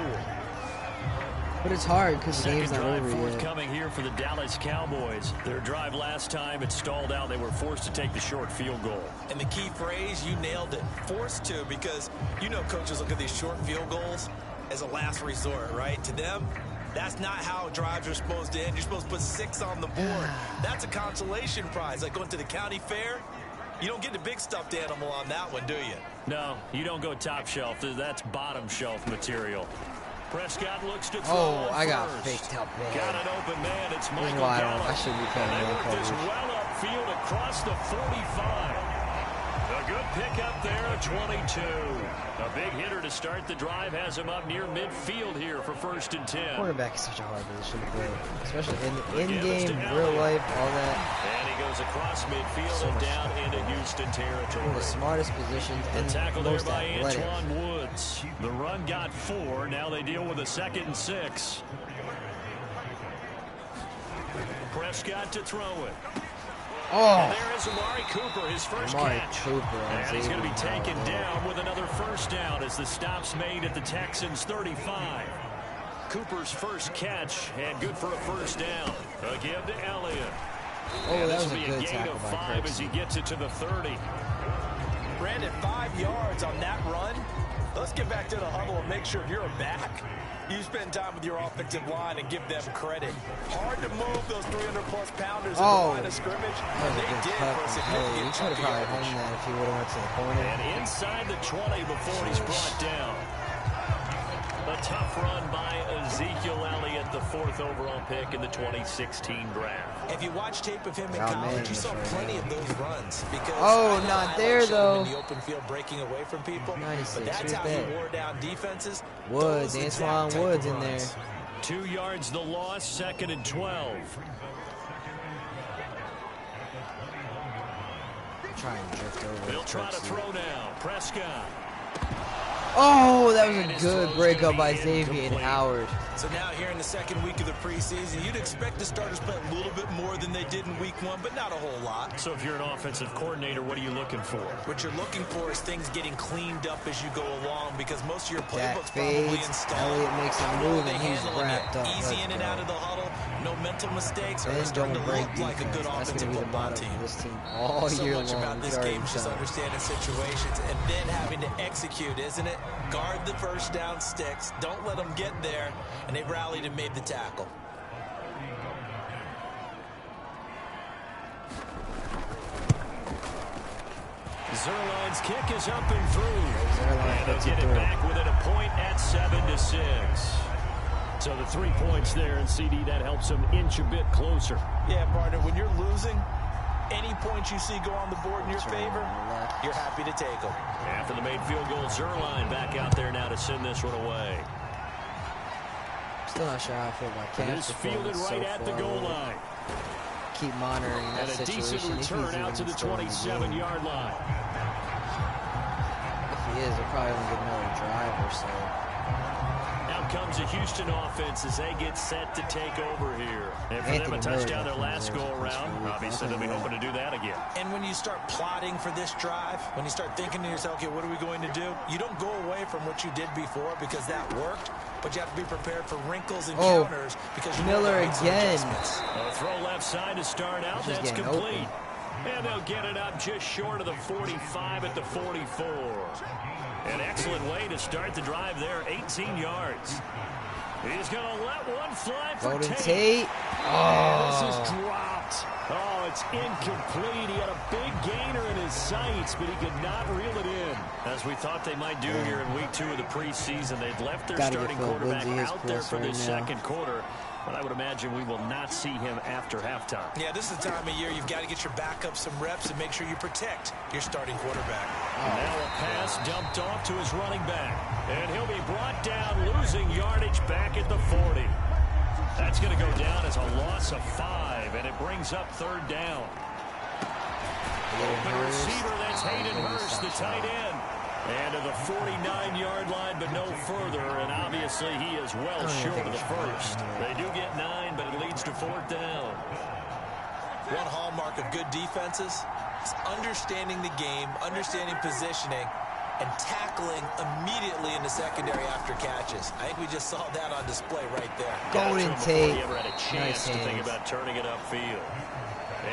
But it's hard because the game's not over yet. Forthcoming here for the Dallas Cowboys. Their drive last time, it stalled out. They were forced to take the short field goal. And the key phrase, you nailed it. Forced to, because you know coaches look at these short field goals as a last resort, right? To them, that's not how drives are supposed to end. You're supposed to put 6 on the board. That's a consolation prize, like going to the county fair. You don't get the big stuffed animal on that one, do you? No, you don't go top shelf. That's bottom shelf material. Prescott looks to throw. Oh, I got first. faked up bad. Got an open man. It's Michael Why Gallup. I should be playing and they man work this coverage. well upfield across the 45. The A good pickup there at 22. A big hitter to start the drive has him up near midfield here for 1st and 10. Quarterback is such a hard position to play, especially in-game, real life, all that. And he goes across midfield and down into Houston territory. One of the smartest positions and tackle there most by athletic. Antoine Woods. The run got 4. Now they deal with a 2nd and 6. Prescott to throw it. Oh! And there is Amari Cooper, his first catch. And he's going to be taken down with another 1st down as the stop's made at the Texans' 35. Cooper's first catch and good for a 1st down. A give to Elliott. Oh, and that this was will a be a good gain tackle of by 5 as he gets it to the 30. Brandon, 5 yards on that run. Let's get back to the huddle and make sure you're back. You spend time with your offensive line and give them credit. Hard to move those 300-plus pounders in the line of scrimmage. That was a good cut from Elliott. He could have probably hung that if he would have went to the corner. And inside the 20 before he's brought down. A tough run by Ezekiel Elliott, the 4th overall pick in the 2016 draft. If you watch tape of him in college, you saw plenty of those runs. Because not there, though. In the open field, breaking away from people. 96, but that's how he wore down defenses. Woods, Antoine Woods in there. 2 yards the loss, 2nd and 12. Try and drift over. They'll try to throw now. Prescott. Oh, that was a good breakup by Xavier Howard. So now here in the 2nd week of the preseason, you'd expect the starters play a little bit more than they did in week 1, but not a whole lot. So if you're an offensive coordinator, what are you looking for? What you're looking for is things getting cleaned up as you go along, because most of your Jack playbook's probably fades, installed. Elliott makes a move, and he's handling wrapped up. Easy in and out of the huddle, no mental mistakes, or And it's starting don't to break look defense. like a good That's offensive going to be the football motto team. of this team all So year much long. about this game is just understanding situations and then having to execute, isn't it? Guard the 1st down sticks. Don't let them get there. And they rallied and made the tackle. Zerline's kick is up and through. And they'll get it back within a point at 7-6. So the 3 points there, and CD, that helps them inch a bit closer. Yeah, partner, when you're losing, any points you see go on the board in your favor, you're happy to take them. After the made field goal, Zerline back out there now to send this one away. Still not sure how I feel about It Cam's is fielded right at the goal line. Keep monitoring that and a situation. decent return out to the 27-yard line. If he is, they'll probably only get another drive or so. Out comes a Houston offense as they get set to take over here. And for them, a touchdown their last go-around. Obviously, they'll be hoping to do that again. And when you start plotting for this drive, when you start thinking to yourself, okay, what are we going to do? You don't go away from what you did before because that worked, but you have to be prepared for wrinkles and counters because you Miller again. A throw left side to start out. That's complete. And they'll get it up just short of the 45 at the 44. An excellent way to start the drive there, 18 yards. He's going to let one fly for Golden Tate. Oh. This is dropped. Oh, it's incomplete. He had a big gainer in his sights, but he could not reel it in. As we thought they might do here in week 2 of the preseason, they'd left their starting quarterback out there for the second quarter. But I would imagine we will not see him after halftime. Yeah, this is the time of year you've got to get your backup some reps and make sure you protect your starting quarterback. Now a pass dumped off to his running back. And he'll be brought down, losing yardage back at the 40. That's going to go down as a loss of 5, and it brings up 3rd down. Open receiver, that's Hayden Hurst, the tight end. And to the 49-yard line, but no further. And obviously, he is well short of the first. They do get 9, but it leads to 4th down. One hallmark of good defenses is understanding the game, understanding positioning, and tackling immediately in the secondary after catches. I think we just saw that on display right there. Golden Tate. He ever had a chance to think about turning it upfield.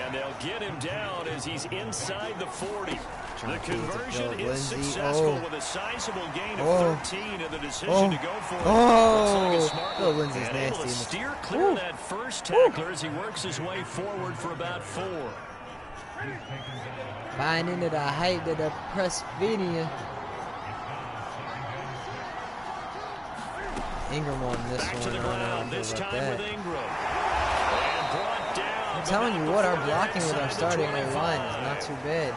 And they'll get him down as he's inside the 40. The conversion is successful with a sizable gain of 13 and the decision to go for it. Looks like a smart one. And able to steer clear that first tackler as he works his way forward for about 4. Flying into the height of the Presbyterian. Ingram on this Back one. to the ground, this time with Ingram. And brought down. I'm telling you what, our blocking with our starting line is not too bad.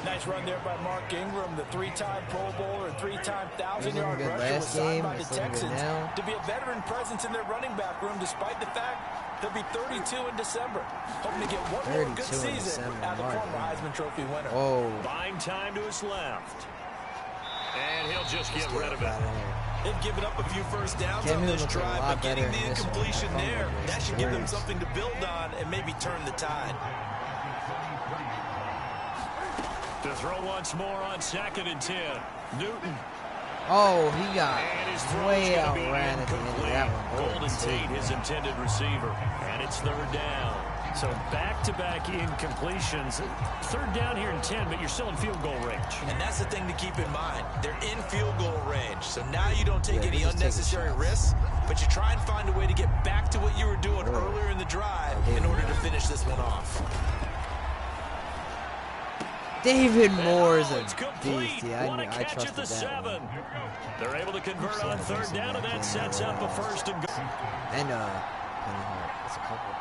Nice run there by Mark Ingram, the 3-time Pro Bowler and 3-time 1,000-yard rusher, was last signed game. by the It's looking good Texans now. to be a veteran presence in their running back room, despite the fact he'll be 32 in December. Hoping to get one more good 32 in season December. out of the former Heisman Trophy winner. Whoa. Buying time to his left. And he'll just get rid of it. They've given up a few first downs Cam on this Newton looks a drive, lot but getting better the in this one. incompletion That there, fumble that was should give them crazy. something to build on and maybe turn the tide. To throw once more on 2nd and 10. Newton. Oh, he got And his way throw's gonna be outran at the end of incomplete. that one. Golden Tate, his intended receiver. And it's 3rd down. So back-to-back incompletions. 3rd down here in 10, but you're still in field goal range. And that's the thing to keep in mind. They're in field goal range. So now you don't take Yeah, any just take unnecessary shots. risks, but you try and find a way to get back to what you were doing earlier in the drive in order to finish this one off. David Moore is a It's beast. complete. Yeah, What a I catch trusted at the that 7. one. They're able to convert on 3rd down, and that sets up a 1st and goal. And that's a couple.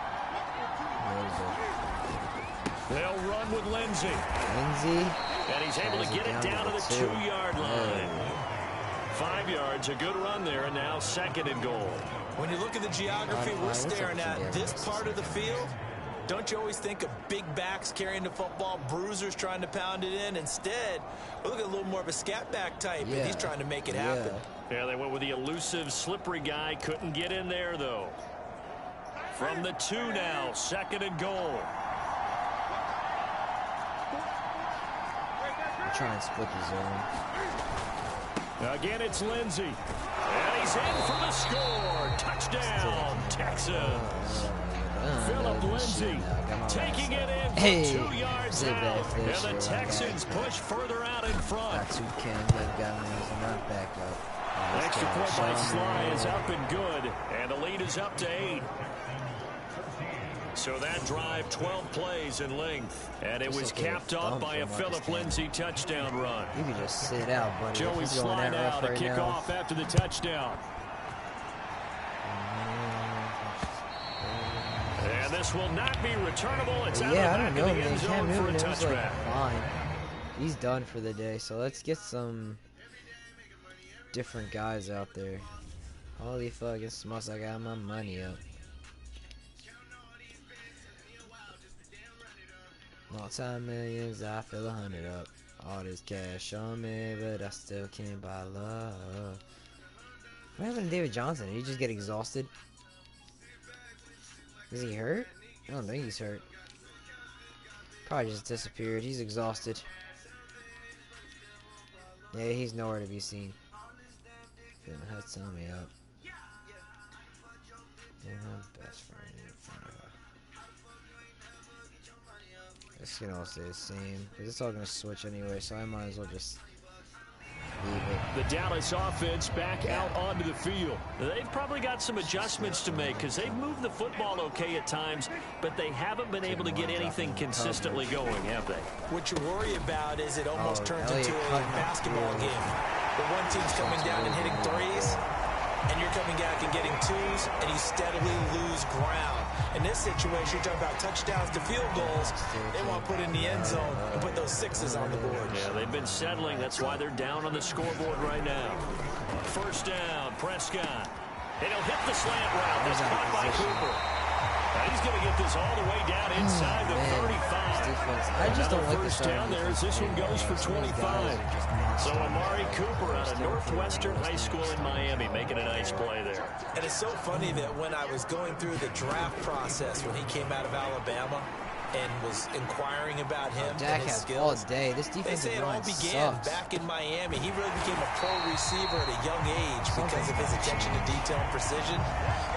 They'll run with Lindsey. Lindsey. And he's able to get it down to the 2-yard line. 5 yards, a good run there, and now 2nd and goal. When you look at the geography we're staring at, this part of the field, don't you always think of big backs carrying the football, bruisers trying to pound it in? Instead, we look at a little more of a scat back type, and he's trying to make it happen. Yeah, they went with the elusive, slippery guy. Couldn't get in there, though. From the 2 now, 2nd and goal. Try and split the zone. Again, it's Lindsey. And he's in for the score. Touchdown, Texans. Philip Lindsey taking it in for 2 yards out. And the Texans push further out in front. That's who can get guys and not back up. Extra point by Sly is up and good. And the lead is up to 8. So that drive, 12 plays in length. And it was capped off by a Philip Lindsey touchdown run. You can just sit out, buddy. Joey slide out to kick off after the touchdown. And this will not be returnable. It's out of the back of the end zone for a touchback. Fine. He's done for the day, so let's get some different guys out there. Holy fucking smokes, I got my money up. Multi-millions, I feel 100 up. All this cash on me, but I still can't buy love. What happened to David Johnson? Did he just get exhausted? Is he hurt? I don't think he's hurt. Probably just disappeared. He's exhausted. Yeah, he's nowhere to be seen. Feeling hot, tell me up. Yeah, my best friend in front of her. This can all stay the same, because it's all going to switch anyway, so I might as well just leave it. The Dallas offense back out onto the field. They've probably got some adjustments to make because they've moved the football okay at times, but they haven't been able to get anything consistently going, have they? What you worry about is it almost turns into a basketball game. Where one team's coming down and hitting threes, and you're coming back and getting twos, and you steadily lose ground. In this situation, you're talking about touchdowns to field goals. They want to put in the end zone and put those sixes on the board. Yeah, they've been settling. That's why they're down on the scoreboard right now. 1st down, Prescott. And he'll hit the slant route. That's caught by Cooper. Now he's going to get this all the way down inside the 35. I just don't like 1st down there as this one goes for 25. So Amari Cooper out of Northwestern High School in Miami making a nice play there. And it's so funny that when I was going through the draft process when he came out of Alabama and was inquiring about him and his skills, day. This they defensive say it all line began sucks. back in Miami. He really became a pro receiver at a young age because of his attention to detail and precision.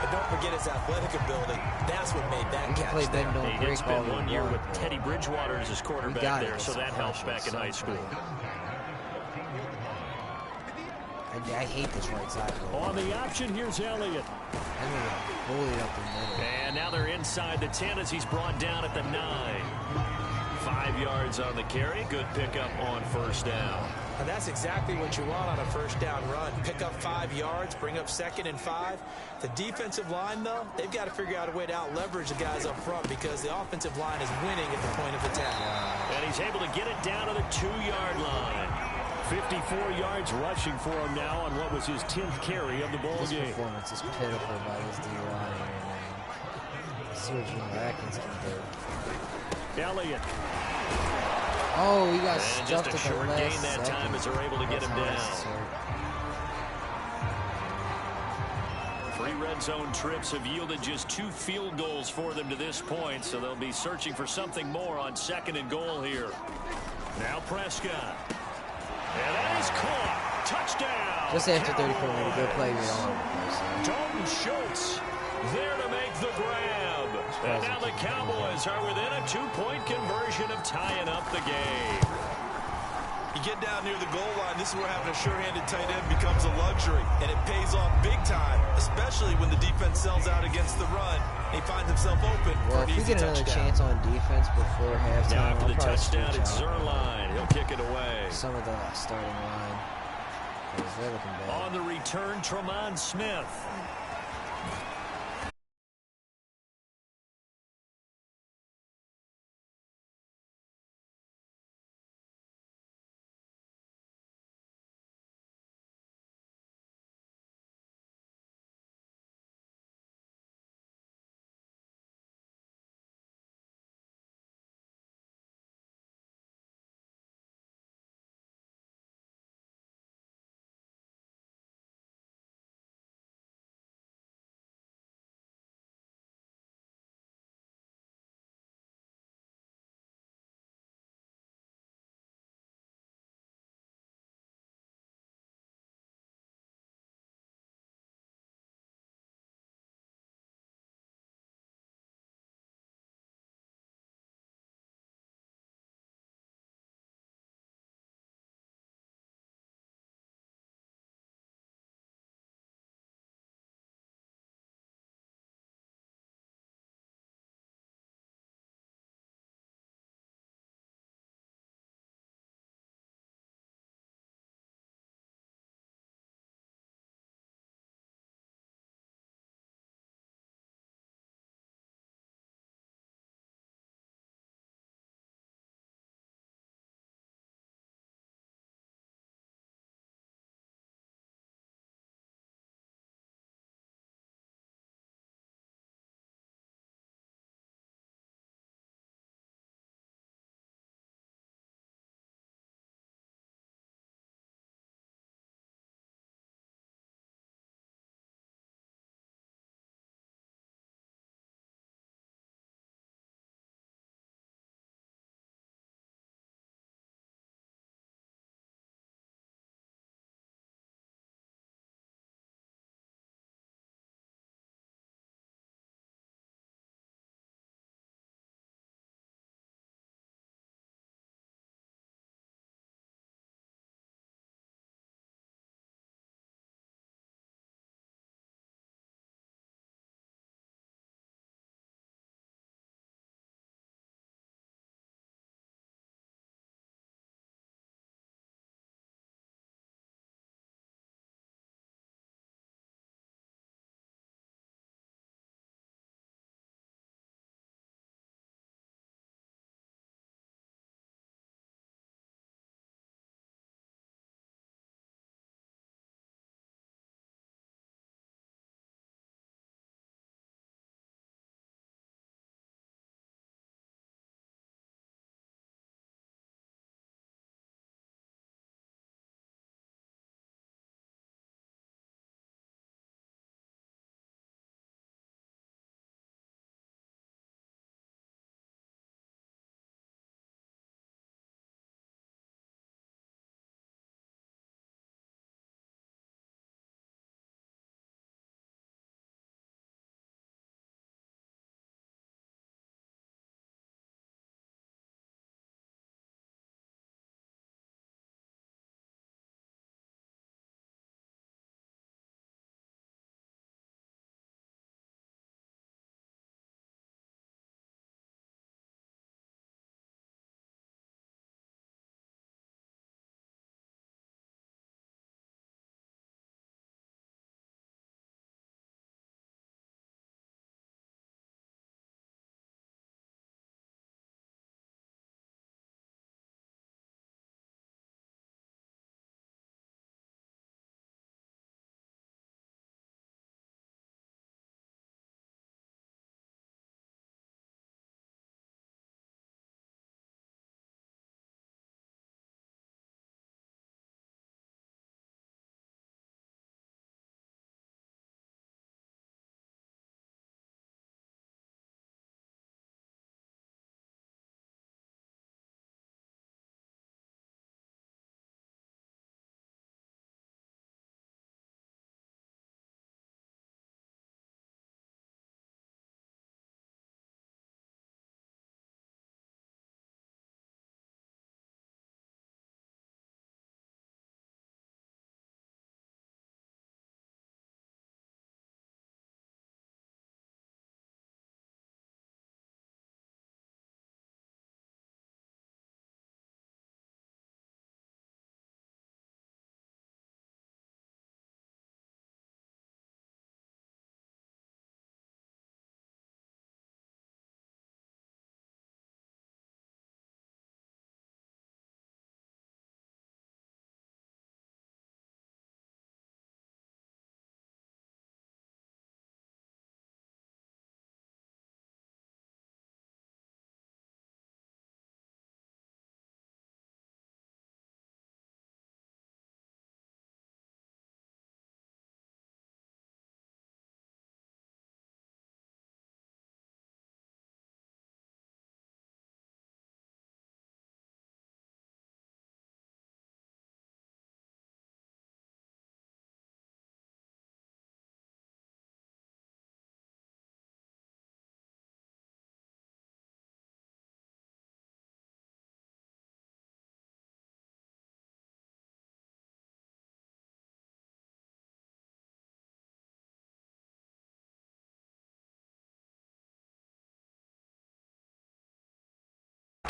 But don't forget his athletic ability. That's what made that catch there. He spent 1 year with Teddy Bridgewater as his quarterback there, so that helps back in high school. I hate this right side. On the option, here's Elliott. Bullied up the middle. And now they're inside the 10 as he's brought down at the 9. 5 yards on the carry. Good pickup on first down. And that's exactly what you want on a first down run. Pick up 5 yards, bring up 2nd and 5. The defensive line, though, they've got to figure out a way to out-leverage the guys up front because the offensive line is winning at the point of attack. And he's able to get it down to the 2-yard line. 54 yards rushing for him now on what was his 10th carry of the ball game. This performance is pitiful by this D-line. Let's see what Gene Atkins can do. Elliott. Oh, he got And stuffed just a at the short last gain that second. time as they're able to get him down. 3 red zone trips have yielded just 2 field goals for them to this point, so they'll be searching for something more on 2nd and goal here. Now Prescott. And that is caught. Touchdown. Just after 34 minutes, good play right on. Dalton Schultz there to make the grab. And now the Cowboys are within a 2-point conversion of tying up the game. You get down near the goal line, this is where having a sure-handed tight end becomes a luxury, and it pays off big time, especially when the defense sells out against the run, and he finds himself open for Well, an if we easy get another touchdown. chance on defense before halftime, Now after I'll the probably touchdown, switch it's out Zerline. He'll kick it away. some of the starting line, 'cause they're looking bad. On the return, Tremont Smith.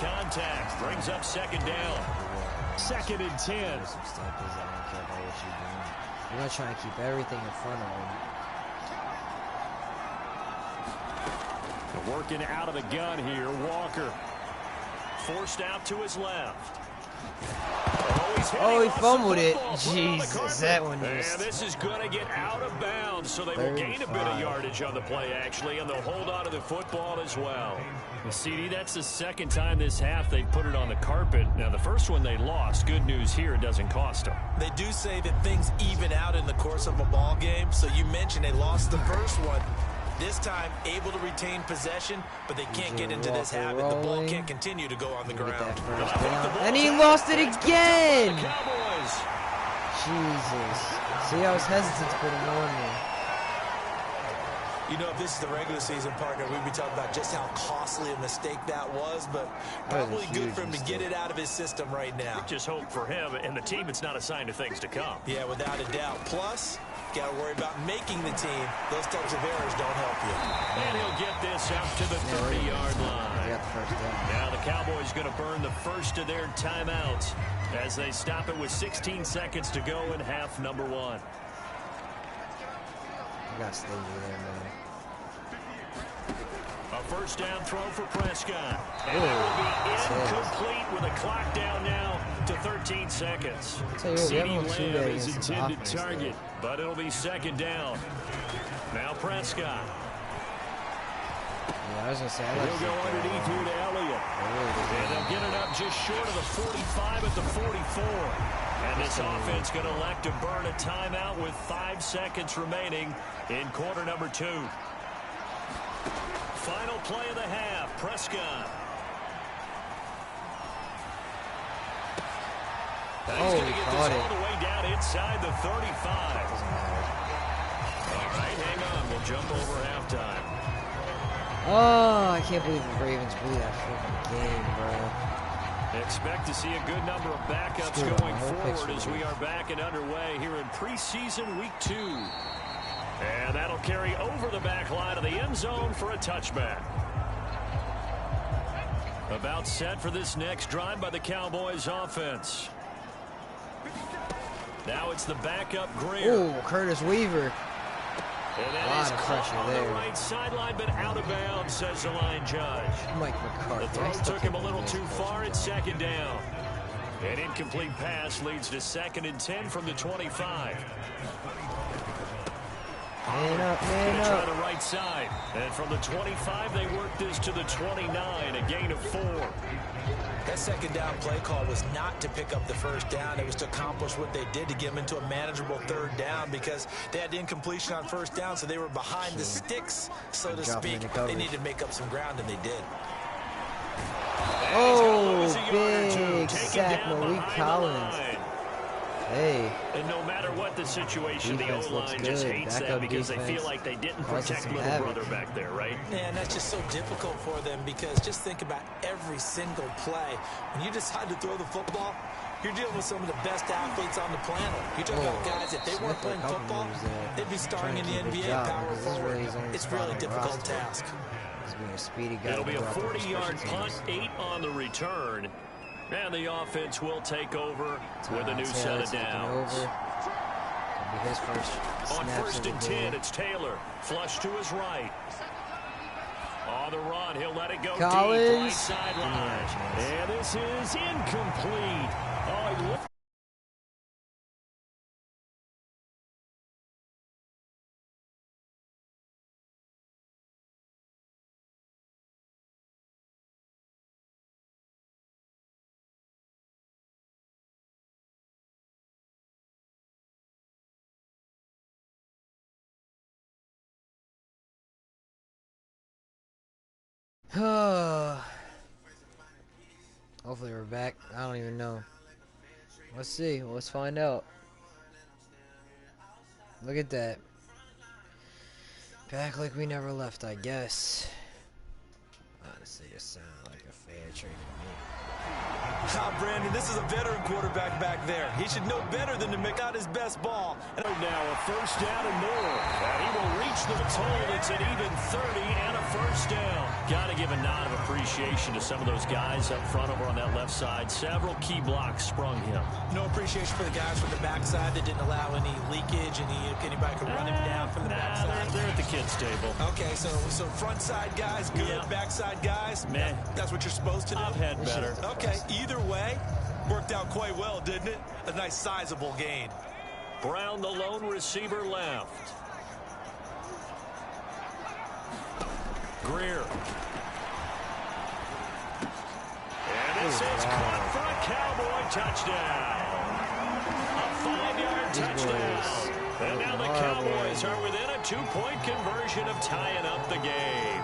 contact. Brings up second down. 2nd and 10. You're going to try and keep everything in front of him. Working out of the gun here, Walker. Forced out to his left. Oh, he fumbled it. Jesus, that one was... And this is going to get out of bounds, so they will gain a bit of yardage on the play, actually, and they'll hold on to the football as well. CD, that's the second time this half they put it on the carpet. Now, the first one they lost. Good news here, it doesn't cost them. They do say that things even out in the course of a ball game, so you mentioned they lost the first one. This time, able to retain possession, but they can't get into this habit. The ball can't continue to go on the ground. And he lost it again! Jesus. See, I was hesitant to put him on me. You know, if this is the regular season, partner, we'd be talking about just how costly a mistake that was, but probably good for him to get it out of his system right now. Just hope for him and the team it's not a sign of things to come. Yeah, without a doubt. Plus, got to worry about making the team. Those types of errors don't help you. And he'll get this up to the 30-yard line. Now the Cowboys going to burn the first of their timeouts as they stop it with 16 seconds to go in half number 1. I got to stay there, man. A first down throw for Prescott. And it will be incomplete with a clock down now to 13 seconds. CeeDee Lamb is intended target, but it'll be second down. Now Prescott. Yeah, I was going to say, he'll go underneath here to Elliott. And they'll get it up just short of the 45 at the 44. And this offense going to elect to burn a timeout with 5 seconds remaining in quarter number 2. Final play of the half, Prescott. He's going to get this all the way down inside the 35. All right, hang on. We'll jump over halftime. Oh, I can't believe the Ravens blew that freaking game, bro. Expect to see a good number of backups going forward as we are back and underway here in preseason week 2. And that'll carry over the back line of the end zone for a touchback. About set for this next drive by the Cowboys offense. Now it's the backup Greer. Oh, Curtis Weaver. And that is caught on the right sideline, but out of bounds, says the line judge. Mike McCarthy. The throw took him a little too far. It's second down. An incomplete pass leads to 2nd and 10 from the 25. Man up, man up. Try the up. right side. And from the 25, they work this to the 29, a gain of 4. That second down play call was not to pick up the first down. It was to accomplish what they did to get them into a manageable third down because they had incompletion on first down, so they were behind the sticks, so to speak. They needed to make up some ground, and they did. Oh, big sack, Malik Collins. Hey. And no matter what the situation, the O-line just hates that because they feel like they didn't protect little brother back there, right? Yeah, and that's just so difficult for them because just think about every single play. When you decide to throw the football, you're dealing with some of the best athletes on the planet. You're talking about guys, if they weren't playing football, they'd be starring in the NBA power forward. It's really a difficult task. It'll be a 40-yard punt, 8 on the return. And the offense will take over with a new set of downs. On 1st and 10, it's Taylor. Flush to his right. On the run, he'll let it go Collins. Deep right sideline. And this is incomplete. Oh, Hopefully we're back. I don't even know. Let's see. Let's find out. Look at that. Back like we never left, I guess. Honestly, it sounds like a fair trade to me. Brandon, this is a veteran quarterback back there. He should know better than to make out his best ball. Now a first down and more. And he will reach the total. It's an even 30 and a first first down. Got to give a nod of appreciation to some of those guys up front over on that left side. Several key blocks sprung him. No appreciation for the guys from the backside that didn't allow any leakage, anybody could run him down from the backside. They're at the kids' table. Okay, so front side guys, good. Yeah. Backside guys, meh. That's what you're supposed to do? I've had better. Okay, either way, worked out quite well, didn't it? A nice sizable gain. Brown, the lone receiver, left. Greer. And this is caught for a Cowboy touchdown. A 5-yard touchdown. And now the Cowboys are within a 2-point conversion of tying up the game.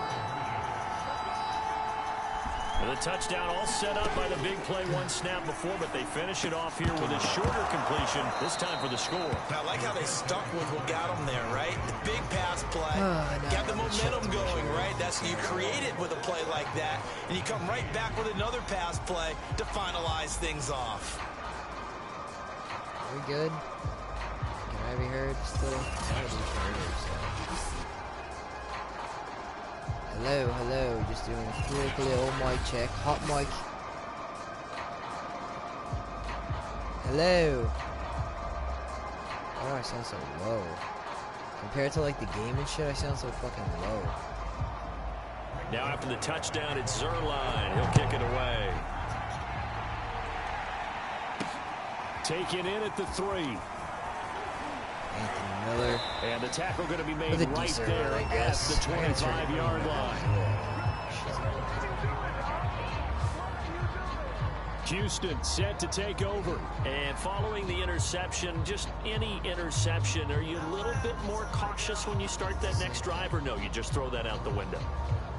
The touchdown all set up by the big play one snap before, but they finish it off here with a shorter completion, this time for the score. I like how they stuck with what got them there, right? The big pass play, got the momentum going, right? That's you create it with a play like that, and you come right back with another pass play to finalize things off. Are we good? Can I be heard still? I be heard, so. Hello, hello, just doing a quick little mic check. Hot mic. Hello. Oh, I sound so low. Compared to like the game and shit, I sound so fucking low. Now after the touchdown, it's Zerline. He'll kick it away. Taken in at the 3. Anthony Miller. And the tackle going to be made With a right decent there run, I at guess. the 25-yard line. Houston set to take over. And following the interception, just any interception, are you a little bit more cautious when you start that next drive, or no, you just throw that out the window?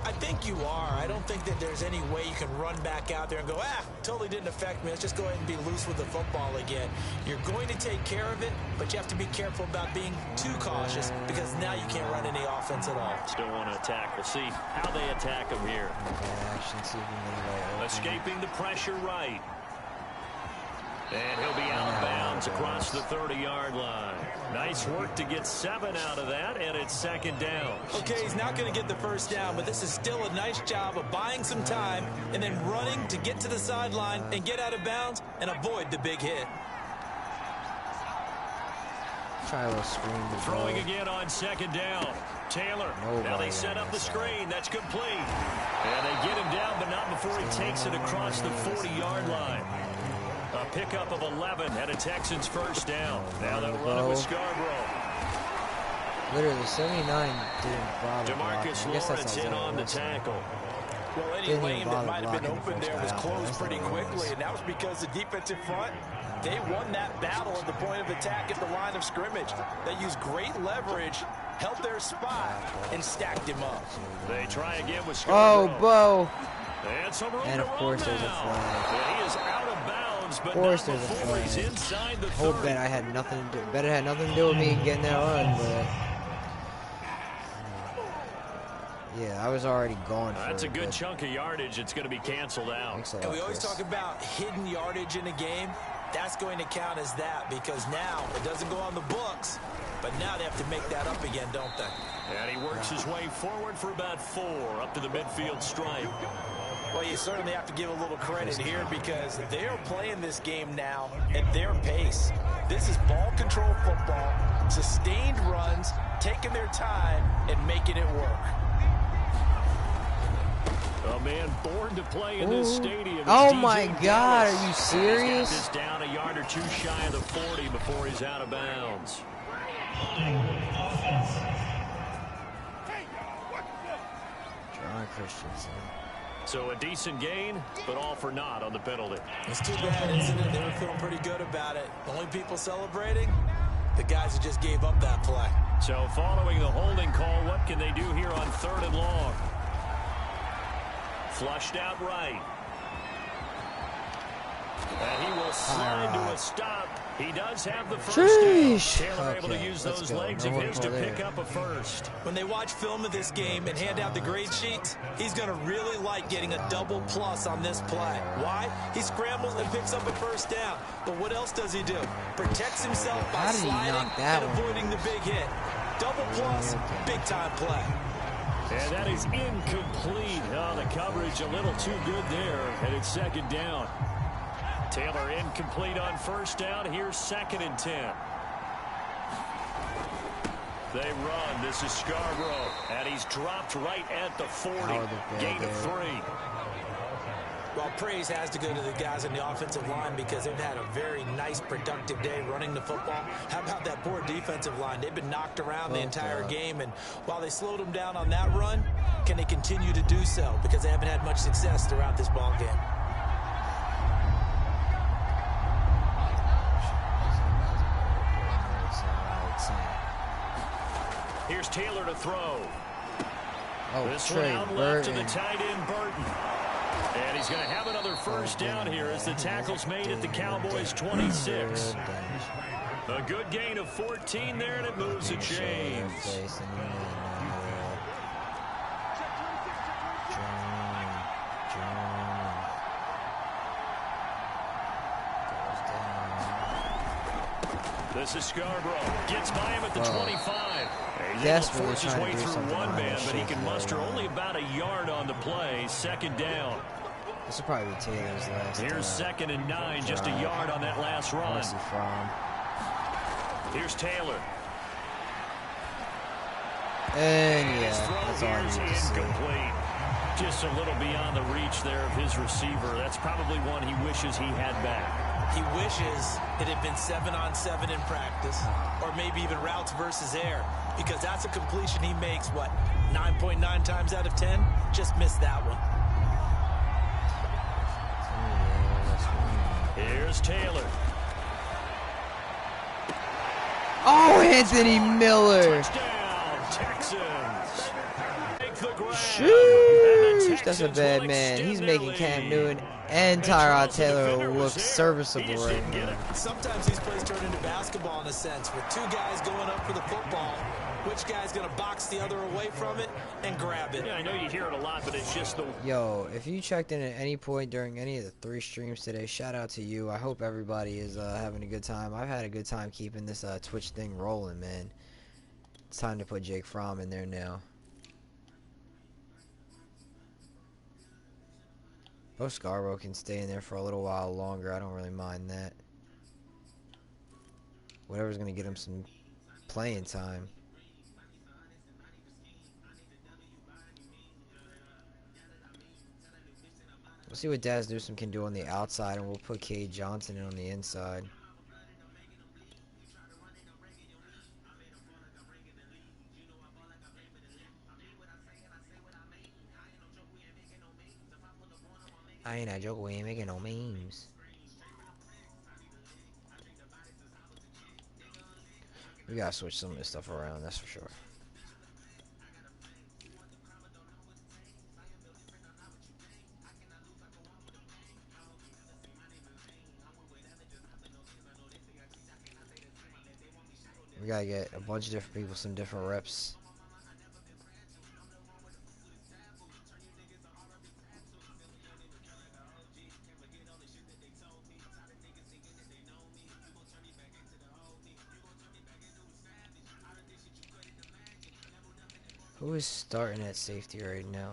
I think you are. I don't think that there's any way you can run back out there and go, totally didn't affect me. Let's just go ahead and be loose with the football again. You're going to take care of it, but you have to be careful about being too cautious because now you can't run any offense at all. Still want to attack. We'll see how they attack him here. Escaping the pressure right. And he'll be out of bounds across the 30-yard line. Nice work to get 7 out of that, and it's second down. Okay, he's not going to get the first down, but this is still a nice job of buying some time and then running to get to the sideline and get out of bounds and avoid the big hit. Try a little screen. Throwing again on second down. Taylor. Now they set up the screen. That's complete. And they get him down, but not before he takes it across the 40-yard line. A pickup of 11 and a Texans first down. Now they'll run it with Scarborough. Literally, 79 didn't bother. DeMarcus Lawrence in on the tackle. Well, any lane that might have been open there was closed pretty quickly, and that was because the defensive front, they won that battle at the point of attack at the line of scrimmage. They used great leverage, held their spot, and stacked him up. They try again with Scarborough. Oh, Bo. And of course there's a flag. He is out of bounds, but of course not there's a before he's flag. inside the Whole 30. bet I had nothing to do. Bet it had nothing to do with me getting that run, but yeah, I was already gone. That's a good chunk of yardage. It's going to be canceled out. And we always talk about hidden yardage in a game. That's going to count as that because now it doesn't go on the books, but now they have to make that up again, don't they? And he works his way forward for about 4 up to the midfield stripe. Well, you certainly have to give a little credit here because they're playing this game now at their pace. This is ball control football, sustained runs, taking their time and making it work. A man born to play in this stadium. Oh DJ my God, Dallas. are you serious? He's got this down a yard or 2 shy of the 40 before he's out of bounds. John Christensen. So a decent gain, but all for naught on the penalty. It's too bad, isn't it? They were feeling pretty good about it. The only people celebrating, the guys who just gave up that play. So following the holding call, what can they do here on 3rd and long? Flushed out right. And he will slide to a stop. He does have the first down. Taylor able to use those legs of his to pick up a first. When they watch film of this game and hand out the grade sheets, he's going to really like getting a double plus on this play. Why? He scrambles and picks up a first down. But what else does he do? Protects himself by sliding and avoiding the big hit. Double plus, big time play. And that is incomplete. Oh, the coverage a little too good there, and it's second down. Taylor incomplete on first down. Here's 2nd and 10. They run. This is Scarborough, and he's dropped right at the 40. Gain of 3. Well, praise has to go to the guys on the offensive line because they've had a very nice, productive day running the football. How about that poor defensive line? They've been knocked around the entire game, and while they slowed them down on that run, can they continue to do so? Because they haven't had much success throughout this ball game. Here's Taylor to throw. Oh, this one out left to the tight end, Burton. And he's going to have another first down here as the tackle's made at the Cowboys' 26. A good gain of 14 there, and it moves the chains. This is Scarborough. Gets by him at the 25. He's able to force his way through one man, but he can muster only about a yard on the play. 2nd down. This will probably be Taylor's last. Here's 2nd and 9, just a yard on that last run. Here's Taylor. And yeah, that's all I need to see. Incomplete. Just a little beyond the reach there of his receiver. That's probably one he wishes he had back. He wishes it had been 7-on-7 in practice, or maybe even routes versus air, because that's a completion he makes, what, 9.9 times out of 10? Just missed that one. Here's Taylor. Oh, Anthony Miller. Touchdown, Texans. Sheesh, that's a bad man. He's making Cam Newton and Tyrod Taylor look serviceable right now. Sometimes these plays turn into basketball in a sense, with two guys going up for the football. Which guy's going to box the other away from it and grab it? Yeah, I know you hear it a lot, but it's just the... Yo, if you checked in at any point during any of the 3 streams today, shout out to you. I hope everybody is having a good time. I've had a good time keeping this Twitch thing rolling, man. It's time to put Jake Fromm in there now. Bo Scarborough can stay in there for a little while longer. I don't really mind that. Whatever's going to get him some playing time. We'll see what Daz Newsome can do on the outside, and we'll put Cade Johnson in on the inside. I ain't a joke, we ain't making no memes. We gotta switch some of this stuff around, that's for sure. We gotta get a bunch of different people some different reps. Who is starting at safety right now?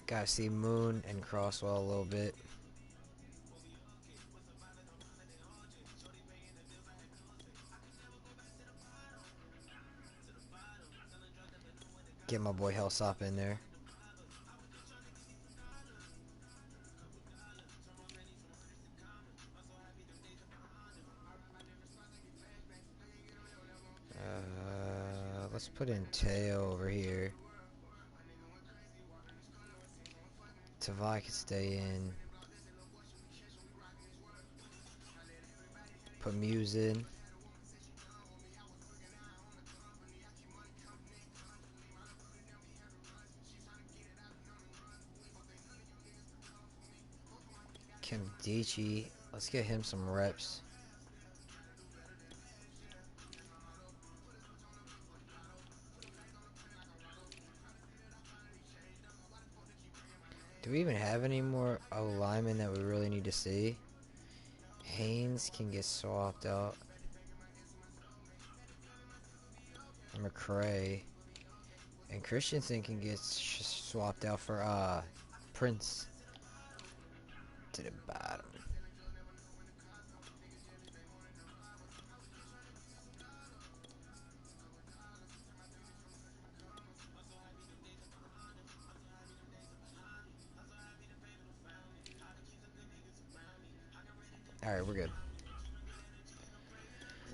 Gotta see Moon and Crosswell a little bit. Get my boy Hellsop in there. Let's put in Teo over here. Tavai can stay in. Put Muse in. Kim Dichi, let's get him some reps. Do we even have any more linemen that we really need to see? Haynes can get swapped out. McCray. And Christensen can get swapped out for Prince. To the bottom. All right, we're good.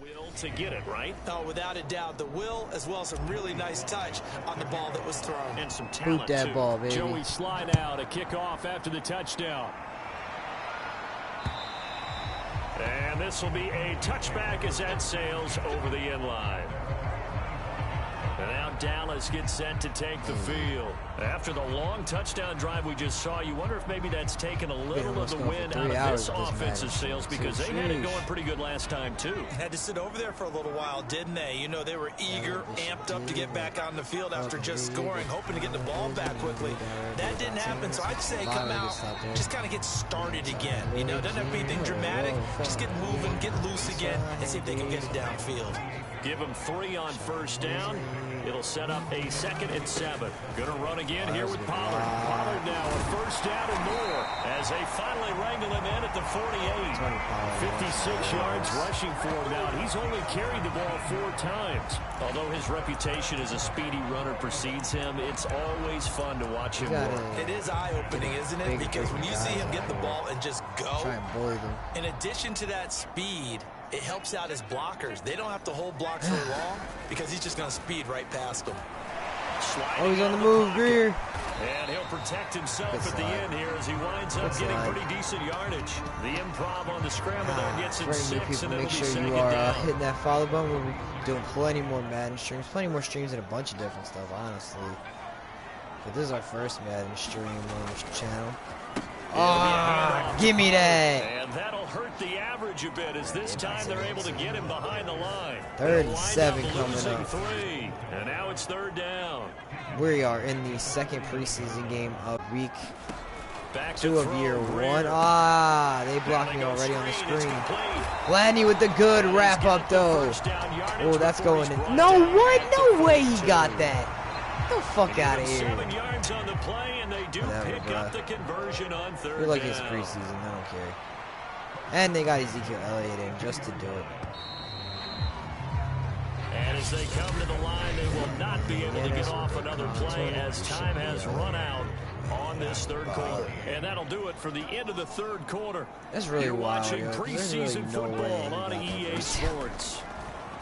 Will to get it, right? Oh, without a doubt. The will, as well as some really nice touch on the ball that was thrown. And some talent, Boot that too. ball, baby. Joey slide out, a kickoff after the touchdown. And this will be a touchback as that sails over the end line. And now Dallas gets set to take the field. After the long touchdown drive we just saw, you wonder if maybe that's taken a little of the wind out of this offensive sails, because they had it going pretty good last time, too. Had to sit over there for a little while, didn't they? You know, they were eager, amped up to get back on the field after just scoring, hoping to get the ball back quickly. That didn't happen, so I'd say come out, just kind of get started again. You know, doesn't have to be anything dramatic. Just get moving, get loose again, and see if they can get it downfield. Give them 3 on first down. It'll set up a 2nd and 7. Gonna run again here with Pollard. Pollard now a first down and more as they finally wrangle him in at the 48. 56 yards rushing for him now. He's only carried the ball 4 times. Although his reputation as a speedy runner precedes him, it's always fun to watch him work. It is eye-opening, isn't it? Because when you see him get the ball and just go, Try and bully them. in addition to that speed, it helps out his blockers. They don't have to hold blocks for long because he's just going to speed right past them. Oh, he's on the move, Greer. And he'll protect himself at the end here as he winds up getting pretty decent yardage. The improv on the scramble there gets him 6, and it'll be second down. Make sure you are hitting that follow button. We'll be doing plenty more Madden streams, plenty more streams and a bunch of different stuff, honestly. But this is our first Madden stream on this channel. Give me that. And that'll hurt the average a bit as this time they're able to get him behind the line. 37 coming up. 3, and now it's 3rd down. We are in the 2nd preseason game of week 2 of year 1. They blocked me already on the screen. Gladney with the good wrap up though. Oh, that's going in. No, what? No way he got that. Get the fuck out of here. 7 yards on the play, and they do pick up the conversion on 3rd down. Feel like it's preseason. I don't care. And they got Ezekiel Elliott in just to do it. And as they come to the line, they will not be able to get off another play as time has run out on this 3rd quarter. And that'll do it for the end of the 3rd quarter. That's really You're wild, watching yo. preseason football on EA Sports.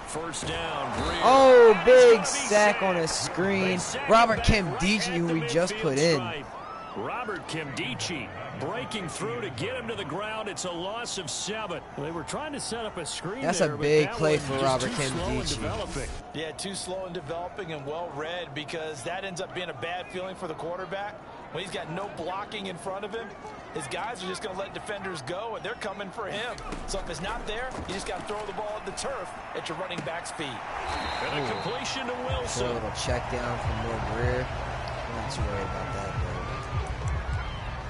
First down. Oh, big sack on a screen. Robert Kimdichi, who we just put in. Robert Kimdichi breaking through to get him to the ground. It's a loss of 7. They were trying to set up a screen. That's a big play for Robert Kimdichi. Yeah, too slow in developing and well read, because that ends up being a bad feeling for the quarterback. When he's got no blocking in front of him, his guys are just going to let defenders go, and they're coming for him. So if it's not there, you just got to throw the ball at the turf at your running back's feet. And a completion to Wilson. A little check down from Will Greer. I'm not too worried about that, though.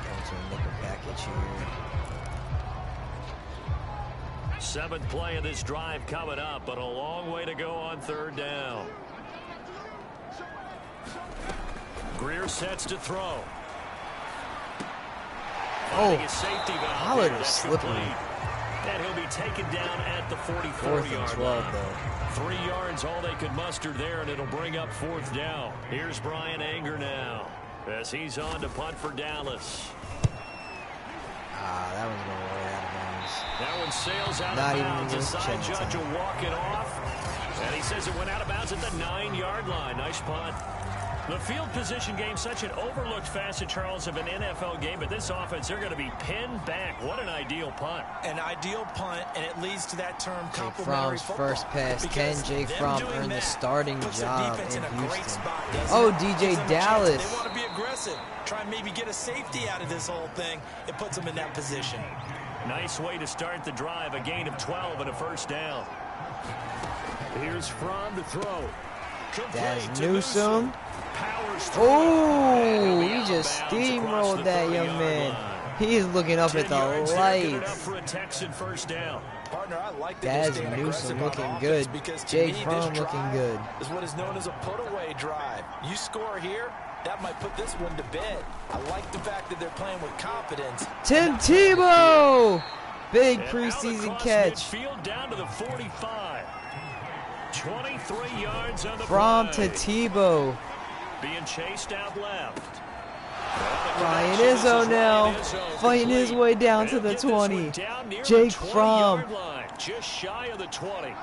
Going to a nickel package here. 7th play of this drive coming up, but a long way to go on 3rd down. Greer sets to throw. Oh, Pollard is slippery. And he'll be taken down at the 4th 44-yard and 12, line. though. 3 yards, all they could muster there, and it'll bring up 4th down. Here's Brian Anger now as he's on to punt for Dallas. That one's going way out of bounds. That one sails out Not of even bounds. The against side chance, judge will walk it off. And he says it went out of bounds at the 9-yard line. Nice punt. The field position game, such an overlooked facet, Charles, of an NFL game, but this offense, they're going to be pinned back. What an ideal punt. An ideal punt, and it leads to that term Jake complimentary Fromm's football. first pass, Because 10. Jake them Fromm doing earned the that starting puts the job defense in a great Houston. spot, doesn't Oh, it? DJ Gives them a chance. Dallas. They want to be aggressive. Try and maybe get a safety out of this whole thing. It puts them in that position. Nice way to start the drive. A gain of 12 and a first down. Here's Fromm to throw. That's Newsome. Oh, he just steamrolled that young man. He's looking up at the lights. For a Texan first down. Partner, I like that Daz they're staying Newsom aggressive on looking offense good. because to Jake me, Fromm this looking drive good. is what is known as a put-away drive. You score here, that might put this one to bed. I like the fact that they're playing with confidence. Tim Tebow! Big And preseason out across catch. midfield down to the 45. 23 yards on the From play. to Tebow. Being chased out left. Ryan Izzo now, fighting his way down to the 20. Jake Fromm. Just shy of the 20.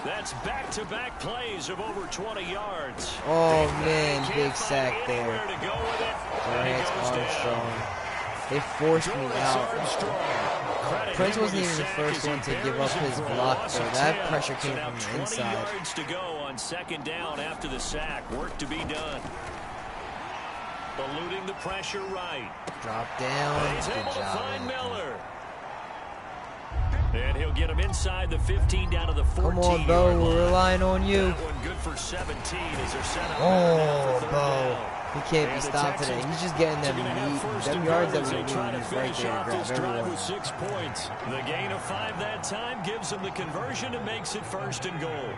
That's back-to-back plays of over 20 yards. Oh man, big sack there. Anywhere to go with it. Grant Armstrong. They forced me out. Prince wasn't even the first one to give up his block, though. That pressure came from the inside. 20 yards to go on second down after the sack. Work to be done. Eluding the pressure right. Drop down. He's Good able to job. find Miller. And he'll get him inside the 15 down to the 14. Come on, Bo. We're relying on you. That one good for 17 as they're set up. Oh, Bo. He can't be stopped today. He's just getting them yards that we need. He's right there to grab everyone. With 6 points. The gain of 5 that time gives them the conversion and makes it first and goal.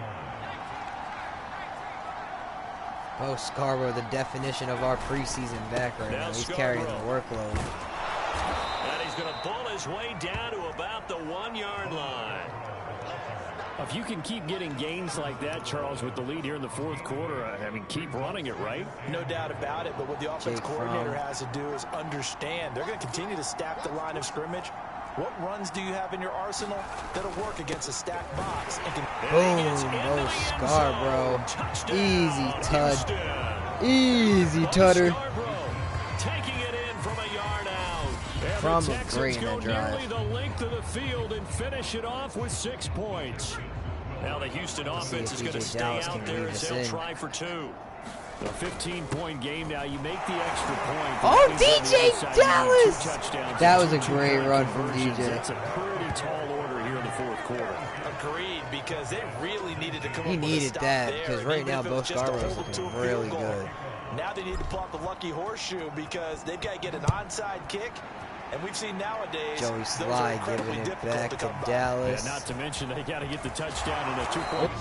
Bo Scarborough, the definition of our preseason back right now. He's carrying the workload. And he's going to bull his way down to about the 1-yard line. If you can keep getting gains like that, Charles, with the lead here in the fourth quarter, I mean, keep running it, right? No doubt about it, but what the offense coordinator has to do is understand. They're going to continue to stack the line of scrimmage. What runs do you have in your arsenal that'll work against a stacked box? Boom, Bo Scarborough. Easy tud. Easy tutter. Taking it in from a yard out. From a great in that drive. Nearly the length of the field and finish it off with 6 points. Now the Houston offense is going to stay out there as they'll try for 2. A 15-point game now. You make the extra point. Oh, DJ Dallas! That was a great run from DJ. That's a pretty tall order here in the fourth quarter. Agreed, because they really needed to come He up with a needed stop that, there, because right even now if it Bo was just to Scarborough's hold them to looking a really field goal. good. Now they need to pull out the lucky horseshoe because they've got to get an onside kick. And we've seen nowadays Joey Sly giving it back to by. Dallas. Yeah, not to mention they got to get the touchdown in a 2-point.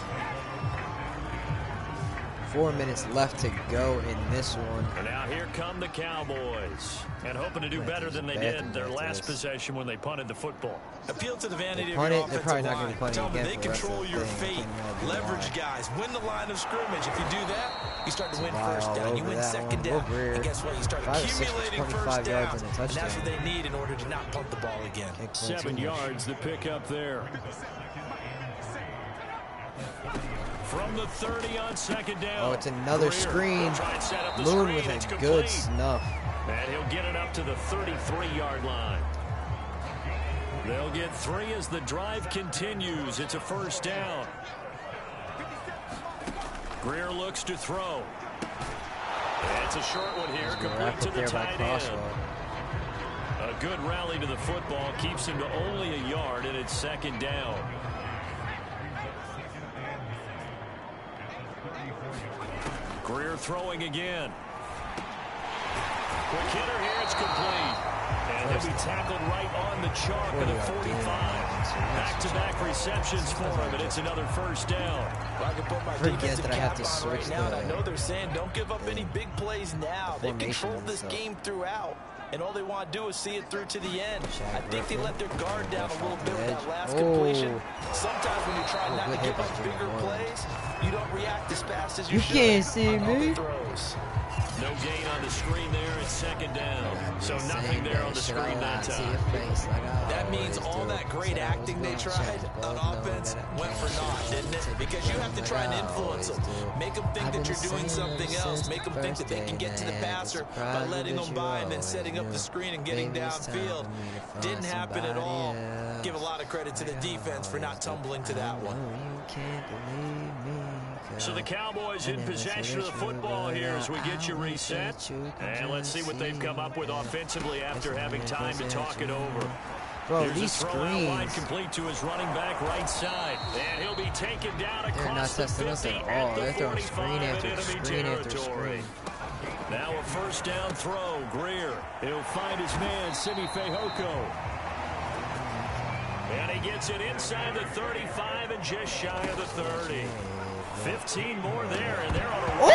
4 minutes left to go in this one. And now here come the Cowboys. And hoping to do better than they did their last possession when they punted the football. Appeal to the vanity of Punt your it, they're offensive probably not going to line. be punting Tell them again they for the rest of control the your thing. fate. Leverage guys. Win the line of scrimmage. If you do that, you start to win first down. You win second down. And guess what? You start accumulating first down. And that's what they need in order to not punt the ball again. 7 yards, the pickup there. From the 30 on second down. Oh, it's another screen. Moon with a good snuff. And he'll get it up to the 33-yard line. They'll get 3 as the drive continues. It's a first down. Greer looks to throw. It's a short one here, complete to the tight end. A good rally to the football keeps him to only a yard, and it's second down. Greer throwing again. Quick hitter here, it's complete. And he'll be tackled right on the chalk of the 45. Back-to-back receptions for him, and it's another first down. I can put my Forget that I have to cap on switch right now, and I the know they're saying don't give up any big plays now. They've controlled this game throughout, and all they want to do is see it through to the end. I think they let their guard down a little bit with that last completion. Sometimes when you're trying not to give up bigger plays, you don't react as fast as you should. You can't see me. No gain on the screen there. It's second down. So nothing there on the screen that time. That means all that great acting they tried on offense went for naught, didn't it? Because you have to try and influence them. Make them think that you're doing something else. Make them think that they can get to the passer by letting them by and then setting up the screen and getting downfield. Didn't happen at all. Give a lot of credit to the defense for not tumbling to that one. So the Cowboys in possession of the football here as we get you reset. And let's see what they've come up with offensively after having time to talk it over. Bro, Here's these a throw out wide, screens. complete to his running back right side. And he'll be taken down across the 50 at the 45 in enemy territory. Now a first down throw. Greer. He'll find his man, Simi Fehoko. And he gets it inside the 35 and just shy of the 30. 15 more there, and they're on a run.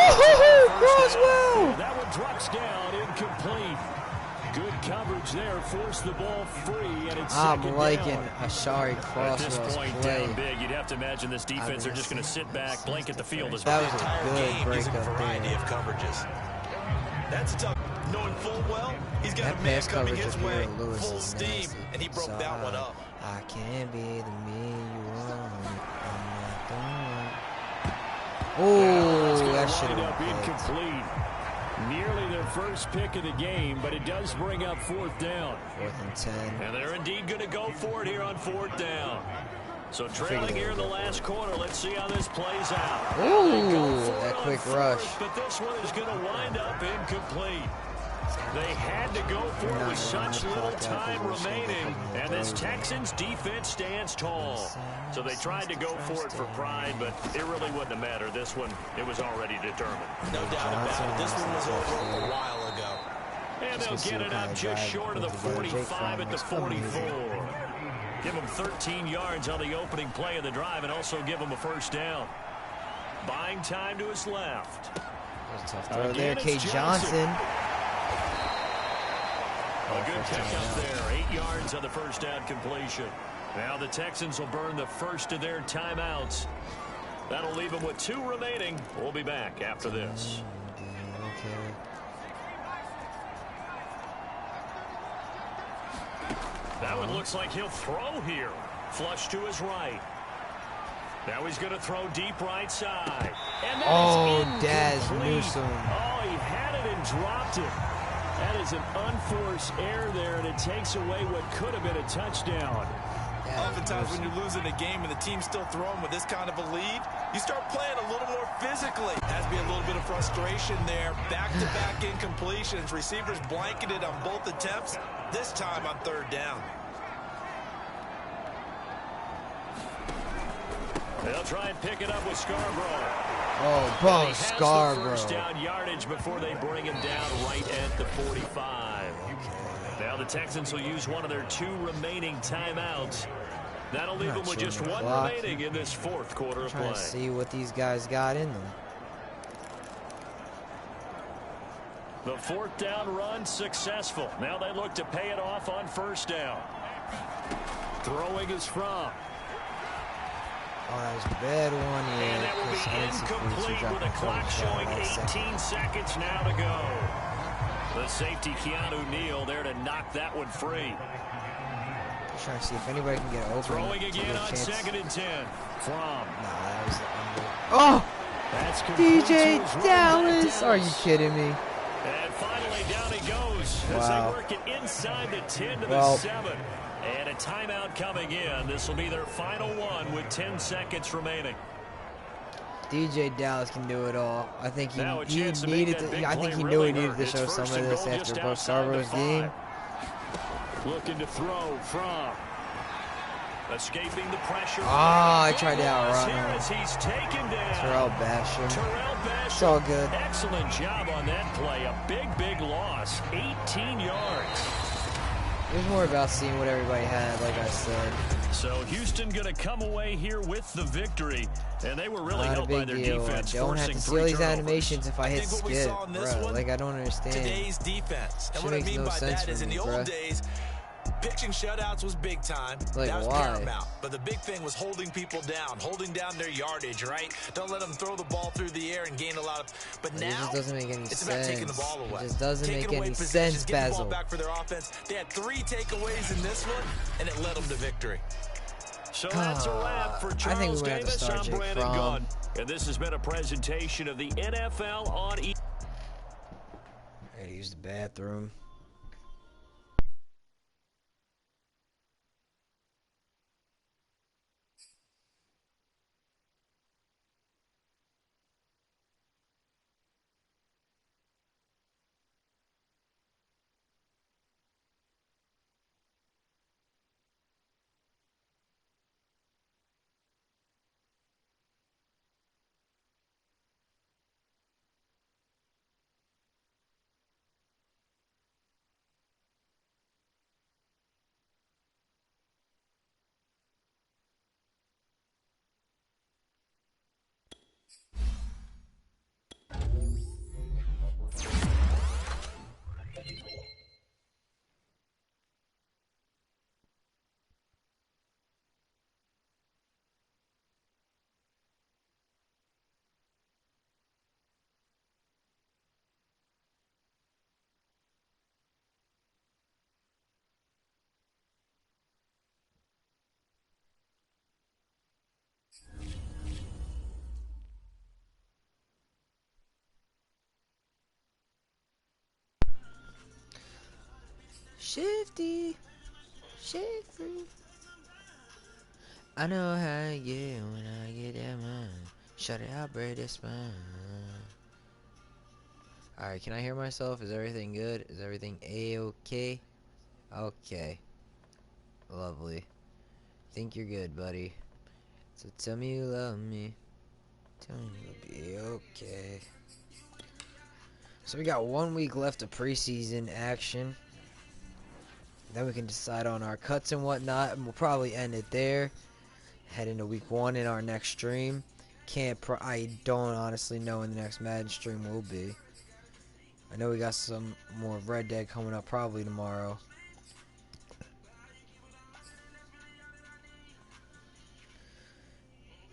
Croswell! That one drops down, incomplete. Good coverage there, forced the ball free, and it's I'm liking Ashari At this Croswell's point, play. down big, you'd have to imagine this defense are just going to sit back, blanket the field as That well. was a Entire good game using a breakup variety there. of coverages. That's a tough. Knowing full well, he's got That a man pass coming coverage his of way, Lewis full is steam, nasty. and he broke So that one up. I can't be the me you want. I'm not the one. Oh, that should Wind up have been incomplete. Nearly their first pick of the game, but it does bring up 4th down. 4th and 10. And they're indeed going to go for it here on 4th down. So trailing here in the last quarter, let's see how this plays out. Ooh, that quick rush. But this one is going to wind up incomplete. They had to go for it with such little time remaining, and this Texans defense stands tall. So they tried to go for it for pride, but it really wouldn't have mattered. This one, it was already determined. No doubt about it. This one was over a while ago. And they'll get it up just short of the 45 at the 44. Give them 13 yards on the opening play of the drive and also give them a first down. Buying time to his left. That was a tough throw there, Kate Johnson. A good pickup there. 8 yards on the first down completion. Now the Texans will burn the first of their timeouts. That'll leave them with 2 remaining. We'll be back after this. That one looks like he'll throw here. Flush to his right. Now he's going to throw deep right side. And that is Daz Newsome. Oh, he had it and dropped it. That is an unforced error there, and it takes away what could have been a touchdown. Oftentimes when you're losing a game and the team's still throwing with this kind of a lead, you start playing a little more physically. Has to be a little bit of frustration there. Back-to-back incompletions. Receivers blanketed on both attempts, this time on 3rd down. They'll try and pick it up with Scarborough. Oh, Bo Scarborough. First Scarborough. down yardage before they bring him down right at the 45. Now the Texans will use one of their 2 remaining timeouts. That'll leave them with just 1 remaining in this 4th quarter of play. Trying to see what these guys got in them. The 4th down run successful. Now they look to pay it off on 1st down. Throwing is from. Oh, that was a bad one. Yeah, And that will be incomplete with a clock showing 18 seconds now to go. The safety, Keanu Neal, there to knock that one free. Trying to see if anybody can get open. Throwing again on 2nd and 10. From. Nah, that was the Oh! That's DJ Dallas! Are you kidding me? And finally down he goes as they work it inside the 10 to the 7. And a timeout coming in. This will be their final one with 10 seconds remaining. DJ Dallas can do it all. I think he needed to, I think he knew he needed to show some of this after Bo Scarborough's game. Looking to throw from. Escaping the pressure. I tried to outrun him. As he's taken down. Terrell Basham. Basham. It's all good. Excellent job on that play. A big loss. 18 yards. It was more about seeing what everybody had, like I said. So Houston going to come away here with the victory, and they were really helped by their defense. I don't have to see all these animations if I hit skip, bro. Like, I don't understand. Today's defense. And what I mean by that is in the old days, pitching shutouts was big time. Like, that was why? paramount. But the big thing was holding people down, holding down their yardage, right? Don't let them throw the ball through the air and gain a lot of. But now, it just doesn't make any it's sense. about taking the ball away. It just doesn't taking make away any possessions, sense, getting the ball Basil. back for their offense. They had 3 takeaways in this one, and it led them to victory. So that's a wrap for Charles I think we have to Davis. start I'm Jake Brandon Fromm. Gunn. And this has been a presentation of the NFL on I gotta use the bathroom. Shifty. Shifty. I know how I get when I get that money. Shut it out, break that spine. Alright, can I hear myself? Is everything good? Is everything A-okay? Okay. Lovely. Think you're good, buddy. So tell me you love me. Tell me you'll be okay. So we got 1 week left of preseason action. Then we can decide on our cuts and whatnot, and we'll probably end it there. Head into week 1 in our next stream. I don't honestly know when the next Madden stream will be. I know we got some more Red Dead coming up probably tomorrow.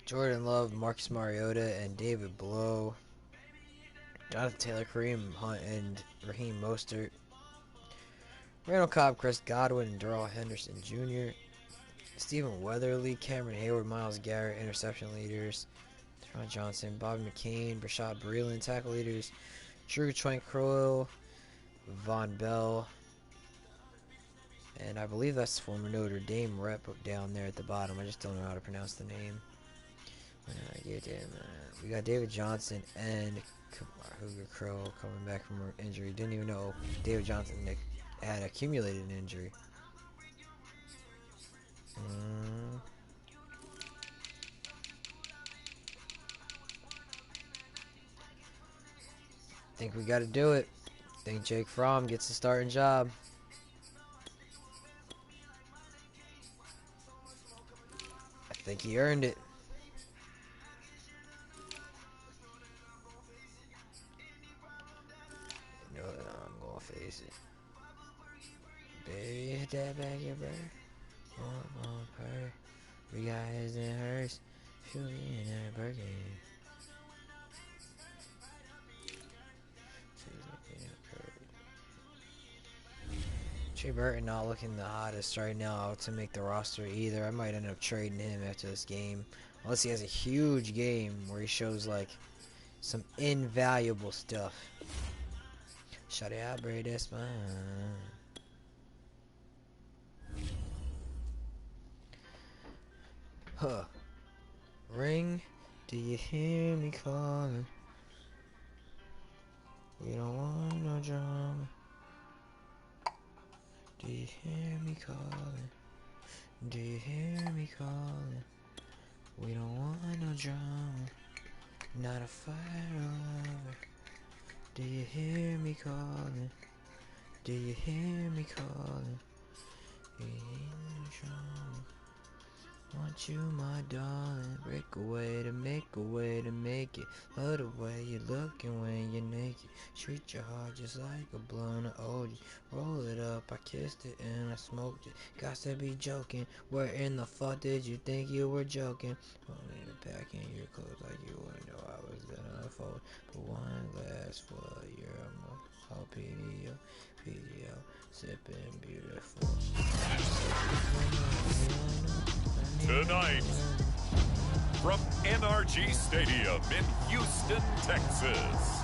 Jordan Love, Marcus Mariota, and David Blow. Jonathan Taylor, Kareem Hunt, and Raheem Mostert. Randall Cobb, Chris Godwin, and Darrell Henderson Jr. Stephen Weatherly, Cameron Hayward, Myles Garrett, interception leaders. Teron Johnson, Bobby McCain, Rashad Breeland, tackle leaders. Drew Tranquill, Von Bell. And I believe that's former Notre Dame rep down there at the bottom. I just don't know how to pronounce the name. We got David Johnson and Hooger Crow coming back from an injury. Didn't even know David Johnson had accumulated an injury. Think we got to do it. Think Jake Fromm gets the starting job. I think he earned it. You know what? I'm gonna face it. Baby, hit that back, your brother. On her. We got his and hers. She'll be in that burger. Trey Burton not looking the hottest right now to make the roster either. I might end up trading him after this game. Unless he has a huge game where he shows like some invaluable stuff. Shut it out, Brady. That's fine. Huh. Ring, do you hear me calling? We don't want no drama. Do you hear me calling? Do you hear me calling? We don't want no drama. Not a fighter lover. Do you hear me calling? Do you hear me calling? We ain't no drama. Want you, my darling. Break away to make a way to make it. Love the way you're looking when you're naked. Treat your heart just like a blown OG. Roll it up, I kissed it and I smoked it. Got to be joking. Where in the fuck did you think you were joking? Only to pack in your clothes like you wouldn't know I was gonna unfold. But one glass for your more PDO, PDO, sipping beautiful. Tonight, from NRG Stadium in Houston, Texas,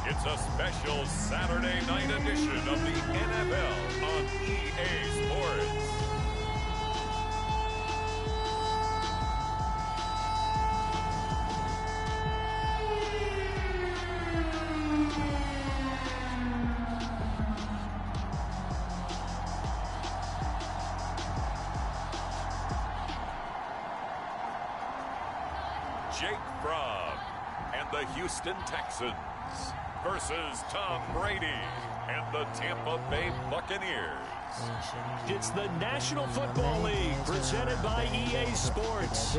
it's a special Saturday night edition of the NFL on EA Sports. Jake Fromm and the Houston Texans versus Tom Brady and the Tampa Bay Buccaneers. It's the National Football League presented by EA Sports.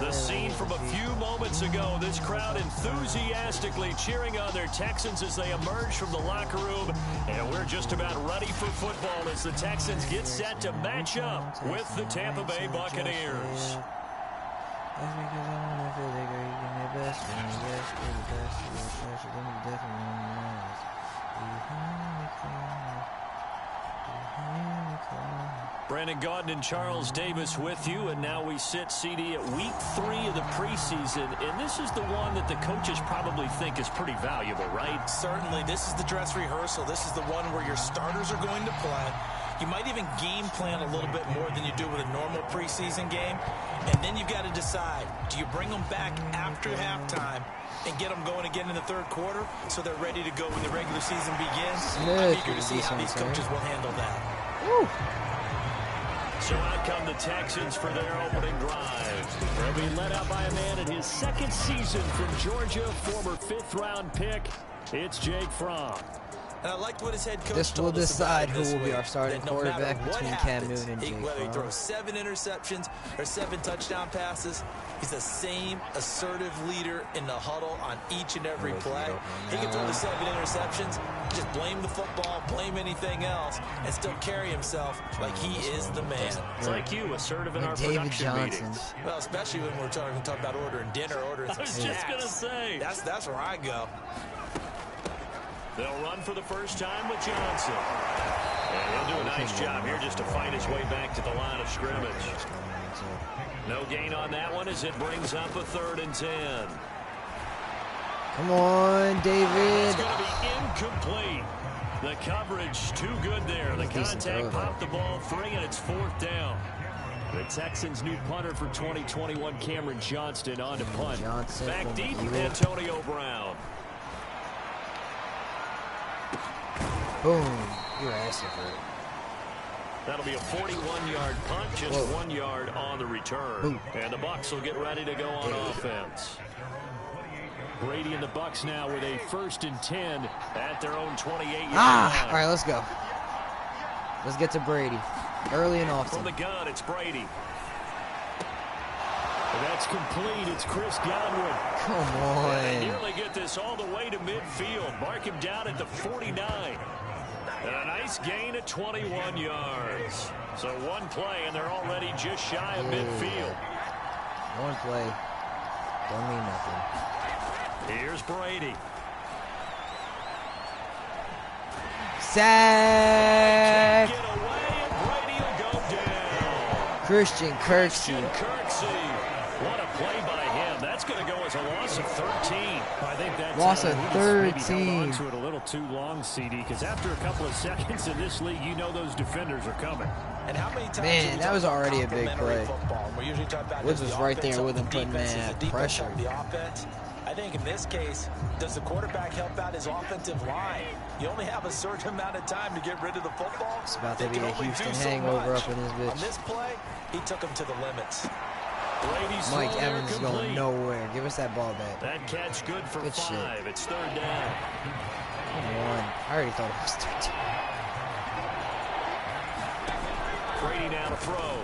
The scene from a few moments ago, this crowd enthusiastically cheering on their Texans as they emerge from the locker room. And we're just about ready for football as the Texans get set to match up with the Tampa Bay Buccaneers. That's because I wanna feel like you give me the best, man. Yes, give the best, you gonna trash it, then you definitely want me nice. Do you hear me calling? Do you Brandon Gaudin and Charles Davis with you, and now we sit CD at week 3 of the preseason, and this is the one that the coaches probably think is pretty valuable, right? Certainly. This is the dress rehearsal. This is the one where your starters are going to play. You might even game plan a little bit more than you do with a normal preseason game, and then you've got to decide, do you bring them back after halftime and get them going again in the third quarter so they're ready to go when the regular season begins? I'm eager to see how these coaches will handle that. Woo. So out come the Texans for their opening drive. They'll be led out by a man in his second season from Georgia, former 5th-round pick. It's Jake Fromm. And I liked what his head coach This will told us decide about who this will be week, our starting that no matter quarterback what between happens, Cam Newton and Jake whether he Fromm. throws 7 interceptions or 7 touchdown passes, he's the same assertive leader in the huddle on each and every play. He can throw the 7 interceptions, just blame the football, blame anything else, and still carry himself like he is the man. It's like you, assertive in our David production Johnson. meetings. Well, especially when we're talking about ordering dinner, ordering some I was just going to snacks. say. That's where I go. They'll run for the first time with Johnson. And he'll do a nice job here just to fight his way back to the line of scrimmage. No gain on that one as it brings up a 3rd and 10. Come on, David. It's going to be incomplete. The coverage too good there. The contact popped the ball free, and it's 4th down. The Texans' new punter for 2021, Cameron Johnston, on to punt. Back deep, Antonio Brown. Boom. You're asking for it. That'll be a 41-yard punt, just 1 yard on the return. Boom. And the Bucs will get ready to go on offense. Brady and the Bucs now with a 1st and 10 at their own 28-yard line. All right, let's go. Let's get to Brady. Early and often. From the gun, it's Brady. That's complete. It's Chris Godwin. Come And they on. nearly get this all the way to midfield. Mark him down at the 49. And a nice gain of 21 yards. So one play, and they're already just shy of midfield. One play. Don't mean nothing. Here's Brady. Sack. Get away, and Brady will go down. Christian Kirksey. Kirksey. What a play by him. That's going to go as a loss of 13. I think that Loss of he just maybe 13. held on to it a little too long, CD, because after a couple of seconds in this league, you know those defenders are coming. And how many times Man, that was already a big play. Football? We're usually talking about Woods is was the right offense there up with the him putting defense, is that the defense pressure. up the offense. I think in this case, does the quarterback help out his offensive line? You only have a certain amount of time to get rid of the football. It's about to They be can a only Houston do so hangover much. up in this bitch. On this play, he took him to the limits. Brady's Mike throw there Evans is complete. going nowhere. Give us that ball back. That catch good for Good 5. shit. It's 3rd down. Come on. I already thought it was 13. Brady now to throw.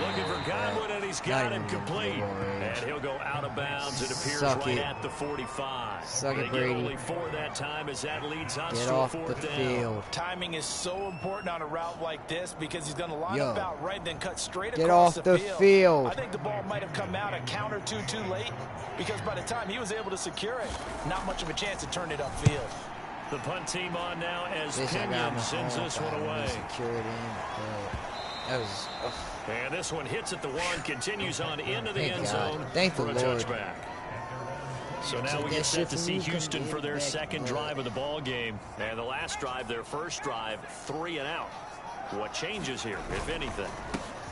Looking for Godwin, and he's got him complete. And he'll go out of bounds. It appears Suck right it. at the 45. Suck They it, get Brady. only 4 that time as that leads us Get to a off 4th the down. field. Timing is so important on a route like this because he's going to line Yo. up out right and then cut straight Get across off the field. I think the ball might have come out a count or two too late because by the time he was able to secure it, not much of a chance to turn it upfield. The punt team on now as This I got Pinion my sends this one away. Secured in. That was. And this one hits at the 1, continues on into the Thank end God. zone Thank for the a Lord. touchback. So now Take we that get set shit to from see you, come Houston get for it their back. second drive of the ball game. And the last drive, their first drive, 3 and out. What changes here, if anything?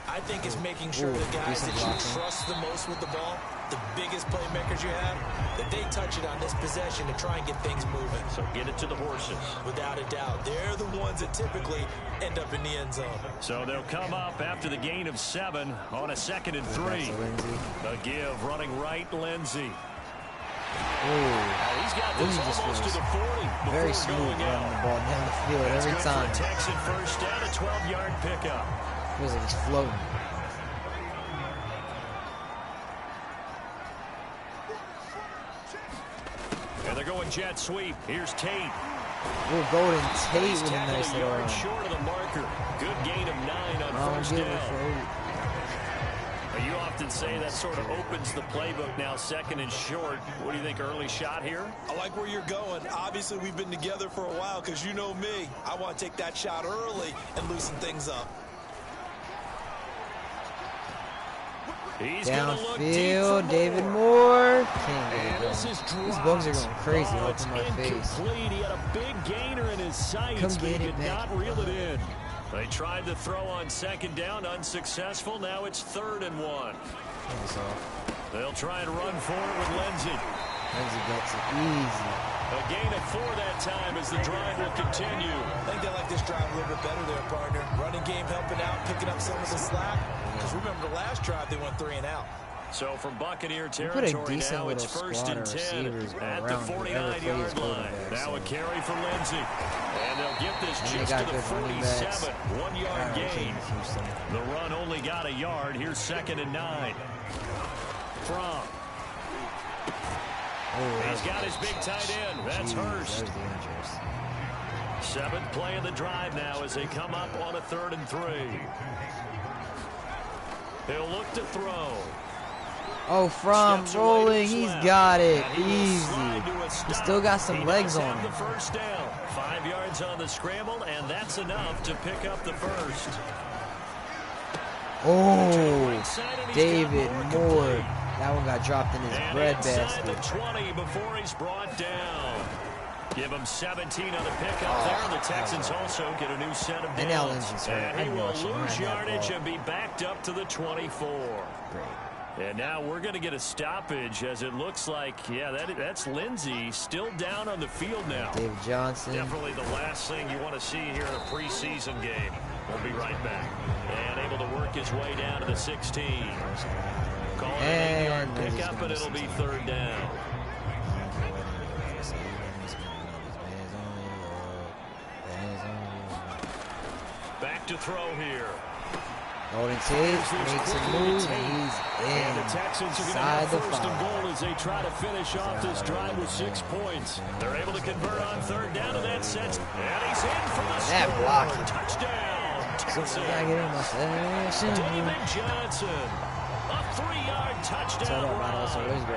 I think it's making sure Ooh, the guys decent that you blocking. trust the most with the ball, the biggest playmakers you have, that they touch it on this possession to try and get things moving. So get it to the horses. Without a doubt, they're the ones that typically end up in the end zone. So they'll come up after the gain of 7 on a 2nd and 3. That's a Lindsey. A give running right, Lindsey. Ooh. He's got this Lindsey just almost to was the 40 very before smooth going running the out. ball down the field That's every good time. for a Texan first down, a 12-yard pickup. Feels like he's floating. And they're going jet sweep. Here's Tate. Ooh, Golden Tate He's with a tackled nice a little yard run. short of the marker. Good gain of 9 on I don't first give down. a fuck. You often say that sort of opens the playbook now, second and short. What do you think, early shot here? I like where you're going. Obviously, we've been together for a while because you know me. I want to take that shot early and loosen things up. He's downfield, David Moore. These bugs are going crazy off my face. He had a big gainer in his sights, but he did not reel it in. They tried to throw on second down, unsuccessful. Now it's 3rd and 1. They'll try and run for it with Lindsey. Lindsey gets it easy. A gain of 4 that time as the drive will continue. I think they like this drive a little bit better there, partner. Running game helping out, picking up some of the slack. Because remember the last drive, they went 3 and out. So from Buccaneer territory now, it's 1st and 10 at the 49-yard line. Now a carry for Lindsey. And they'll get this just to the 47. 1-yard gain. The run only got a yard. Here's 2nd and 9. From. He's got his big tight end. That's Hurst. 7th play of the drive now as they come up on a 3rd and 3. He'll look to throw. Oh, from rolling, he's got it easy. He's still got some legs on him. The first down, 5 yards on the scramble, and that's enough to pick up the first. Oh, David Moore. That one got dropped in his breadbasket. The 20 before he's brought down. Give him 17 on the pickup there. The Texans also get a new set of downs. And he will lose yardage and be backed up to the 24. Great. And now we're going to get a stoppage as it looks like, yeah, that's Lindsey still down on the field now. David Johnson. Definitely the last thing you want to see here in a preseason game. We'll be right back. And able to work his way down to the 16. Calling an 8-yard pickup, and it'll be 3rd down. Back to throw here. Golden Tate makes a move, and he's in. The Texans are going to have 1st and goal as they try to finish off this drive with 6 points. They're able to convert on 3rd down, and that sets. And he's in for the score. Touchdown, Texans. David Johnson. A 3-yard touchdown run.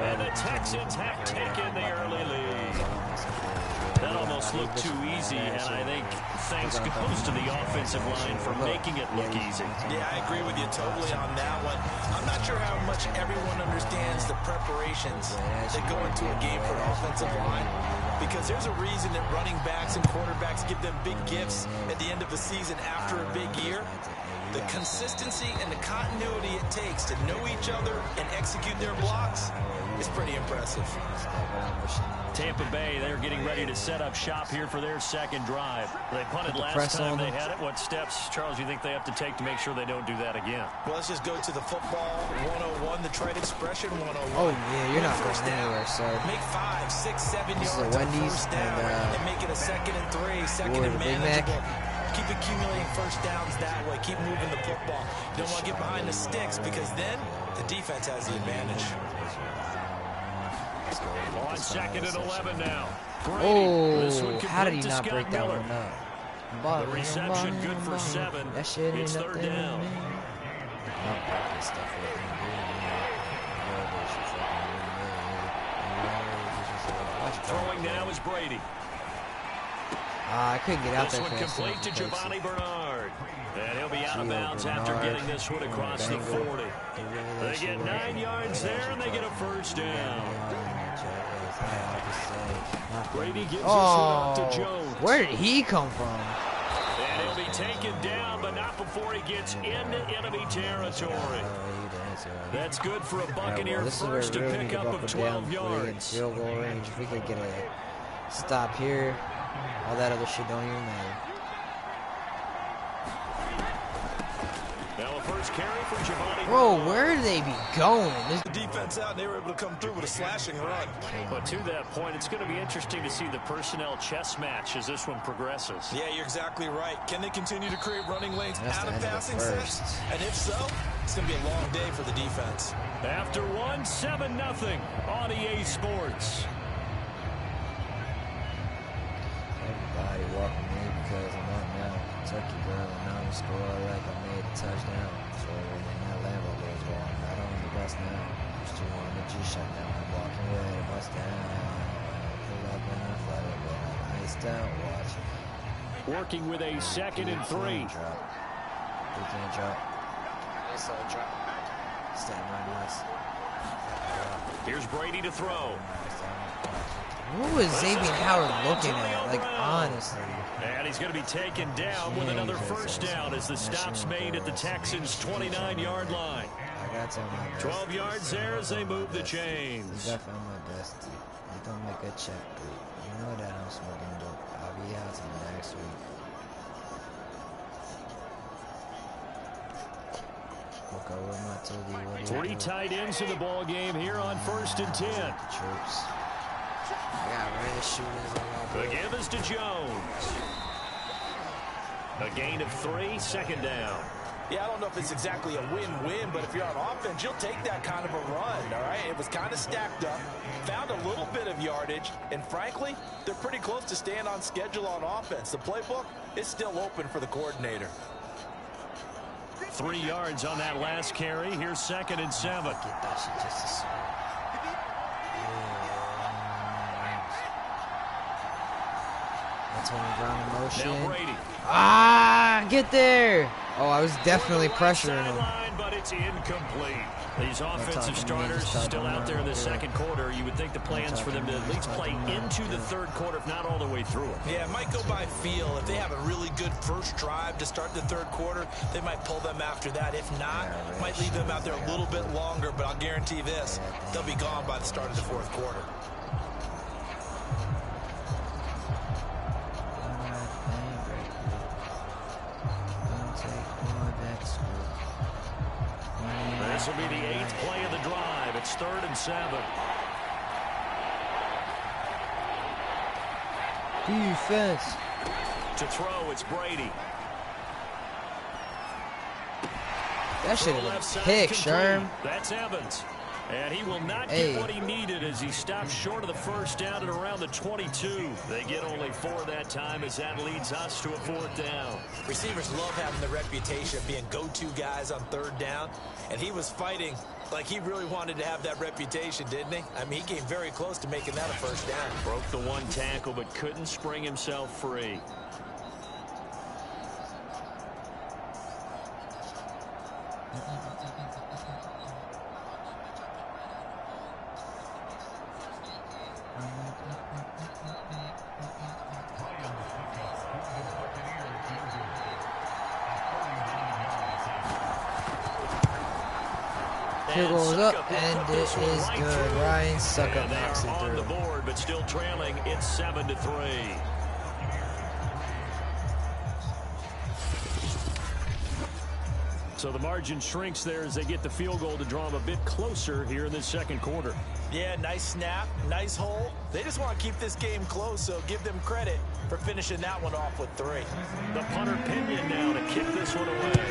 And the Texans have taken the early lead. That almost looked too easy, and I think thanks goes to the offensive line for making it look easy. Yeah, I agree with you totally on that one. I'm not sure how much everyone understands the preparations that go into a game for an offensive line, because there's a reason that running backs and quarterbacks give them big gifts at the end of the season after a big year. The consistency and the continuity it takes to know each other and execute their blocks is pretty impressive. Tampa Bay, they're getting ready to set up shop here for their 2nd drive. They punted last time they had it. What steps, Charles, you think they have to take to make sure they don't do that again? Well, let's just go to the football 101, the trade expression 101. Oh, yeah, you're not going anywhere, sir. Make 5, 6, 7 this yards is a Wendy's first down and make it a 2nd and 3, 2nd and manageable. Keep accumulating first downs that way. Keep moving the football. You don't want to get behind the sticks because then the defense has the advantage. On 2nd and 11 now. Oh, how did he not break that one up? The reception good for 7. That shit it's 3rd down. Throwing now is Brady. I couldn't get out this there. This one complete to Giovanni Bernard. And he'll be out of bounds after getting this one across the 40. They get 9 yards there, and they get a 1st down. Brady gives this one out to Jones. Where did he come from? And he'll be taken down, but not before he gets into enemy territory. That's good for a Buccaneer first to pick up of 12 yards. Field goal range. If we could get a stop here, all that other shit don't even matter. Now a first carry for Giovanni. Bro, where do they be going? The defense out, and they were able to come through with a slashing run. But to that point, it's going to be interesting to see the personnel chess match as this one progresses. Yeah, you're exactly right. Can they continue to create running lanes out of passing sets? And if so, it's going to be a long day for the defense. After 1, 7-0 on EA Sports. Everybody welcome me because I'm up now. Turkey girl, and I'm score like I made a touchdown. So when that Lambo goes wrong, I don't She shut down my walking away, bust down. Pull up and I fly away. Iced out, watch. Working with a 2nd and 3. We can't drop. Nice little drop. Stand by nice. Here's Brady to throw. What was Xavier Howard looking at? Like, honestly. And he's going to be taken down with another first down as the stop's made at the Texans' 29-yard line. I got to my best. 12 yards there as they move the chains. Definitely my best. You don't make a check, but you know that I'm smoking dope. I'll be out till next week. Look over my Three tight ends in the ball game here on 1st and 10. Troops. I got red shooters. The give is to Jones. A gain of 3, 2nd down. Yeah, I don't know if it's exactly a win-win, but if you're on offense, you'll take that kind of a run, all right? It was kind of stacked up, found a little bit of yardage, and frankly, they're pretty close to staying on schedule on offense. The playbook is still open for the coordinator. 3 yards on that last carry. Here's 2nd and 7. Get that shit just as soon. Antonio Brown in motion. Now Brady. Ah, get there. Oh, I was definitely pressuring him. But it's incomplete. These offensive starters still out there in the 2nd quarter. You would think the plans for them to at least play into the 3rd quarter, if not all the way through it. Yeah, it might go by feel. If they have a really good first drive to start the 3rd quarter, they might pull them after that. If not, might leave them out there a little bit longer, but I'll guarantee this, they'll be gone by the start of the 4th quarter. This will be the 8th play of the drive. It's 3rd and 7. Defense. To throw, it's Brady. That should have been a pick, Sherm. That's Evans. And he will not get what he needed as he stops short of the first down at around the 22. They get only 4 that time as that leads us to a 4th down. Receivers love having the reputation of being go-to guys on 3rd down. And he was fighting like he really wanted to have that reputation, didn't he? I mean, he came very close to making that a first down. Broke the 1 tackle but couldn't spring himself free. Field goes up, and it is good. Ryan Suckup knocks it on the through. board, but still trailing. It's 7-3. So the margin shrinks there as they get the field goal to draw them a bit closer here in the 2nd quarter. Yeah, nice snap, nice hole. They just want to keep this game close, so give them credit for finishing that one off with 3. The punter Pinion now to kick this one away.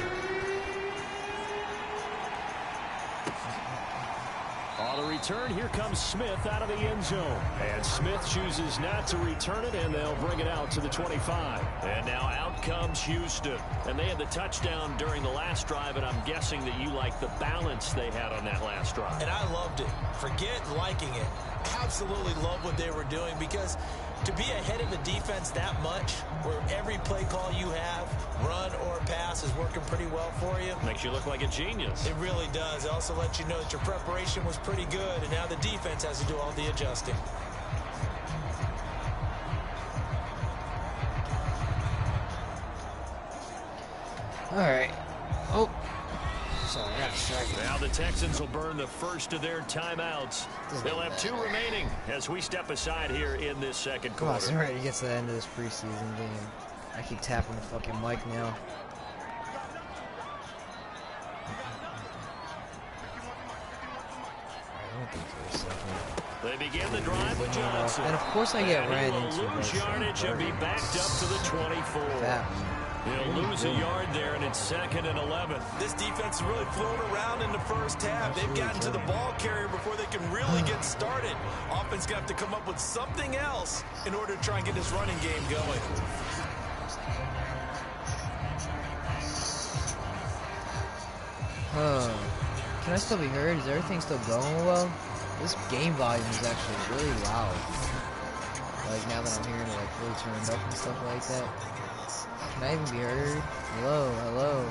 On the return, here comes Smith out of the end zone. And Smith chooses not to return it, and they'll bring it out to the 25. And now out comes Houston. And they had the touchdown during the last drive, and I'm guessing that you like the balance they had on that last drive. And I loved it. Forget liking it. Absolutely love what they were doing, because to be ahead of the defense that much, where every play call you have, run or pass, is working pretty well for you. Makes you look like a genius. It really does. It also lets you know that your preparation was pretty good, and now the defense has to do all the adjusting. All right. Oh. Sorry, I got distracted. Now the Texans will burn the first of their timeouts. They'll have 2 remaining as we step aside here in this 2nd Come on, quarter. so we're ready to get to the end of this preseason game. I keep tapping the fucking mic now. I don't think for a second. They begin the drive with Johnson. And of course I get ran into. He will lose yardage and be backed up to the 24. He'll lose a yard there, and it's 2nd and 11. This defense is really flown around in the first half. They've gotten to the ball carrier before they can really get started. Offense got to come up with something else in order to try and get this running game going. Can I still be heard? Is everything still going well? This game volume is actually really loud. Like now that I'm hearing it like fully turned up and stuff like that. Can I even be heard? Hello, hello.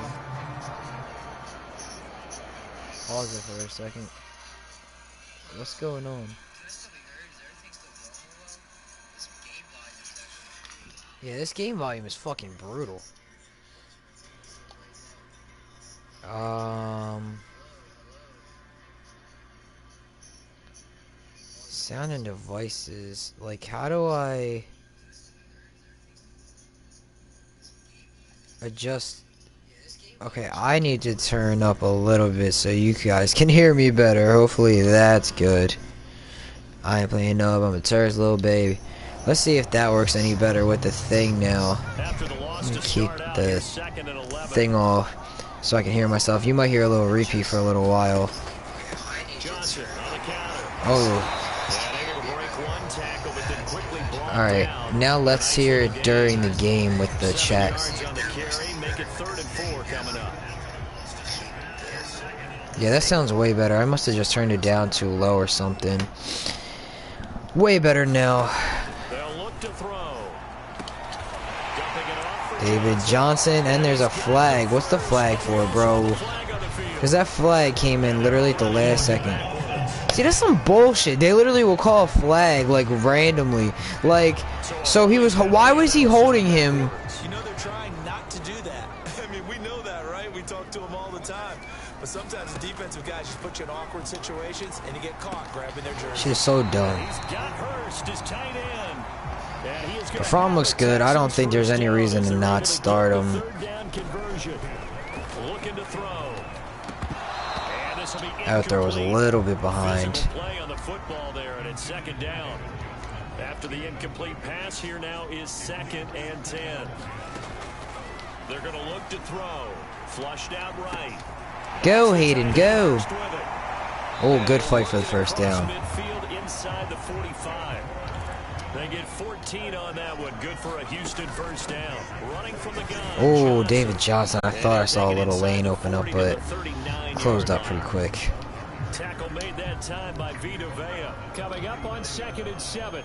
Pause it for a second. What's going on? Yeah, this game volume is fucking brutal. Sound and devices. Like, how do I adjust? Okay, I need to turn up a little bit so you guys can hear me better. Hopefully that's good. I ain't playing up. I'm a terrorist little baby. Let's see if that works any better with the thing now. Let me keep the thing off so I can hear myself. You might hear a little repeat for a little while. Oh. Alright, now let's hear it during the game with the chat. Yeah, that sounds way better. I must have just turned it down too low or something. Way better now. David Johnson, and there's a flag. What's the flag for, bro? Because that flag came in literally at the last second. See, that's some bullshit. They literally will call a flag, like, randomly. Like, so he was, why was he holding him? You know they're trying not to do that. I mean, we know that, right? We talk to them all the time. But sometimes the defensive guys just put you in awkward situations, and you get caught grabbing their jersey. Shit is so dumb. The farm looks good. I don't think there's any reason to not start him. That throw was a little bit behind. After the incomplete pass, here now is 2nd and 10. They're going to look to throw. Flushed out right. Go, Hayden, go. Oh, good fight for the first down. Inside the 45. They get 14 on that one. Good for a Houston first down. Running from the gun. Oh, David Johnson. I thought I saw a little lane open up, but closed up pretty quick. Tackle made that time by Vita Vea. Coming up on 2nd and 7.